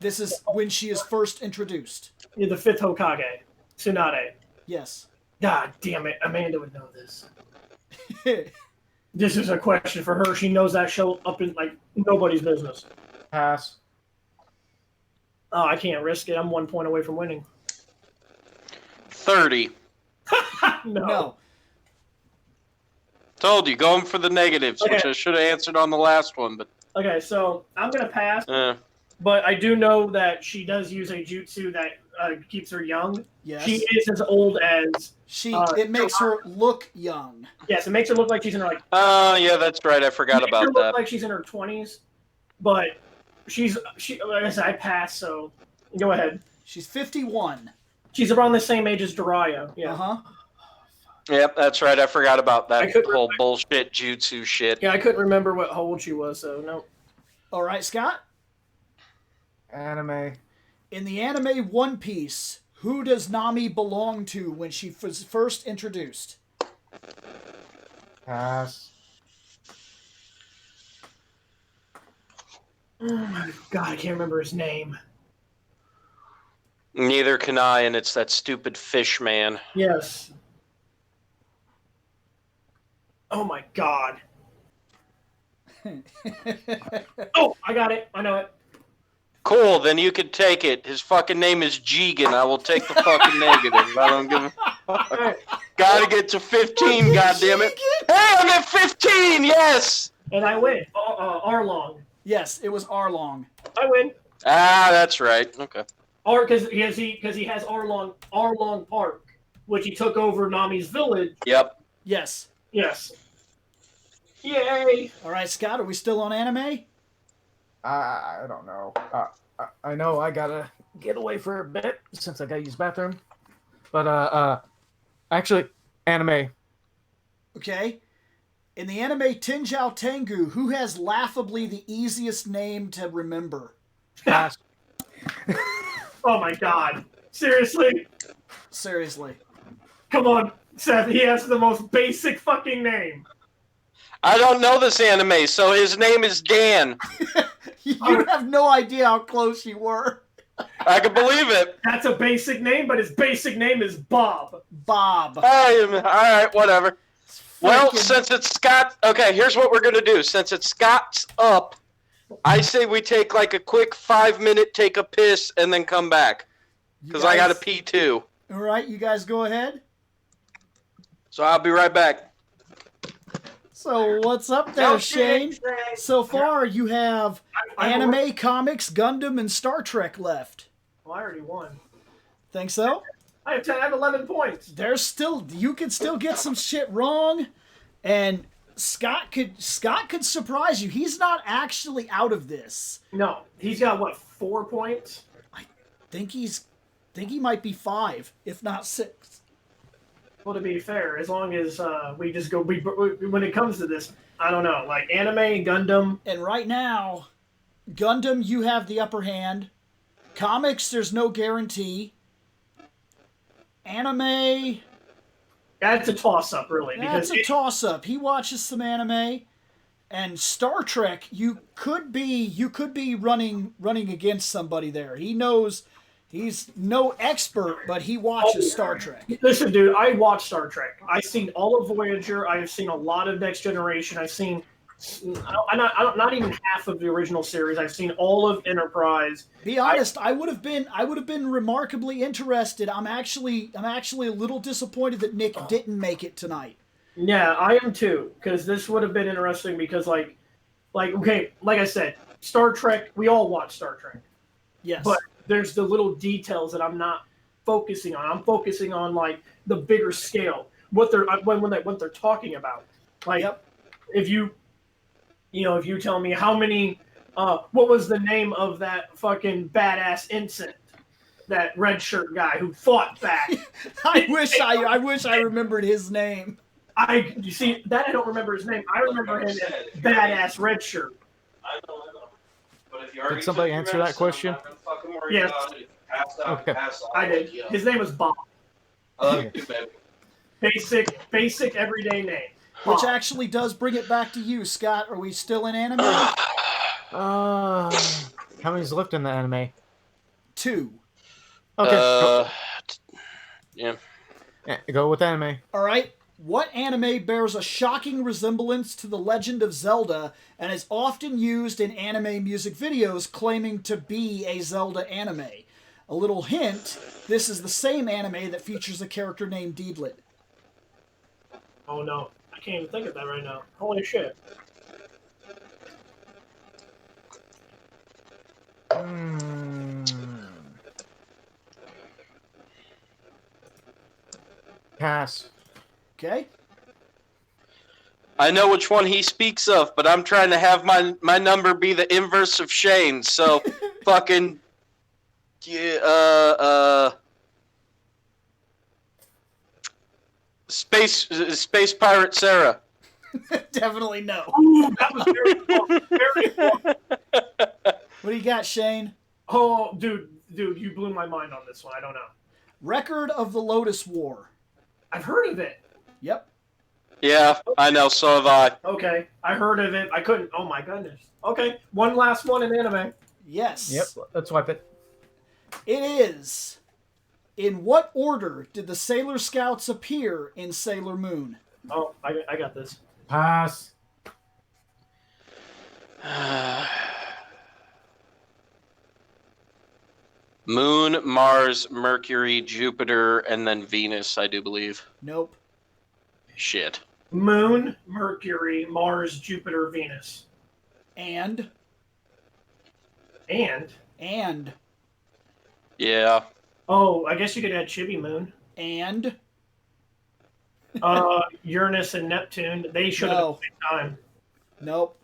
This is when she is first introduced. You're the 5th Hokage, Tsunade. Yes. God damn it, Amanda would know this. This is a question for her. She knows that show up in like nobody's business. Pass. Oh, I can't risk it. I'm 1 point away from winning. 30. No. Told you, going for the negatives, Okay. which I should have answered on the last one, but Okay, so I'm gonna pass, but I do know that she does use a jutsu that keeps her young. Yes. She is as old as It makes her look young. yes. It makes her look like she's in her like. yeah, that's right. I forgot Makes her about look that. like she's in her 20s, but she. Like I said, I passed. So go ahead. She's 51. She's around the same age as Jiraiya. Yeah. Uh-huh. Yep, that's right. I forgot about I that couldn't whole bullshit jutsu shit. Yeah, I couldn't remember how old she was, so no. All right, Scott? Anime. In the anime One Piece, who does Nami belong to when she was first introduced? Pass. Oh my god, I can't remember his name. Neither can I, and it's that stupid fish man. Yes. Oh my god. Oh, I got it. I know it. Cool, then you can take it. His fucking name is Jigen. I will take the fucking negative. I don't give a fuck. Alright. Gotta get to 15, goddammit. Hey, I'm at 15, yes! And I win. Arlong. Yes, it was Arlong. I win. Ah, that's right. Okay. Because he has Arlong Park, which he took over Nami's village. Yep. Yes. Yes. Yay! All right, Scott, are we still on anime? I don't know. I know I gotta get away for a bit since I gotta use the bathroom. But actually, anime. Okay. In the anime Tinjao Tengu, who has laughably the easiest name to remember? Pass. Oh my god. Seriously? Seriously. Come on, Seth. He has the most basic fucking name. I don't know this anime, so his name is Dan. You have no idea how close you were. I can believe it. That's a basic name, but his basic name is Bob. Bob. All right, whatever. Well, Freaking- since it's Scott, okay, here's what we're gonna do. Since it's Scott's up, I say we take like a quick 5-minute take a piss and then come back because I got to pee too. All right, you guys go ahead. So I'll be right back. So what's up there, Shane? So far, you have anime, comics, Gundam, and Star Trek left. Well, I already won. Think so? I have 11 points. There's still, you could still get some shit wrong, and Scott could surprise you. He's not actually out of this. No, he's got what, 4 points? Think he might be 5, if not 6. Well, to be fair, as long as we just go, when it comes to this, I don't know, like anime, Gundam. And right now, Gundam, you have the upper hand. Comics, there's no guarantee. Anime, That's a toss-up, really. that's a toss-up. He watches some anime. And Star Trek, you could be running against somebody there. He knows He's no expert, but he watches Star Trek. Listen, dude, I watch Star Trek. I've seen all of Voyager. I've seen a lot of Next Generation. I've seen not even half of the original series. I've seen all of Enterprise. Be honest, I would have been remarkably interested. I'm actually a little disappointed that Nick didn't make it tonight. Yeah, I am too, because this would have been interesting. Because like I said, Star Trek. We all watch Star Trek. Yes, but there's the little details that I'm not focusing on. I'm focusing on like the bigger scale, what they're talking about. Like, if you tell me how many, what was the name of that fucking badass ensign, that red shirt guy who fought back? I wish I remembered his name. You see that I don't remember his name. I remember him as badass red shirt. I know. But if you Did somebody answer that question? Yes. Okay. I did. His name was Bob. I you, baby. Basic everyday name. Which actually does bring it back to you, Scott. Are we still in anime? How many's left in the anime? 2. Okay. Yeah. Go with anime. All right. What anime bears a shocking resemblance to The Legend of Zelda and is often used in anime music videos claiming to be a Zelda anime? A little hint, this is the same anime that features a character named Deedlit. Oh no, I can't even think of that right now. Holy shit. Pass. Okay? I know which one he speaks of, but I'm trying to have my number be the inverse of Shane's. So, fucking, Space Pirate Sarah. Definitely no. Ooh, that was very close. Very close. What do you got, Shane? Oh, dude, you blew my mind on this one. I don't know. Record of the Lotus War. I've heard of it. Yep. Yeah, I know. So have I. Okay, I heard of it. I couldn't. Oh my goodness. Okay, one last one in anime. Yes. Yep, let's wipe it. It is. In what order did the Sailor Scouts appear in Sailor Moon? Oh, I got this. Pass. Moon, Mars, Mercury, Jupiter, and then Venus, I do believe. Nope. Shit. Moon, Mercury, Mars, Jupiter, Venus. And. Yeah. Oh, I guess you could add Chibi Moon. And. Uranus and Neptune. They should have at the same time. Nope.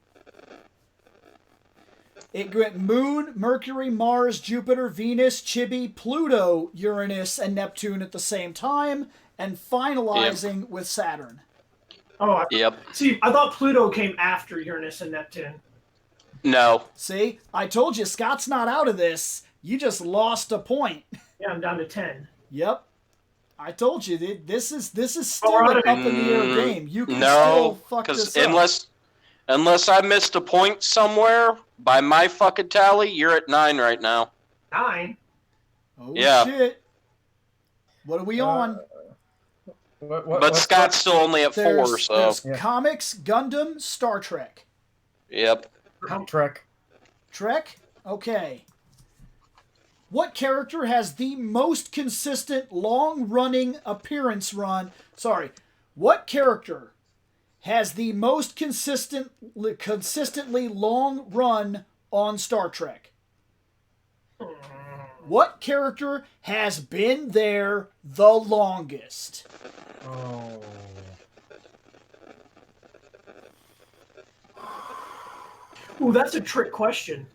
It went Moon, Mercury, Mars, Jupiter, Venus, Chibi, Pluto, Uranus, and Neptune at the same time, and finalizing with Saturn. Oh, Yep. See, I thought Pluto came after Uranus and Neptune. No. See, I told you Scott's not out of this. You just lost a point. Yeah, I'm down to 10. Yep. I told you this is still an up in the air game. You can still fuck this up. Unless I missed a point somewhere, by my fucking tally, you're at 9 right now. 9? Oh Yeah. shit. What are we on? But Scott's still only at 4, so. There's comics, Gundam, Star Trek. Yep. Trek. Trek? Okay. What character has the most consistent long-running appearance run? Sorry. What character has the most consistently long run on Star Trek? What character has been there the longest? Oh. Ooh, that's a trick question.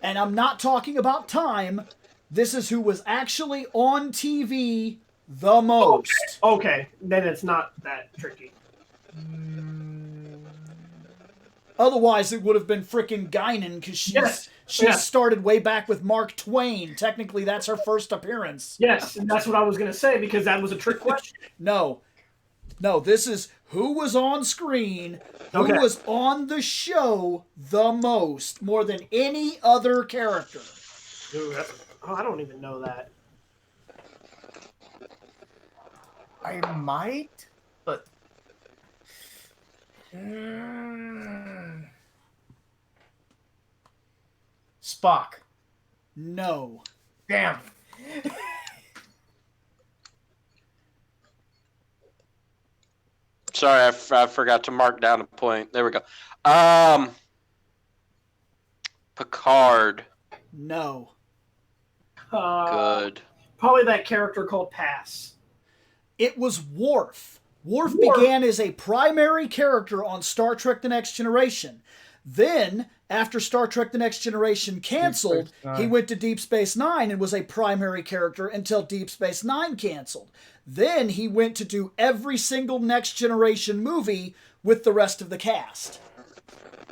And I'm not talking about time. This is who was actually on TV the most. Okay, then it's not that tricky. Otherwise, it would have been frickin' Guinan, because she started way back with Mark Twain. Technically, that's her first appearance. Yes, and that's what I was going to say, because that was a trick question. No, this is who was on screen, who Okay. was on the show the most, more than any other character. Ooh, I don't even know that. I might, but Spock. No. Damn. Sorry, I forgot to mark down a point. There we go. Picard. No. Good. Probably that character called Pass. It was Worf. Worf began as a primary character on Star Trek The Next Generation. Then, after Star Trek The Next Generation canceled, he went to Deep Space Nine and was a primary character until Deep Space Nine canceled. Then he went to do every single Next Generation movie with the rest of the cast.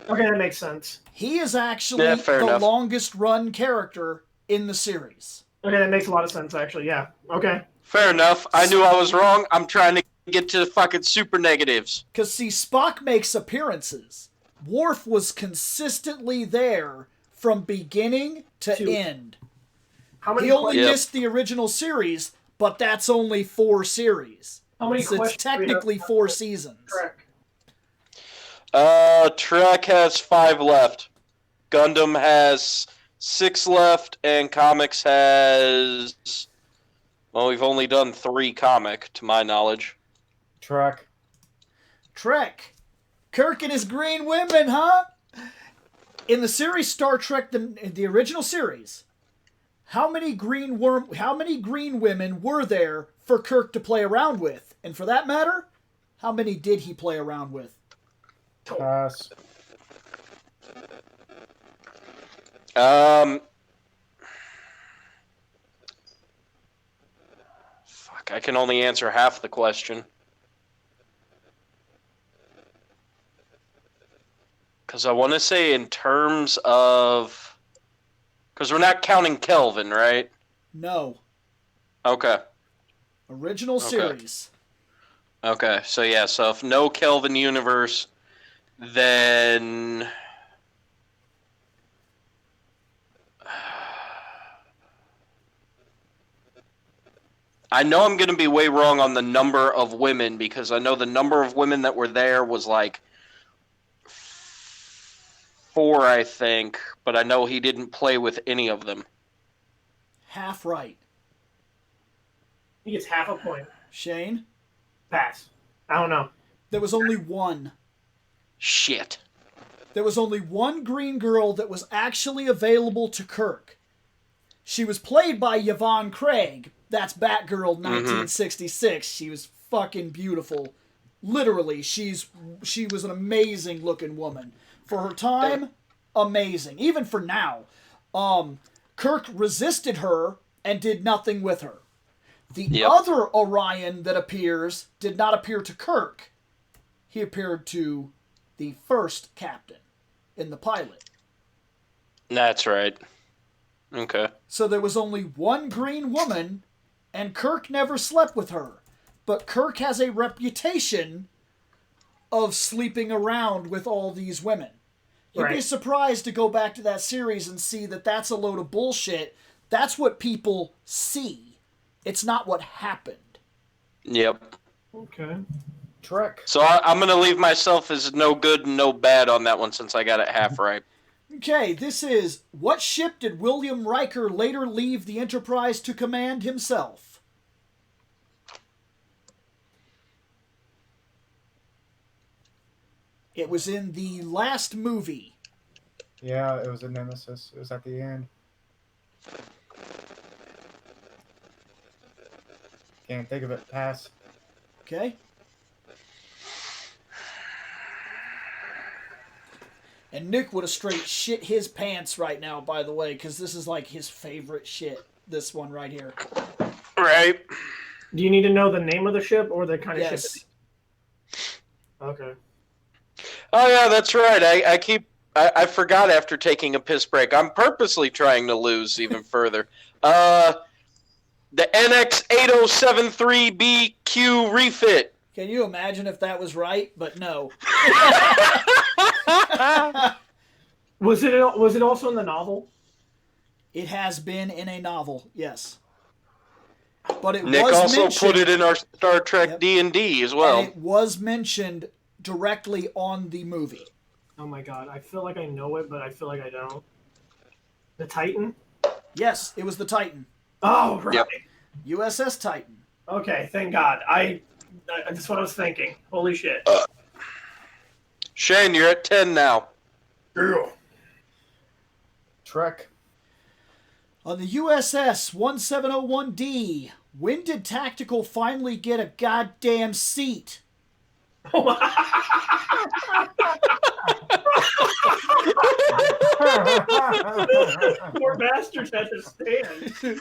Okay, that makes sense. He is actually fair the enough. longest run character in the series. Okay, that makes a lot of sense, actually. Yeah. Okay. Fair enough. I knew I was wrong. I'm trying to get to the fucking super negatives. Because, see, Spock makes appearances. Worf was consistently there from beginning to end. How many He only Yep. missed the original series, but that's only 4 series. How many So it's questions do we have? technically 4 seasons. Trek. Trek has 5 left. Gundam has 6 left, and comics has... Well, we've only done 3 comic, to my knowledge. Trek. Trek. Kirk and his green women, huh? In the series Star Trek, the original series, how many green women were there for Kirk to play around with? And for that matter, how many did he play around with? Pass. Fuck, I can only answer half the question. Because I want to say in terms of... Because we're not counting Kelvin, right? No. Okay. Original series. Okay, so yeah, so if no Kelvin universe, then... I know I'm going to be way wrong on the number of women, because I know the number of women that were there was like 4, I think, but I know he didn't play with any of them. Half right. He gets half a point. Shane? Pass. I don't know. There was only one. Shit. There was only one green girl that was actually available to Kirk. She was played by Yvonne Craig. That's Batgirl 1966. She was fucking beautiful. Literally, she was an amazing looking woman. For her time, amazing. Even for now. Kirk resisted her and did nothing with her. The other Orion that appears did not appear to Kirk. He appeared to the first captain in the pilot. That's right. Okay. So there was only one green woman, and Kirk never slept with her. But Kirk has a reputation of sleeping around with all these women. You'd be surprised to go back to that series and see that that's a load of bullshit. That's what people see. It's not what happened. Yep. Okay. Trek. So I'm going to leave myself as no good and no bad on that one since I got it half right. Okay, this is, what ship did William Riker later leave the Enterprise to command himself? It was in the last movie. Yeah, it was a Nemesis. It was at the end. Can't think of it. Pass. Okay. And Nick would have straight shit his pants right now, by the way, because this is like his favorite shit. This one right here. Right. Do you need to know the name of the ship or the kind of Yes. ship? Okay. Oh yeah, that's right. I forgot after taking a piss break. I'm purposely trying to lose even further. The NX8073BQ refit. Can you imagine if that was right? But no. Was it also in the novel? It has been in a novel, yes. But it Nick was also mentioned, put it in our Star Trek Yep. D&D as well. and it was mentioned directly on the movie. Oh my god, I feel like I know it, but I feel like I don't. The Titan? Yes, it was the Titan. Oh, right. Yep. USS Titan. Okay, thank God. That's what I was thinking. Holy shit. Shane, you're at 10 now. Trek. On the USS 1701D, when did Tactical finally get a goddamn seat? Poor bastards had to stand. To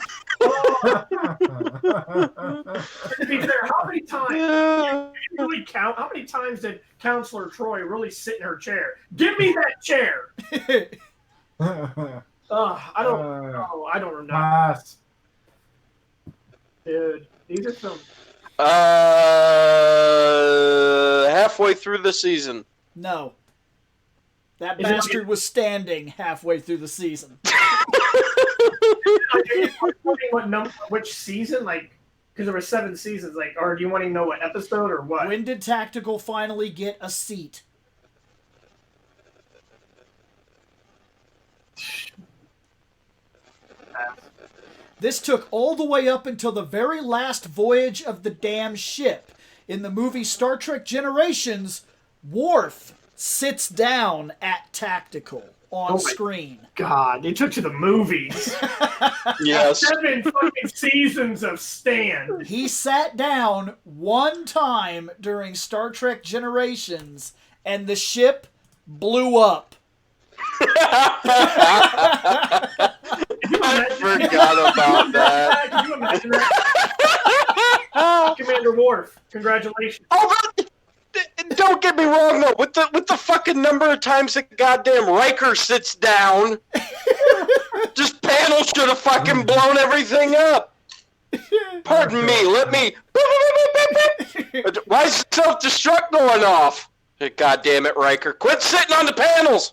be fair, how many times? Can you really count? How many times did Counselor Troy really sit in her chair? Give me that chair. I don't know. I don't remember. Pass. Dude, these are some. Halfway through the season. No. That Is it- bastard was standing halfway through the season. Are you wanting what number? Which season? Like, because there were 7 seasons. Like, or do you want to know what episode or what? When did Tactical finally get a seat? This took all the way up until the very last voyage of the damn ship. In the movie Star Trek Generations, Worf sits down at Tactical on screen. God, they took to the movies. Yes. 7 fucking seasons of Stand. He sat down one time during Star Trek Generations, and the ship blew up. I forgot about that. Can you imagine that? Commander Worf, congratulations. Oh, but don't get me wrong though. With the fucking number of times that goddamn Riker sits down, just panel should have fucking blown everything up. Pardon me. Let me. Why is self-destruct going off? God damn it, Riker! Quit sitting on the panels.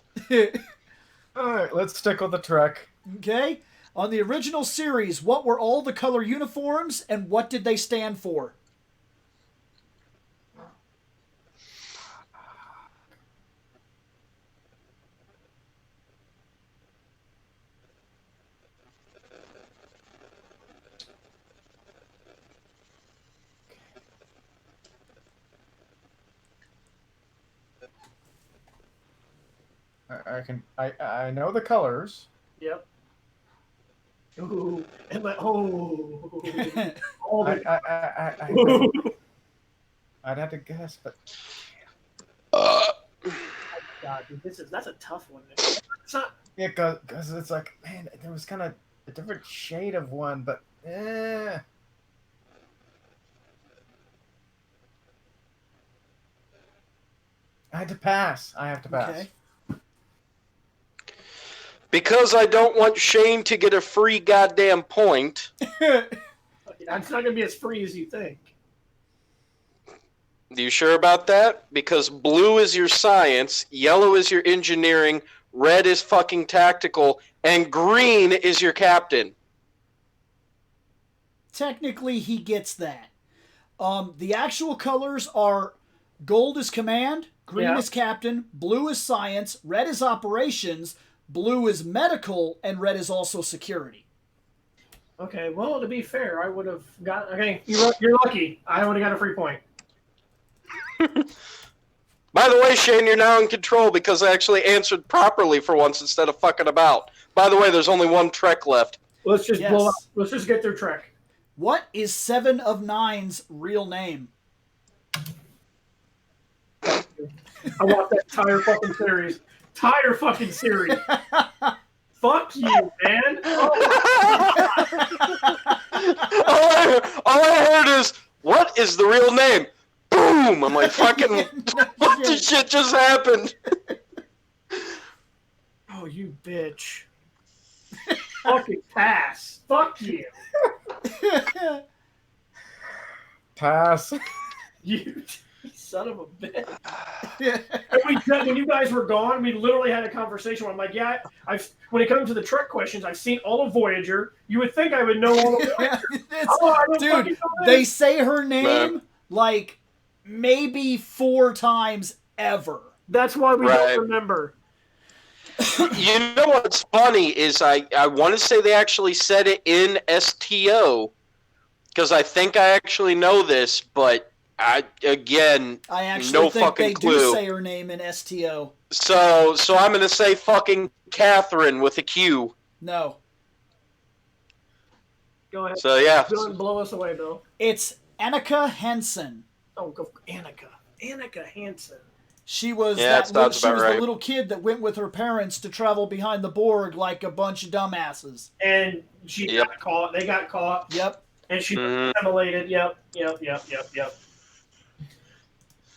All right, let's stick with the Trek. Okay? On the original series, what were all the color uniforms and what did they stand for? I know the colors. Yep. Ooh, and let all I, the, I, I, Ooh. I'd have to guess, but God, dude, that's a tough one. It's not. yeah, because it's like, man, there was kind of a different shade of one, but I had to pass. I have to pass. Okay. Because I don't want Shane to get a free goddamn point. It's not gonna be as free as you think. Are you sure about that? Because blue is your science, yellow is your engineering, red is fucking tactical, and green is your captain. Technically, he gets that. The actual colors are gold is command, green Yeah. is captain, blue is science, red is operations, blue is medical, and red is also security. Okay, well, to be fair, I would have got. Okay, you're lucky. I would have got a free point. By the way, Shane, you're now in control because I actually answered properly for once instead of fucking about. By the way, there's only one Trek left. Let's just Yes. blow up. Let's just get through Trek. What is 7 of 9's real name? I want that entire fucking series. Entire fucking series. Fuck you, man. All I heard is, what is the real name? Boom! I'm like, fucking, what the shit just happened? Oh, you bitch. Fucking pass. Fuck you. Pass. You son of a bitch. Yeah. And when you guys were gone, we literally had a conversation where I'm like, yeah, when it comes to the Trek questions, I've seen all of Voyager. You would think I would know all of Voyager. Dude, they say her name like maybe 4 times ever. That's why we don't remember. You know what's funny is I want to say they actually said it in STO because I think I actually know this, but I actually no think fucking they clue. do say her name in STO. So I'm gonna say fucking Catherine with a Q. No. Go ahead. So yeah. Go ahead and blow us away, Bill. It's Annika Hansen. Oh, go Annika. Annika Hansen. She was the little kid that went with her parents to travel behind the Borg like a bunch of dumbasses. And she got caught. They got caught. Yep. And she was assimilated. Yep.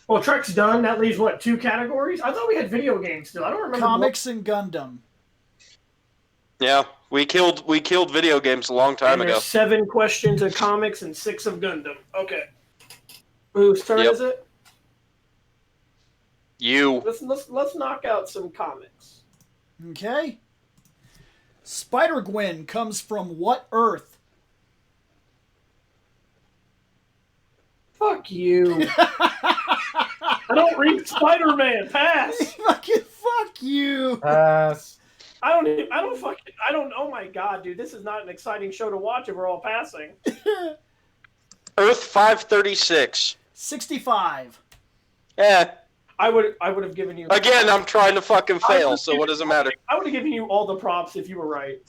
Well, Trek's done. That leaves, what, 2 categories? I thought we had video games still. I don't remember. Comics and Gundam. Yeah, we killed video games a long time ago. There's 7 questions of comics and 6 of Gundam. Okay. Whose turn is it? You. Let's knock out some comics. Okay. Spider-Gwen comes from what Earth? Fuck you. I don't read Spider-Man. Pass. Fuck you. Pass. I don't. Oh my god, dude, this is not an exciting show to watch if we're all passing. Earth 536. 65. Yeah. I would have given you. Again, I'm trying to fucking fail, so what does it matter? I would have given you all the props if you were right.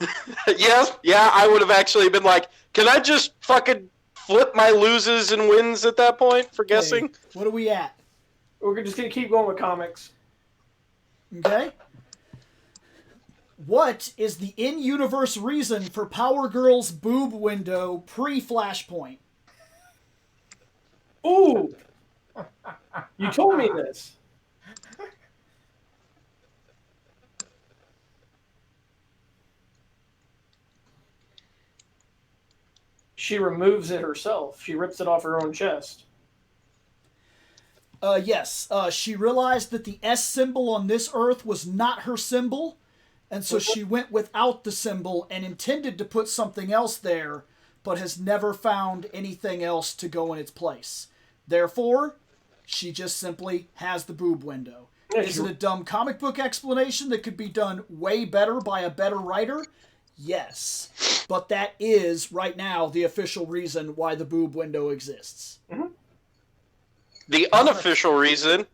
Yes, yeah, I would have actually been like, can I just fucking flip my loses and wins at that point for guessing? Okay. What are we at? We're just gonna keep going with comics. Okay. What is the in-universe reason for Power Girl's boob window pre-Flashpoint? Ooh! You told me this. She removes it herself. She rips it off her own chest. Yes. She realized that the S symbol on this Earth was not her symbol, and so she went without the symbol and intended to put something else there, but has never found anything else to go in its place. Therefore, she just simply has the boob window. Is it a dumb comic book explanation that could be done way better by a better writer? Yes. But that is, right now, the official reason why the boob window exists. Mm-hmm. The unofficial reason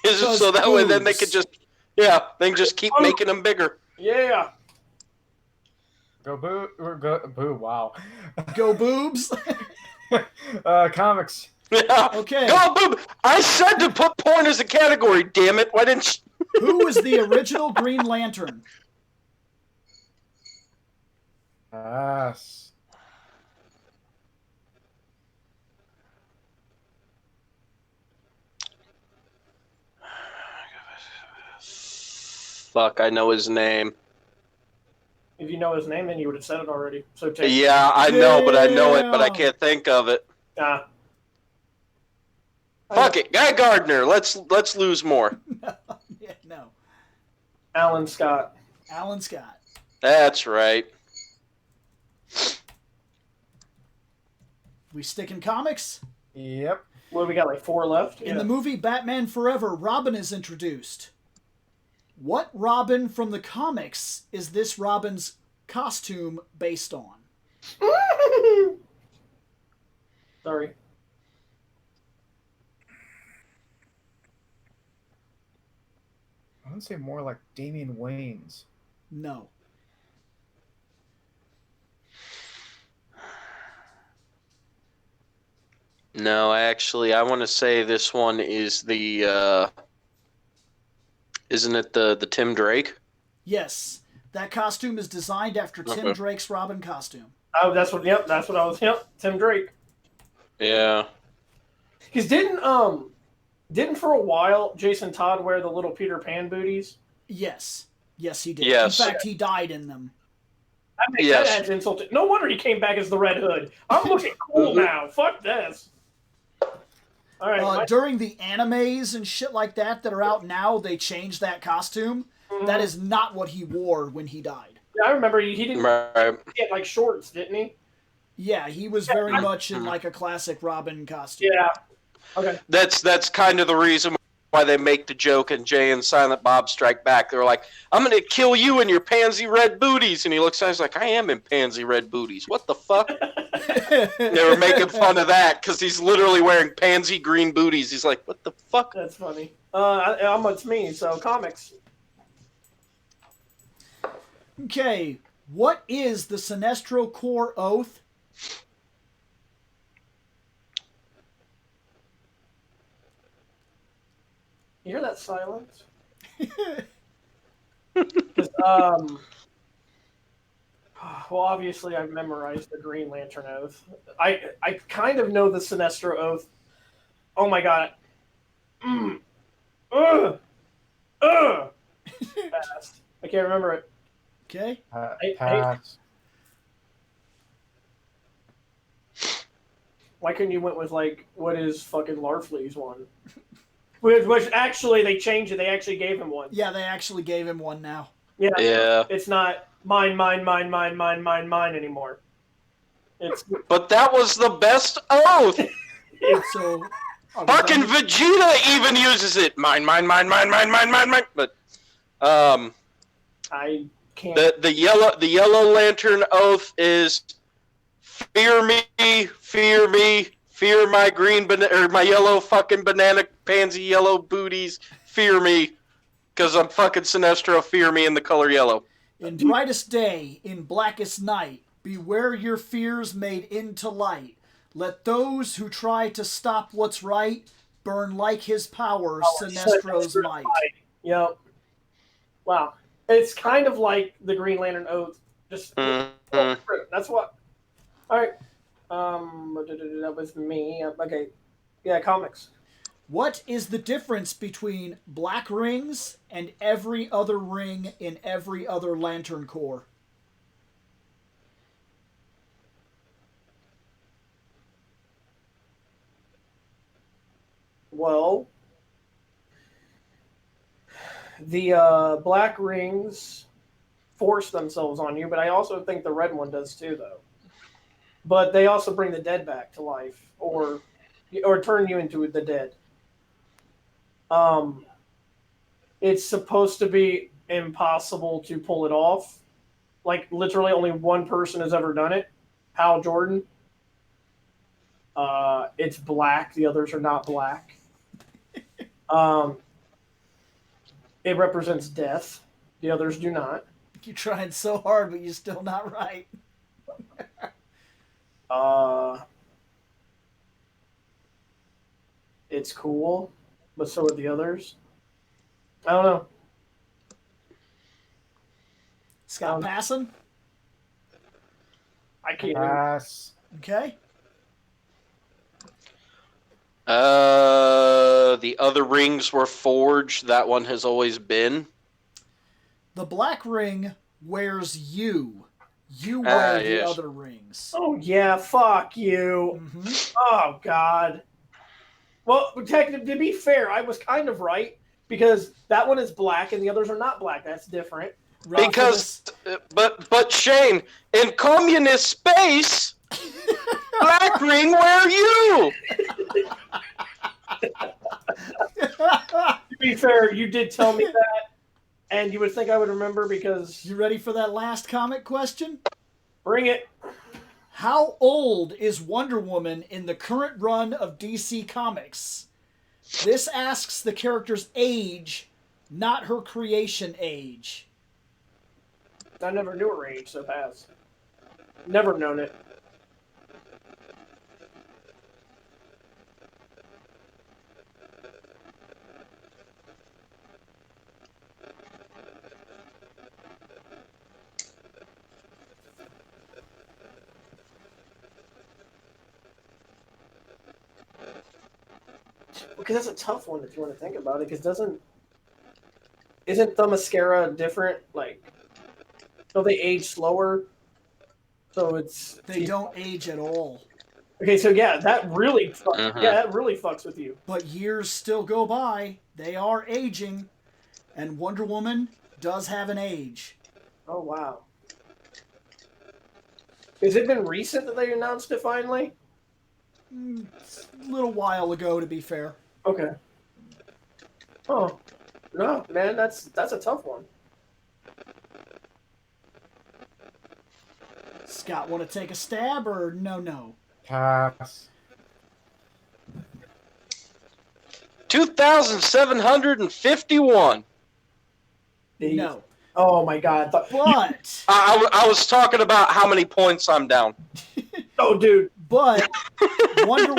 is so that way then they could just, they can just keep making them bigger. Yeah. Go boo, wow. Go boobs? Comics. Yeah. Okay. Go boob! I said to put porn as a category, damn it. Why didn't you? Who was the original Green Lantern? Yes. Fuck, I know his name. If you know his name, then you would have said it already. So take Yeah, I know, but I know it, but I can't think of it. Fuck it, Guy Gardner. Let's lose more. No. Alan Scott. Alan Scott. That's right. We stick in comics? Yep. What do we got, like 4 left? In the movie Batman Forever, Robin is introduced. What Robin from the comics is this Robin's costume based on? Sorry. I would say more like Damian Wayne's. No. No, actually, I want to say this one is the, isn't it the Tim Drake? Yes. That costume is designed after Tim Drake's Robin costume. Oh, that's what I was, Tim Drake. Yeah. Because didn't for a while Jason Todd wear the little Peter Pan booties? Yes. Yes, he did. Yes. In fact, he died in them. That adds insult to... No wonder he came back as the Red Hood. I'm looking cool now. Fuck this. All right. During the animes and shit like that are out now, they changed that costume. That is not what he wore when he died. Yeah, I remember he didn't. Right. He had like shorts, didn't he? Yeah, he was very much in like a classic Robin costume. Yeah. Okay. That's kind of the reason why they make the joke in Jay and Silent Bob Strike Back. They're like, I'm going to kill you in your pansy red booties. And he looks at us like, I am in pansy red booties. What the fuck? They were making fun of that because he's literally wearing pansy green booties. He's like, what the fuck? That's funny. It's me. So comics. Okay, what is the Sinestro Corps Oath? You hear that silence? Well, obviously, I've memorized the Green Lantern Oath. I kind of know the Sinestro Oath. Oh my god. Fast. I can't remember it. Okay. Pass. Why couldn't you went with like what is fucking Larfleeze one? Which actually they changed it. They actually gave him one. Yeah, they actually gave him one now. Yeah. It's not mine anymore. It's But that was the best oath. So, Fucking Vegeta even uses it. Mine. But I can't. the yellow lantern oath is fear me, fear my green or my yellow fucking banana pansy yellow booties, fear me, because I'm fucking Sinestro. Fear me in the color yellow. In brightest day, in blackest night, beware your fears made into light. Let those who try to stop what's right burn like his power, Sinestro's might. Yep. Wow. It's kind of like the Green Lantern Oath. Just that's what. All right. That was me. Okay. Yeah, comics. What is the difference between black rings and every other ring in every other Lantern Corps? Well, the black rings force themselves on you, but I also think the red one does too, though. But they also bring the dead back to life, or turn you into the dead. It's supposed to be impossible to pull it off. Like literally, only one person has ever done it. Hal Jordan. It's black. The others are not black. It represents death. The others do not. You're trying so hard, but you're still not right. It's cool, but so are the others. I don't know. Scott passing? I can't. Pass. Okay. The other rings were forged. That one has always been. The black ring wears you. You wear the yes. other rings. Oh yeah, fuck you. Mm-hmm. Oh god. Well, technically, to be fair, I was kind of right because that one is black and the others are not black. That's different. Because, but Shane, in communist space, black ring wear you. To be fair, you did tell me that, and you would think I would remember because. You ready for that last comic question? Bring it. How old is Wonder Woman in the current run of DC Comics? This asks the character's age, not her creation age. I never knew her age, so pass. Never known it. Because that's a tough one if you want to think about it. Because isn't Themyscira different? Like, don't they age slower? So They don't age at all. Okay, so yeah, that really Mhm. that really fucks with you. But years still go by. They are aging. And Wonder Woman does have an age. Oh wow. Has it been recent that they announced it finally? A little while ago, to be fair. Okay. Oh. No, man, that's a tough one. Scott, want to take a stab or no? Pass. 2,751. No. Oh my god. But, I was talking about how many points I'm down. Oh dude. but Wonder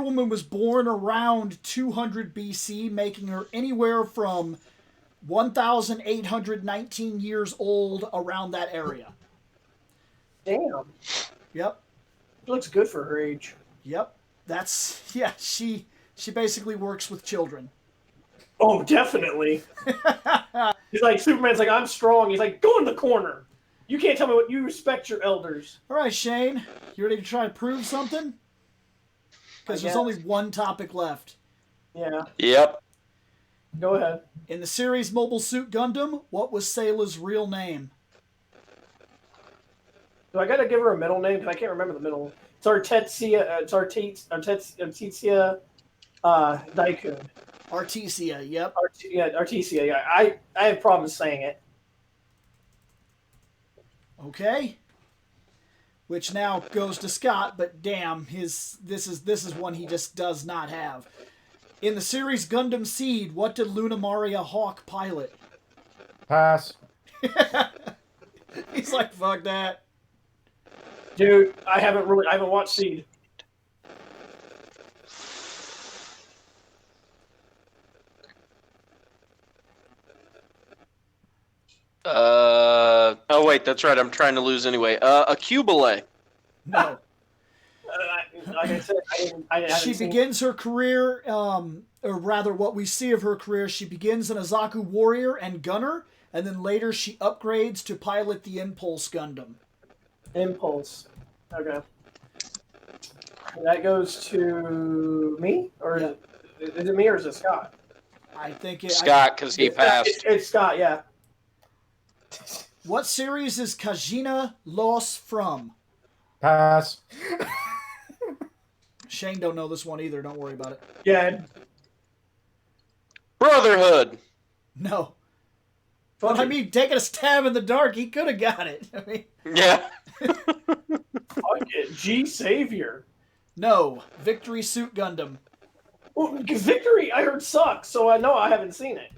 Woman was born around 200 BC, making her anywhere from 1,819 years old around that area. Damn. Yep. She looks good for her age. Yep. She basically works with children. Oh, definitely. He's like, Superman's like, I'm strong. He's like, go in the corner. You can't tell me what you respect your elders. All right, Shane, you ready to try to prove something? Because there's only one topic left. Yeah. Yep. Go ahead. In the series Mobile Suit Gundam, what was Sayla's real name? Do I gotta give her a middle name? Because I can't remember the middle. It's Artetsia. It's Artetsia. Daikun. Artesia. Yep. Artesia. Yeah. I have problems saying it. Okay. Which now goes to Scott, but damn, this is one he just does not have. In the series Gundam Seed, what did Luna Maria Hawk pilot? Pass. He's like, fuck that. Dude, I haven't watched Seed. Oh wait, that's right. I'm trying to lose anyway. A Cubile. No. Like I said, I haven't She seen begins her career, or rather, what we see of her career, she begins an Azaku warrior and gunner, and then later she upgrades to pilot the Impulse Gundam. Impulse. Okay. That goes to me, or Yeah. is it me or is it Scott? I think Scott, because he passed. It's Scott. Yeah. What series is Kajina Loss from? Pass. Shane don't know this one either. Don't worry about it. Yeah. Brotherhood. No. But I mean, taking a stab in the dark, he could have got it. I mean, Yeah. Fuck it. G Savior. no. Victory Suit Gundam. Well, Victory, I heard sucks, so I know I haven't seen it.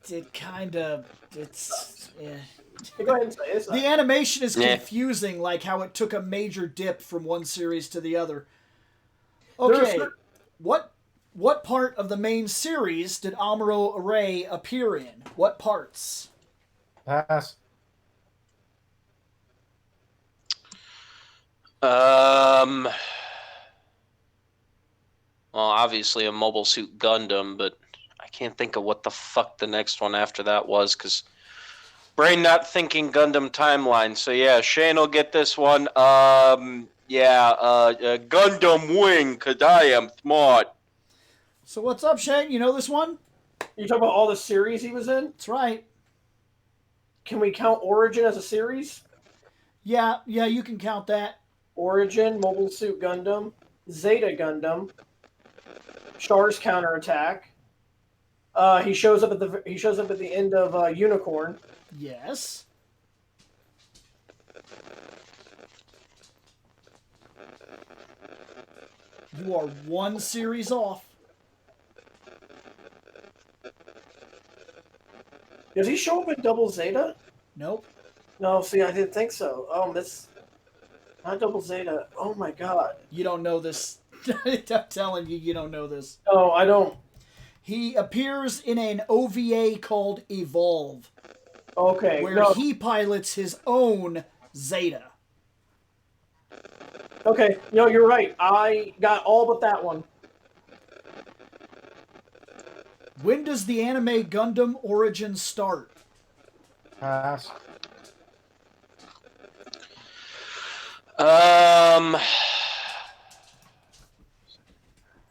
It kind of, it's, yeah. Go ahead and say it. The animation is Yeah. confusing, like how it took a major dip from one series to the other. Okay, what part of the main series did Amuro Array appear in? What parts? Pass. Well, obviously a Mobile Suit Gundam, but I can't think of what the fuck the next one after that was, because brain not thinking Gundam timeline. So yeah, Shane will get this one. Gundam Wing, because I am smart. So what's up, Shane? You know this one? You talking about all the series he was in? That's right. Can we count Origin as a series? Yeah, you can count that. Origin, Mobile Suit Gundam, Zeta Gundam, Char's Counterattack. He shows up at the end of Unicorn. Yes. You are one series off. Does he show up in Double Zeta? Nope. No, see, I didn't think so. That's not Double Zeta. Oh my god. You don't know this. I'm telling you, you don't know this. Oh, I don't. He appears in an OVA called Evolve, Okay. where No. he pilots his own Zeta. Okay. No, you're right. I got all but that one. When does the anime Gundam Origin start? Pass.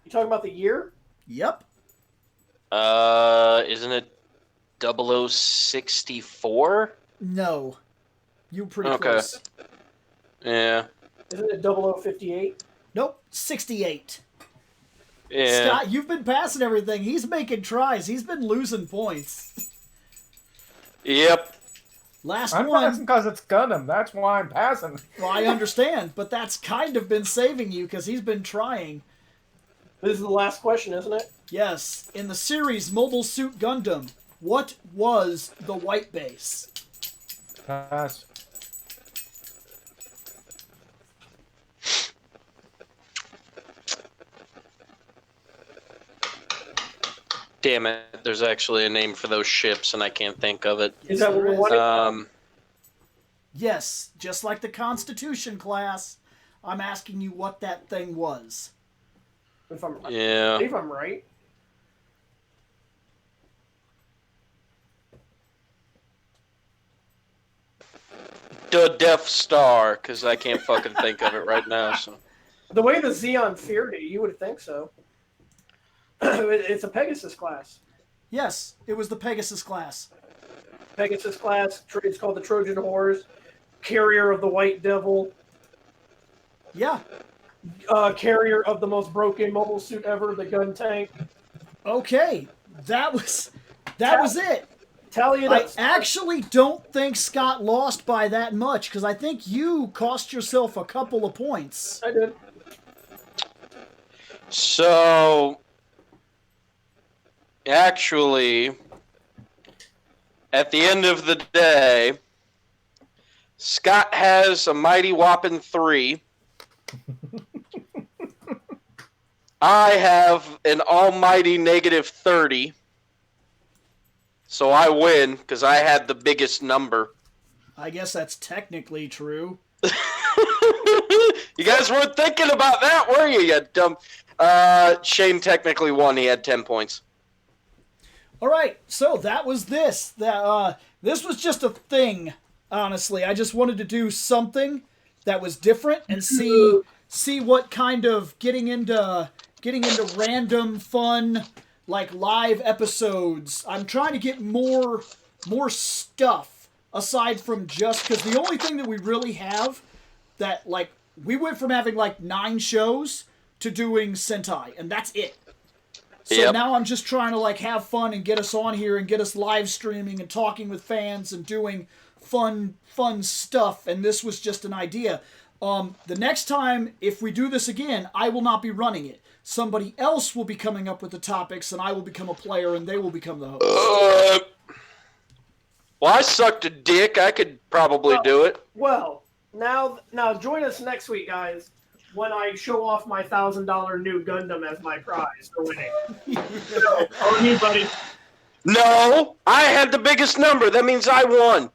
You talking about the year? Yep. Isn't it 0064? No. You're pretty Okay. close. Yeah. Isn't it 0058? Nope. 68. Yeah. Scott, you've been passing everything. He's making tries. He's been losing points. Yep. Last I'm one. passing because it's Gundam. That's why I'm passing. Well, I understand, but that's kind of been saving you because he's been trying. This is the last question, isn't it? Yes. In the series Mobile Suit Gundam, what was the white base? Pass. Damn it. There's actually a name for those ships, and I can't think of it. Is that what we're wanting? Yes, just like the Constitution class, I'm asking you what that thing was. If I'm, Yeah. I believe I'm right. The Death Star, because I can't fucking think of it right now. So. The way the Xeon feared it, you would think so. It's a Pegasus class. Yes, it was the Pegasus class. Pegasus class. It's called the Trojan Horse. Carrier of the White Devil. Yeah. Carrier of the most broken mobile suit ever, the gun tank. Okay, that was it. Tally it I up. actually don't think Scott lost by that much because I think you cost yourself a couple of points. I did. So, actually, at the end of the day, Scott has a mighty whopping 3. I have an almighty negative 30. So I win because I had the biggest number. I guess that's technically true. You guys weren't thinking about that, were you, you dumb? Shane technically won. He had 10 points. All right, so that was this. This was just a thing, honestly. I just wanted to do something that was different and see what kind of getting into random fun like live episodes. I'm trying to get more stuff aside from just because the only thing that we really have that like we went from having like 9 shows to doing Sentai, and that's it. So now I'm just trying to like have fun and get us on here and get us live streaming and talking with fans and doing fun stuff. And this was just an idea. The next time, if we do this again, I will not be running it. Somebody else will be coming up with the topics, and I will become a player, and they will become the host. Well, I sucked a dick. I could probably do it. Well, now join us next week, guys, when I show off my $1,000 new Gundam as my prize for winning. On you, buddy. No, I had the biggest number. That means I won.